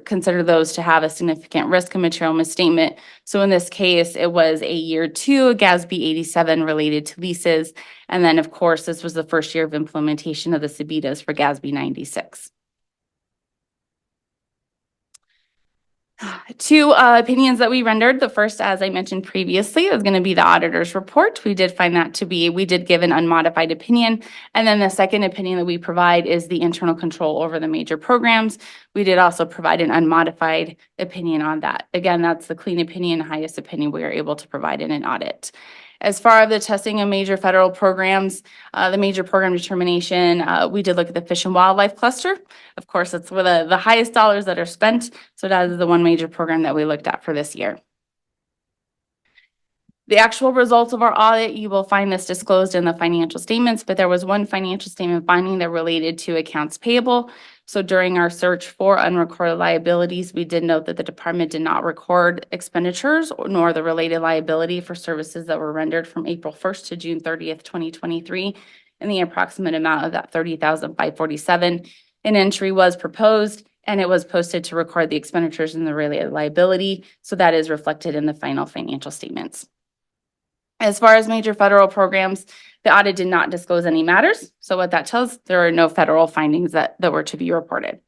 consider those to have a significant risk of material misstatement. So in this case, it was a year 2, GASB 87 related to leases. And then of course, this was the first year of implementation of the SEBITAs for GASB 96. 2 opinions that we rendered. The first, as I mentioned previously, is going to be the auditor's report. We did find that to be, we did give an unmodified opinion. And then the second opinion that we provide is the internal control over the major programs. We did also provide an unmodified opinion on that. Again, that's the clean opinion, highest opinion we are able to provide in an audit. As far as the testing of major federal programs, the major program determination, we did look at the fish and wildlife cluster. Of course, it's where the highest dollars that are spent. So that is the one major program that we looked at for this year. The actual results of our audit, you will find this disclosed in the financial statements, but there was one financial statement finding that related to accounts payable. So during our search for unrecorded liabilities, we did note that the department did not record expenditures nor the related liability for services that were rendered from April 1st to June 30th, 2023, in the approximate amount of that $30,547. An entry was proposed and it was posted to record the expenditures and the related liability. So that is reflected in the final financial statements. As far as major federal programs, the audit did not disclose any matters. So what that tells, there are no federal findings that were to be reported.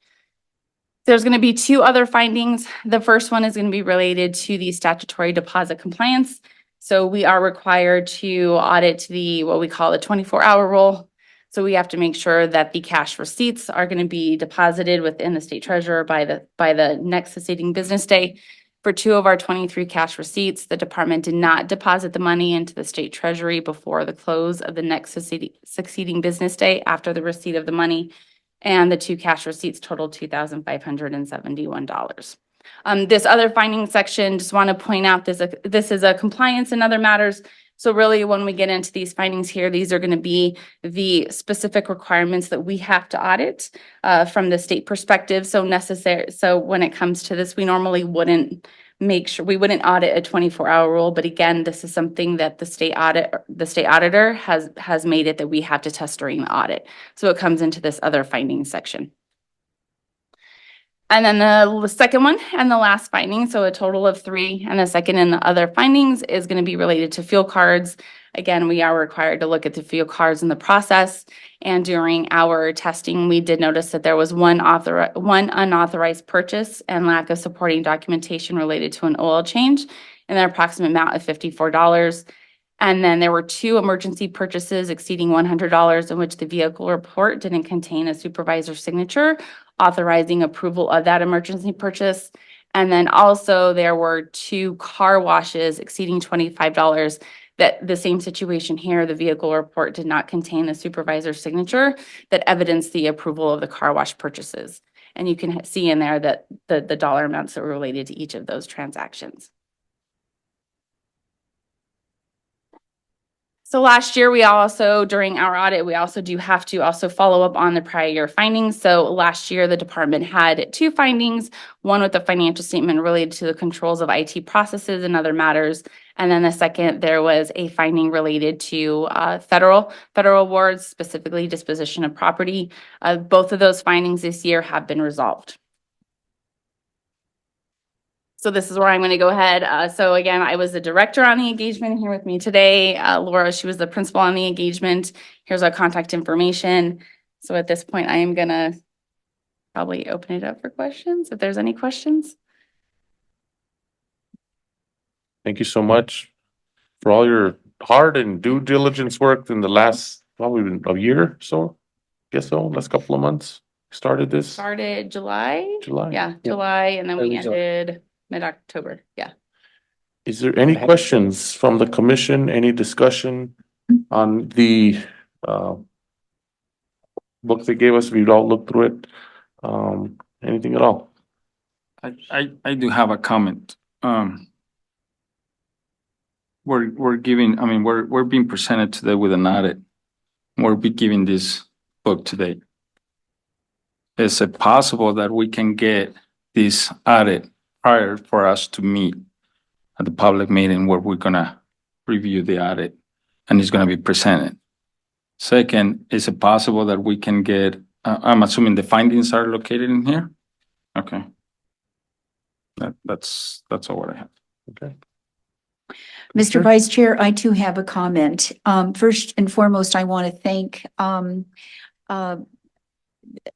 There's going to be 2 other findings. The first one is going to be related to the statutory deposit compliance. So we are required to audit what we call the 24-hour rule. So we have to make sure that the cash receipts are going to be deposited within the state treasurer by the next succeeding business day. For 2 of our 23 cash receipts, the department did not deposit the money into the state treasury before the close of the next succeeding business day after the receipt of the money. And the 2 cash receipts totaled $2,571. This other finding section, just want to point out this is a compliance and other matters. So really, when we get into these findings here, these are going to be the specific requirements that we have to audit from the state perspective. So when it comes to this, we normally wouldn't audit a 24-hour rule. But again, this is something that the state auditor has made it that we have to test during the audit. So it comes into this other findings section. And then the second one and the last finding, so a total of 3, and the second and the other findings is going to be related to fuel cards. Again, we are required to look at the fuel cards in the process. And during our testing, we did notice that there was one unauthorized purchase and lack of supporting documentation related to an oil change in the approximate amount of $54. And then there were 2 emergency purchases exceeding $100 in which the vehicle report didn't contain a supervisor's signature authorizing approval of that emergency purchase. And then also there were 2 car washes exceeding $25 that the same situation here, the vehicle report did not contain the supervisor's signature that evidenced the approval of the car wash purchases. And you can see in there that the dollar amounts that were related to each of those transactions. So last year, we also, during our audit, we also do have to also follow up on the prior year findings. So last year, the department had 2 findings, one with the financial statement related to the controls of IT processes and other matters. And then the second, there was a finding related to federal awards, specifically disposition of property. Both of those findings this year have been resolved. So this is where I'm going to go ahead. So again, I was the director on the engagement here with me today. Laura, she was the principal on the engagement. Here's our contact information. So at this point, I am going to probably open it up for questions, if there's any questions.
Thank you so much for all your hard and due diligence work in the last probably a year or so. Guess so, last couple of months. Started this.
Started July?
July.
Yeah,
Yep.
July, and then we
Early July.
ended mid-October. Yeah.
Is there any questions from the commission? Any discussion on the book they gave us? We've all looked through it. Anything at all?
I do have a comment. We're giving, I mean, we're being presented today with an audit. We're be giving this book today. Is it possible that we can get this audit prior for us to meet at the public meeting where we're gonna review the audit and it's gonna be presented? Second, is it possible that we can get, I'm assuming the findings are located in here? Okay. That's all what I have.
Okay.
Mr. Vice Chair, I too have a comment. First and foremost, I want to thank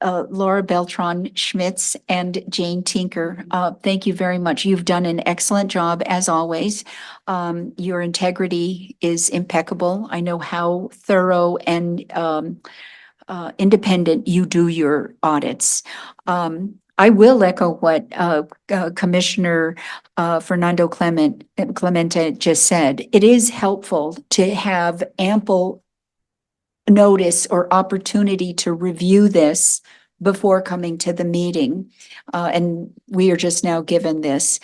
Laura Beltran-Schmitz and Jane Tinker. Thank you very much. You've done an excellent job as always. Your integrity is impeccable. I know how thorough and independent you do your audits. I will echo what Commissioner Fernando Clemente just said. It is helpful to have ample notice or opportunity to review this before coming to the meeting. And we are just now given this.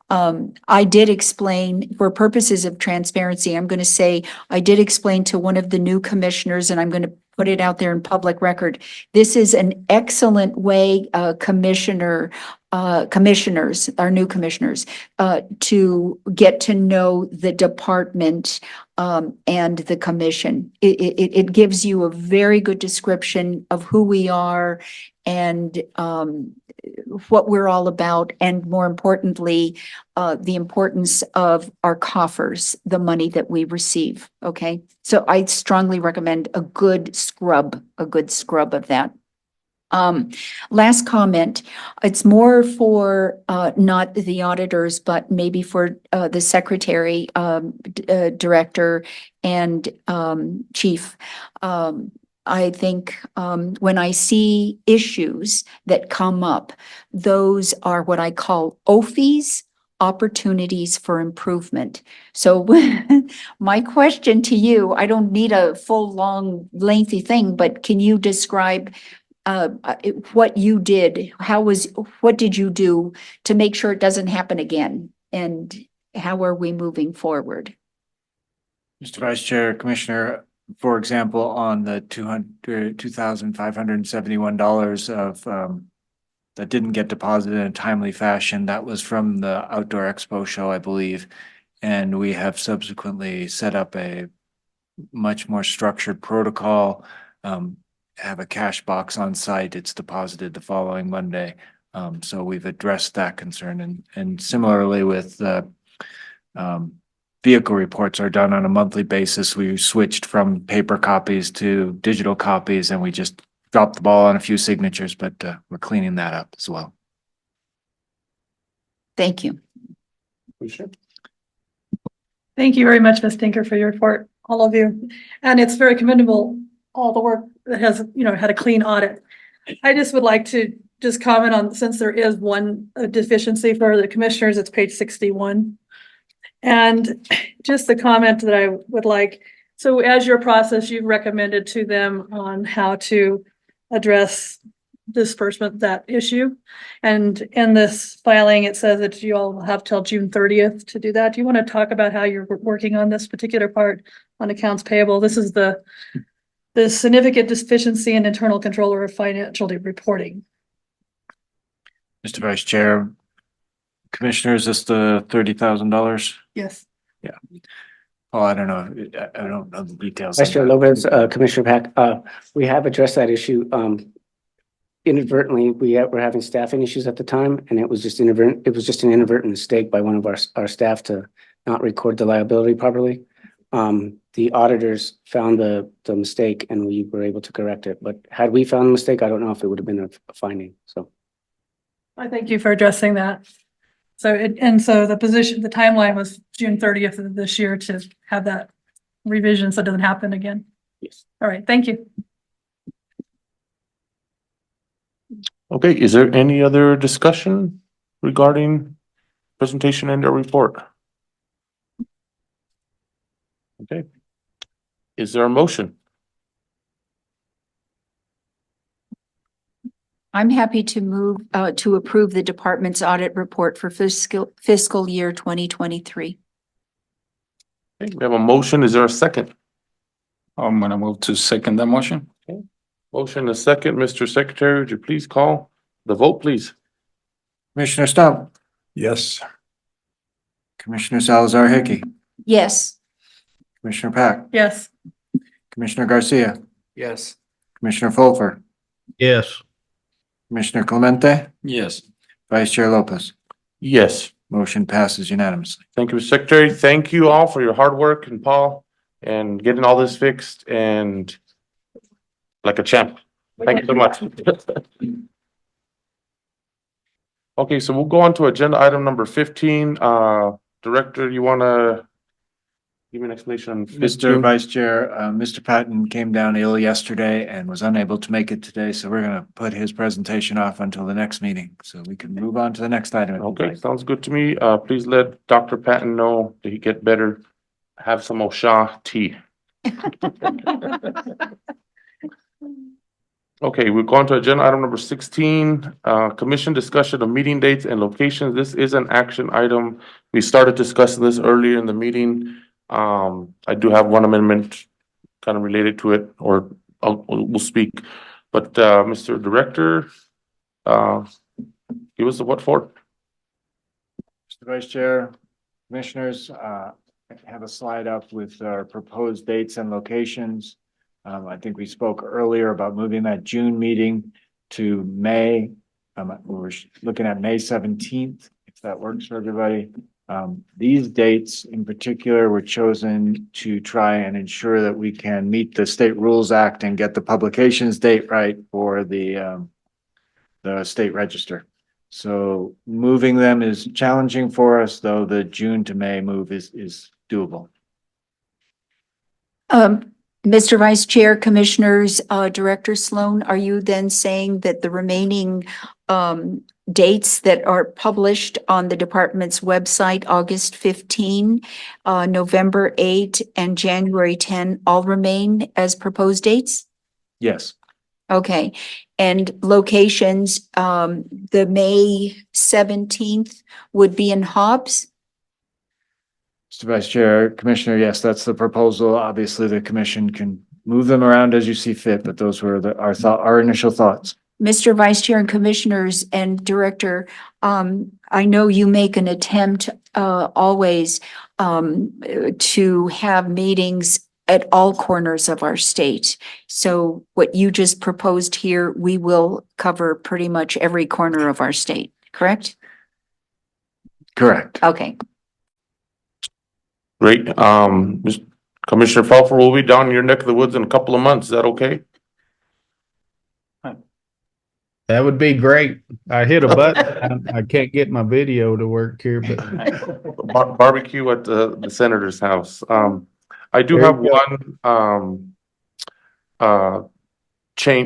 I did explain, for purposes of transparency, I'm going to say, I did explain to one of the new commissioners, and I'm going to put it out there in public record. This is an excellent way, commissioners, our new commissioners, to get to know the department and the commission. It gives you a very good description of who we are and what we're all about, and more importantly, the importance of our coffers, the money that we receive. Okay, so I strongly recommend a good scrub of that. Last comment, it's more for not the auditors, but maybe for the secretary, director, and chief. I think when I see issues that come up, those are what I call OFIs, opportunities for improvement. So my question to you, I don't need a full, long, lengthy thing, but can you describe what you did? What did you do to make sure it doesn't happen again? And how are we moving forward?
Mr. Vice Chair, Commissioner, for example, on the $2,571 of that didn't get deposited in a timely fashion, that was from the Outdoor Expo show, I believe. And we have subsequently set up a much more structured protocol, have a cash box on site. It's deposited the following Monday. So we've addressed that concern. And similarly with the vehicle reports are done on a monthly basis. We switched from paper copies to digital copies, and we just dropped the ball on a few signatures, but we're cleaning that up as well.
Thank you.
Thank you very much, Ms. Tinker, for your report, all of you. And it's very commendable, all the work that has, had a clean audit. I just would like to just comment on, since there is one deficiency for the commissioners, it's page 61. And just the comment that I would like, so as your process, you've recommended to them on how to address disbursement, that issue. And in this filing, it says that you all have till June 30th to do that. Do you want to talk about how you're working on this particular part on accounts payable? This is the significant deficiency in internal controller of financial reporting.
Mr. Vice Chair, Commissioner, is this the $30,000?
Yes.
Yeah. Oh, I don't know. I don't know the details.
Vice
of
Chair
that.
Lopez, Commissioner Pack, we have addressed that issue. Inadvertently, we're having staffing issues at the time, and it was just an inadvertent mistake by one of our staff to not record the liability properly. The auditors found the mistake and we were able to correct it, but had we found the mistake, I don't know if it would have been a finding, so.
I thank you for addressing that. So the timeline was June 30th of this year to have that revision so it doesn't happen again.
Yes.
All right, thank you.
Okay, is there any other discussion regarding presentation and the report? Okay. Is there a motion?
I'm happy to move to approve the department's audit report for fiscal year 2023.
Okay, we have a motion. Is there a second?
I'm gonna move to second that motion.
Okay. Motion a second. Mr. Secretary, would you please call the vote, please?
Commissioner Stump,
Yes.
Commissioner Salazar Hickey,
Yes.
Commissioner Pack,
Yes.
Commissioner Garcia,
Yes.
Commissioner Fulfer,
Yes.
Commissioner Clemente,
Yes.
Vice Chair Lopez.
Yes.
Motion passes unanimously.
Thank you, Mr. Secretary. Thank you all for your hard work and Paul and getting all this fixed and like a champ. Thank you so much. Okay, so we'll go on to agenda item number 15. Director, you want to give me an explanation on
Mr.
15?
Vice Chair, Mr. Patton came down ill yesterday and was unable to make it today, so we're gonna put his presentation off until the next meeting, so we can move on to the next item. if you'd
Okay,
like.
sounds good to me. Please let Dr. Patton know that he get better. Have some Osha tea. Okay, we're going to agenda item number 16, commission discussion of meeting dates and locations. This is an action item. We started discussing this earlier in the meeting. I do have one amendment kind of related to it, or we'll speak. But, Mr. Director, give us the what for?
Mr. Vice Chair, Commissioners, I have a slide up with our proposed dates and locations. I think we spoke earlier about moving that June meeting to May. We're looking at May 17th, if that works for everybody. These dates in particular were chosen to try and ensure that we can meet the State Rules Act and get the publications date right for the state register. So moving them is challenging for us, though the June to May move is doable.
Mr. Vice Chair, Commissioners, Director Sloan, are you then saying that the remaining dates that are published on the department's website, August 15, November 8, and January 10, all remain as proposed dates?
Yes.
Okay, and locations, the May 17th would be in Hobbs?
Mr. Vice Chair, Commissioner, yes, that's the proposal. Obviously, the commission can move them around as you see fit, but those were our initial thoughts.
Mr. Vice Chair and Commissioners and Director, I know you make an attempt always to have meetings at all corners of our state. So what you just proposed here, we will cover pretty much every corner of our state, correct?
Correct.
Okay.
Great. Commissioner Felfer will be down in your neck of the woods in a couple of months. Is that okay?
That would be great. I hit a button. I can't get my video to work here, but
Barbecue at the senator's house. I do
There
have
you
one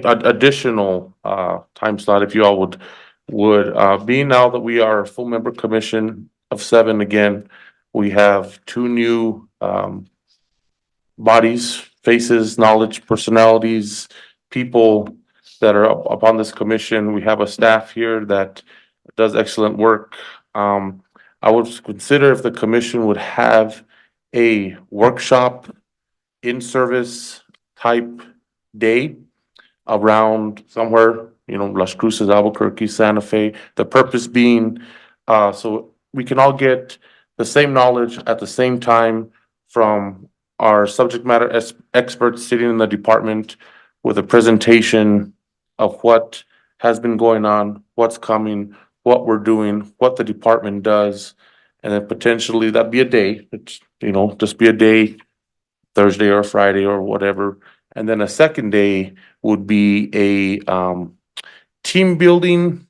additional time slot if you all would being now that we are a full member commission of 7 again, we have 2 new bodies, faces, knowledge, personalities, people that are upon this commission. We have a staff here that does excellent work. I would consider if the commission would have a workshop in-service type day around somewhere, Las Cruces, Albuquerque, Santa Fe. The purpose being, so we can all get the same knowledge at the same time from our subject matter experts sitting in the department with a presentation of what has been going on, what's coming, what we're doing, what the department does. And then potentially that'd be a day, it's, just be a day, Thursday or Friday or whatever. And then a second day would be a team building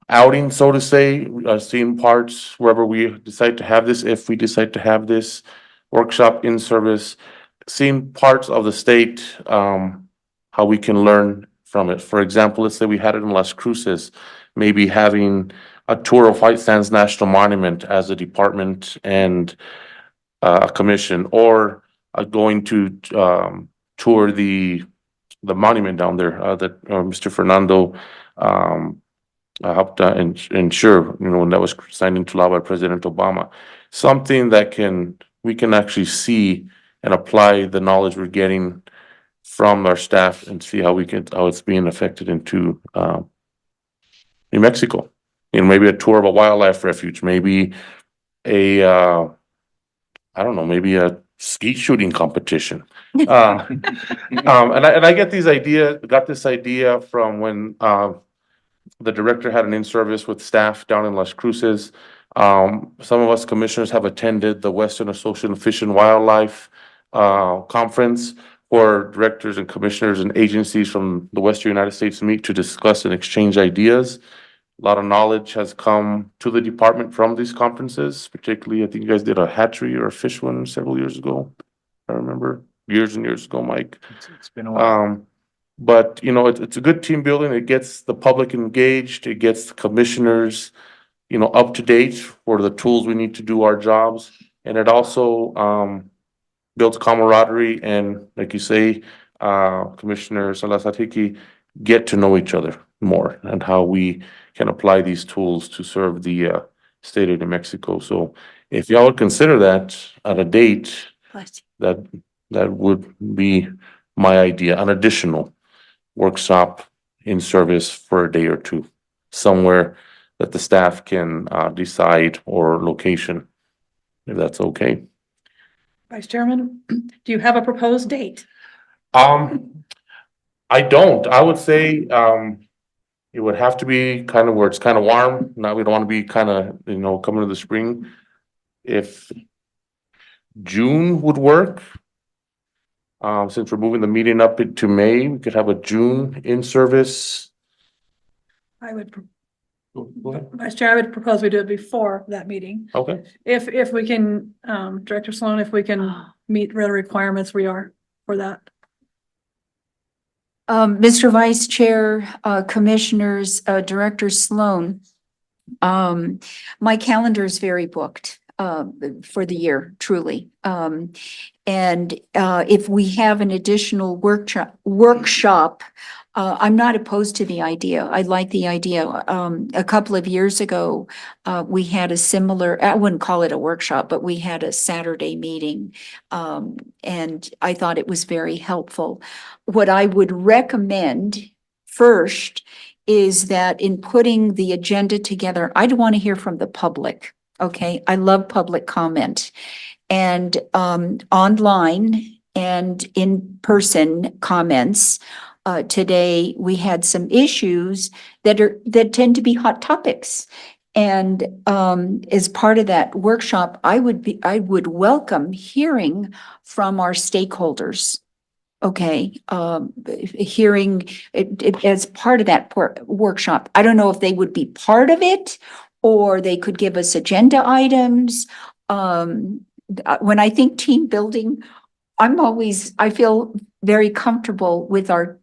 outing, so to say, seeing parts wherever we decide to have this, if we decide to have this workshop in service, seeing parts of the state, how we can learn from it. For example, let's say we had it in Las Cruces, maybe having a tour of White Sands National Monument as a department and a commission, or going to tour the monument down there that Mr. Fernando helped ensure, when that was signed into law by President Obama. Something that we can actually see and apply the knowledge we're getting from our staff and see how it's being affected into New Mexico. Maybe a tour of a wildlife refuge, maybe maybe a skeet shooting competition. And I got this idea from when the director had an in-service with staff down in Las Cruces. Some of us commissioners have attended the Western Association of Fish and Wildlife conference, where directors and commissioners and agencies from the Western United States meet to discuss and exchange ideas. A lot of knowledge has come to the department from these conferences, particularly, I think you guys did a hatchery or a fish one several years ago. I remember years and years ago, Mike.
It's been a while.
But it's a good team building. It gets the public engaged. It gets the commissioners, up to date for the tools we need to do our jobs. And it also builds camaraderie and, like you say, Commissioner Salazar-Hickey, get to know each other more and how we can apply these tools to serve the state of New Mexico. So if y'all would consider that at a date, that would be my idea, an additional workshop in service for a day or two, somewhere that the staff can decide, or location, if that's okay.
Vice Chairman, do you have a proposed date?
I don't. I would say it would have to be kind of where it's kind of warm. Now, we don't want to be kind of, coming to the spring. If June would work, since we're moving the meeting up into May, we could have a June in service.
Vice Chair, I would propose we do it before that meeting.
Okay.
If we can, Director Sloan, if we can meet the requirements we are for that.
Mr. Vice Chair, Commissioners, Director Sloan, my calendar is very booked for the year, truly. And if we have an additional workshop, I'm not opposed to the idea. I like the idea. A couple of years ago, we had a similar, I wouldn't call it a workshop, but we had a Saturday meeting. And I thought it was very helpful. What I would recommend first is that in putting the agenda together, I'd want to hear from the public. Okay, I love public comment. And online and in-person comments. Today, we had some issues that tend to be hot topics. And as part of that workshop, I would welcome hearing from our stakeholders. Okay, hearing it as part of that workshop. I don't know if they would be part of it, or they could give us agenda items. When I think team building, I feel very comfortable with our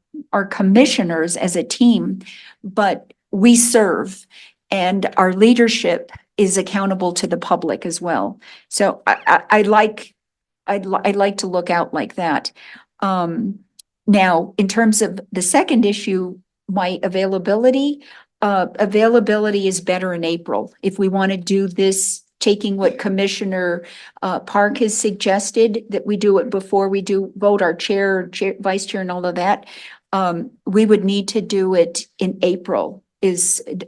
commissioners as a team, but we serve, and our leadership is accountable to the public as well. So I'd like to look out like that. Now, in terms of the second issue, my availability is better in April. If we want to do this, taking what Commissioner Park has suggested, that we do it before we do vote our chair, vice chair and all of that, we would need to do it in April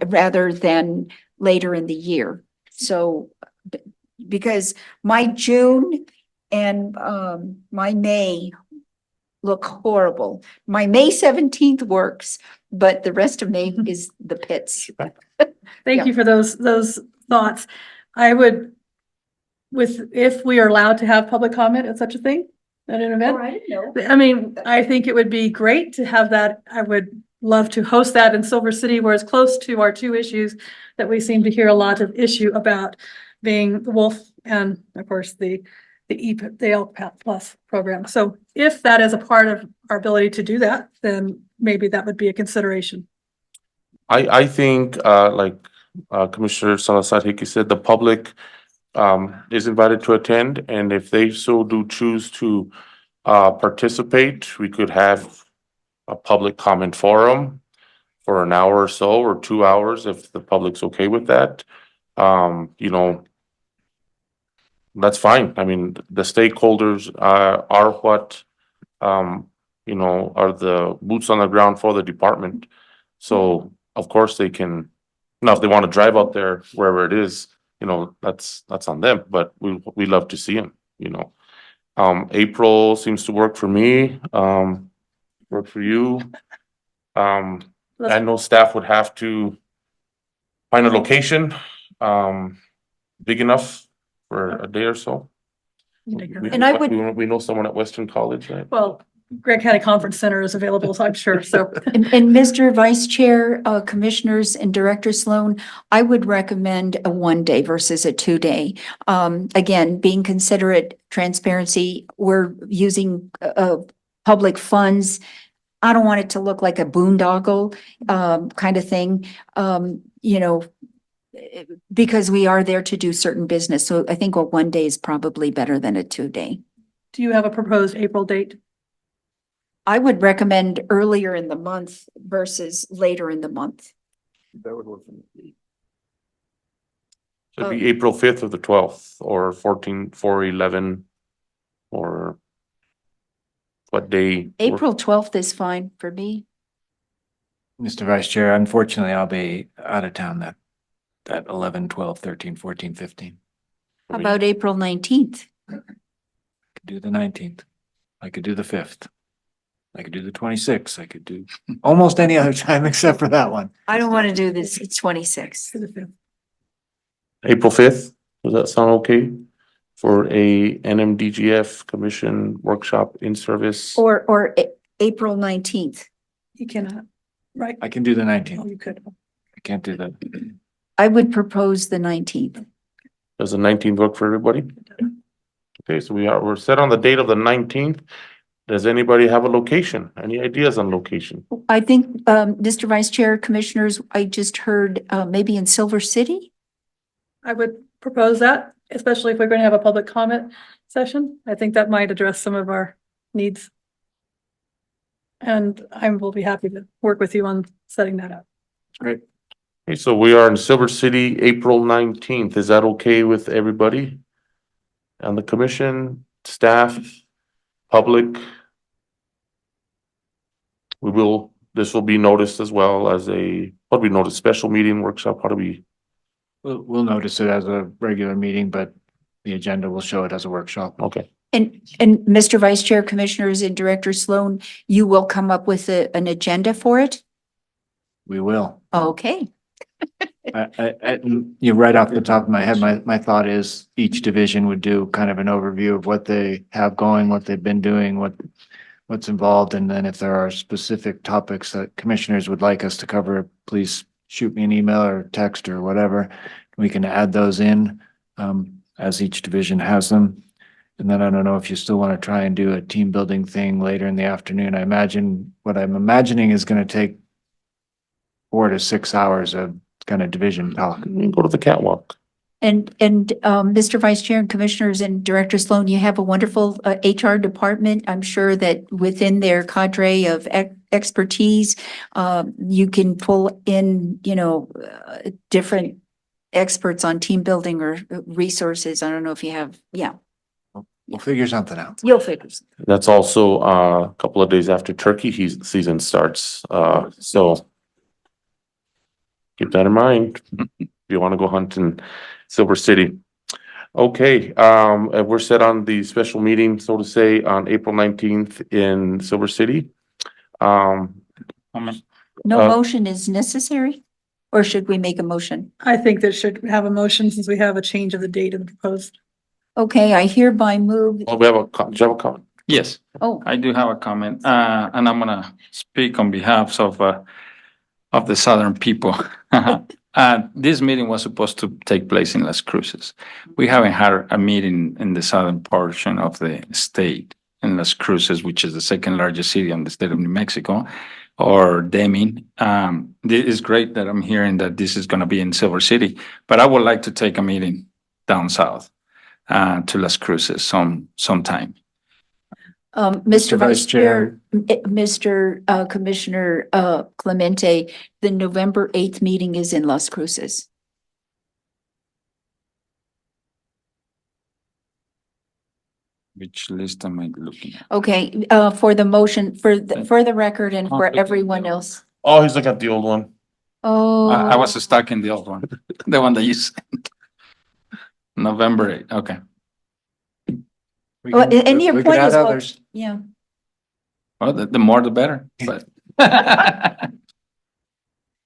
rather than later in the year. So because my June and my May look horrible. My May 17th works, but the rest of May is the pits.
Thank you for those thoughts. I would, if we are allowed to have public comment at such a thing, at an event.
I didn't know.
I mean, I think it would be great to have that. I would love to host that in Silver City, where it's close to our two issues that we seem to hear a lot of issue about, being the wolf and of course the LPAT Plus program. So if that is a part of our ability to do that, then maybe that would be a consideration.
I think, like Commissioner Salazar-Hickey said, the public is invited to attend, and if they so do choose to participate, we could have a public comment forum for an hour or so, or 2 hours, if the public's okay with that. You know, that's fine. I mean, the stakeholders are what, you know, are the boots on the ground for the department. So of course they can, now if they want to drive out there, wherever it is, you know, that's on them, but we love to see them, you know. April seems to work for me, work for you. I know staff would have to find a location, big enough for a day or so.
And I would-
We know someone at Western College, right?
Well, Grant County Conference Center is available, so I'm sure, so.
And Mr. Vice Chair, Commissioners and Director Sloan, I would recommend a 1 day versus a 2 day. Again, being considerate, transparency, we're using public funds. I don't want it to look like a boondoggle kind of thing, you know, because we are there to do certain business. So I think a 1 day is probably better than a 2 day.
Do you have a proposed April date?
I would recommend earlier in the month versus later in the month.
That would work for me. So it'd be April 5th or the 12th, or 4/11, or what day?
April 12th is fine for me.
Mr. Vice Chair, unfortunately, I'll be out of town that 11, 12, 13, 14, 15.
How about April 19th?
Could do the 19th. I could do the 5th. I could do the 26th. I could do almost any other time except for that one.
I don't want to do this. It's 26th.
April 5th, does that sound okay? For a NMDGF Commission workshop in service?
Or April 19th.
You cannot, right?
I can do the
Oh,
19th.
you could.
I can't do that.
I would propose the 19th.
Does the 19th work for everybody? Okay, so we're set on the date of the 19th. Does anybody have a location? Any ideas on location?
I think, Mr. Vice Chair, Commissioners, I just heard maybe in Silver City.
I would propose that, especially if we're going to have a public comment session. I think that might address some of our needs. And I will be happy to work with you on setting that up.
Great.
Okay, so we are in Silver City, April 19th. Is that okay with everybody? And the commission, staff, public? This will be noticed as well as what do we notice, special meeting, workshop, how do we?
We'll notice it as a regular meeting, but the agenda will show it as a workshop.
Okay.
And Mr. Vice Chair, Commissioners and Director Sloan, you will come up with an agenda for it?
We will.
Okay.
You're right off the top of my head. My thought is each division would do kind of an overview of what they have going, what they've been doing, what's involved. And then if there are specific topics that commissioners would like us to cover, please shoot me an email or text or whatever. We can add those in as each division has them. And then I don't know if you still want to try and do a team building thing later in the afternoon. What I'm imagining is going to take 4 to 6 hours of kind of division talk.
Go to the catwalk.
And Mr. Vice Chair and Commissioners and Director Sloan, you have a wonderful HR department. I'm sure that within their cadre of expertise, you can pull in, different experts on team building or resources. I don't know if you have, yeah,
We'll figure something out.
you'll figure.
That's also a couple of days after turkey season starts. So keep that in mind if you want to go hunt in Silver City. Okay, we're set on the special meeting, so to say, on April 19th in Silver City.
No
Uh,
motion is necessary? Or should we make a motion?
I think that should have a motion since we have a change of the date in the proposed.
Okay, I hereby move.
Oh, we have do you have a comment?
Yes,
Oh,
I do have a comment, and I'm gonna speak on behalf of the southern people. This meeting was supposed to take place in Las Cruces. We haven't had a meeting in the southern portion of the state in Las Cruces, which is the second largest city in the state of New Mexico, or Deming. It is great that I'm hearing that this is gonna be in Silver City, but I would like to take a meeting down south to Las Cruces sometime.
Mr. Vice Chair, Mr. Commissioner Clemente, the November 8th meeting is in Las Cruces.
Which list am I looking at?
Okay, for the motion, for the record and for everyone else.
Oh, he's looking at the old one.
Oh.
I was stuck in the old one, the one that you sent. November 8th, okay.
Well, and your
we could
point
add
is, well,
others.
yeah.
Well, the more the better, but.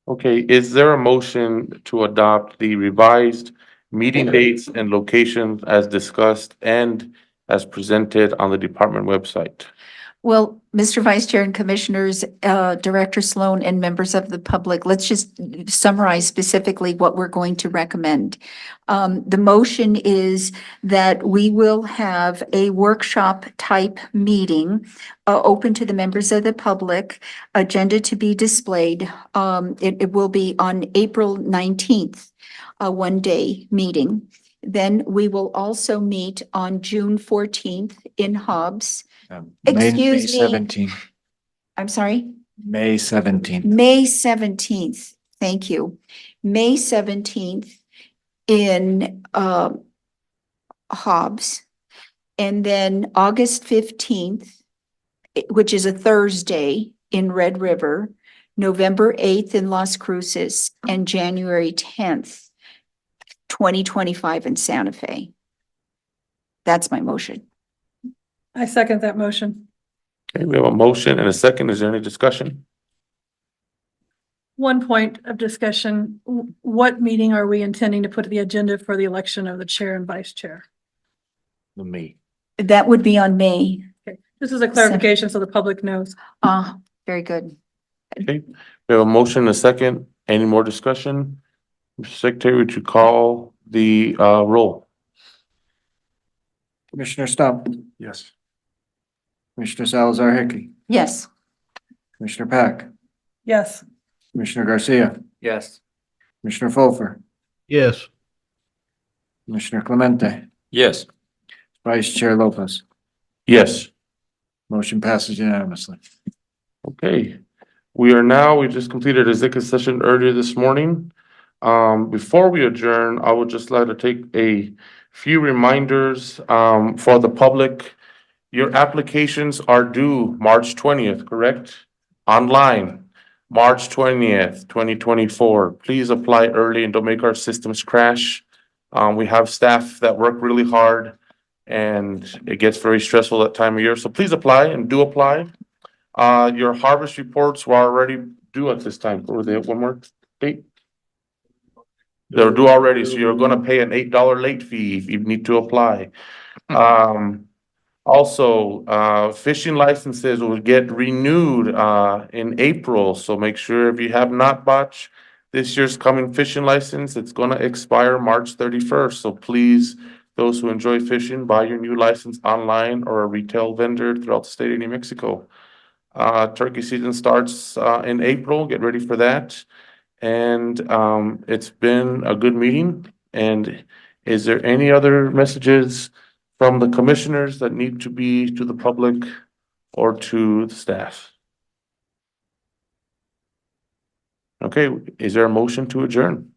Okay, is there a motion to adopt the revised meeting dates and locations as discussed and as presented on the department website?
Well, Mr. Vice Chair and Commissioners, Director Sloan and members of the public, let's just summarize specifically what we're going to recommend. The motion is that we will have a workshop type meeting open to the members of the public, agenda to be displayed. It will be on April 19th, a one-day meeting. Then we will also meet on June 14th in Hobbs. Excuse me.
17th.
I'm sorry?
May 17th.
May 17th. Thank you. May 17th in Hobbs. And then August 15th, which is a Thursday in Red River, November 8th in Las Cruces, and January 10th, 2025 in Santa Fe. That's my motion.
I second that motion.
Okay, we have a motion and a second. Is there any discussion?
One point of discussion, what meeting are we intending to put the agenda for the election of the chair and vice chair?
Me.
That would be on May.
Okay, this is a clarification so the public knows.
Very good.
Okay, we have a motion and a second. Any more discussion? Mr. Secretary, would you call the roll?
Commissioner Stump,
Yes.
Commissioner Salazar Hickey,
Yes.
Commissioner Pack,
Yes.
Commissioner Garcia,
Yes.
Commissioner Fulfer,
Yes.
Commissioner Clemente,
Yes.
Vice Chair Lopez.
Yes.
Motion passes unanimously.
Okay, we just completed a executive session earlier this morning. Before we adjourn, I would just like to take a few reminders for the public. Your applications are due March 20th, correct? Online, March 20th, 2024. Please apply early and don't make our systems crash. We have staff that work really hard and it gets very stressful that time of year. So please apply and do apply. Your harvest reports were already due at this time. What were they? One more date? They're due already, so you're gonna pay an $8 late fee if you need to apply. Also, fishing licenses will get renewed in April, so make sure if you have not bought this year's coming fishing license, it's gonna expire March 31st. So please, those who enjoy fishing, buy your new license online or a retail vendor throughout the state of New Mexico. Turkey season starts in April. Get ready for that. And it's been a good meeting. And Is there any other messages from the commissioners that need to be to the public or to the staff? Okay, is there a motion to adjourn?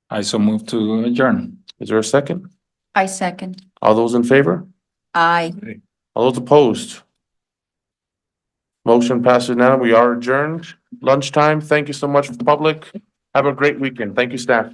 I so move to adjourn.
Is there a second?
I second.
All those in favor?
Aye.
All those opposed? Motion passes now. We are adjourned. Lunchtime. Thank you so much, public. Have a great weekend. Thank you, staff.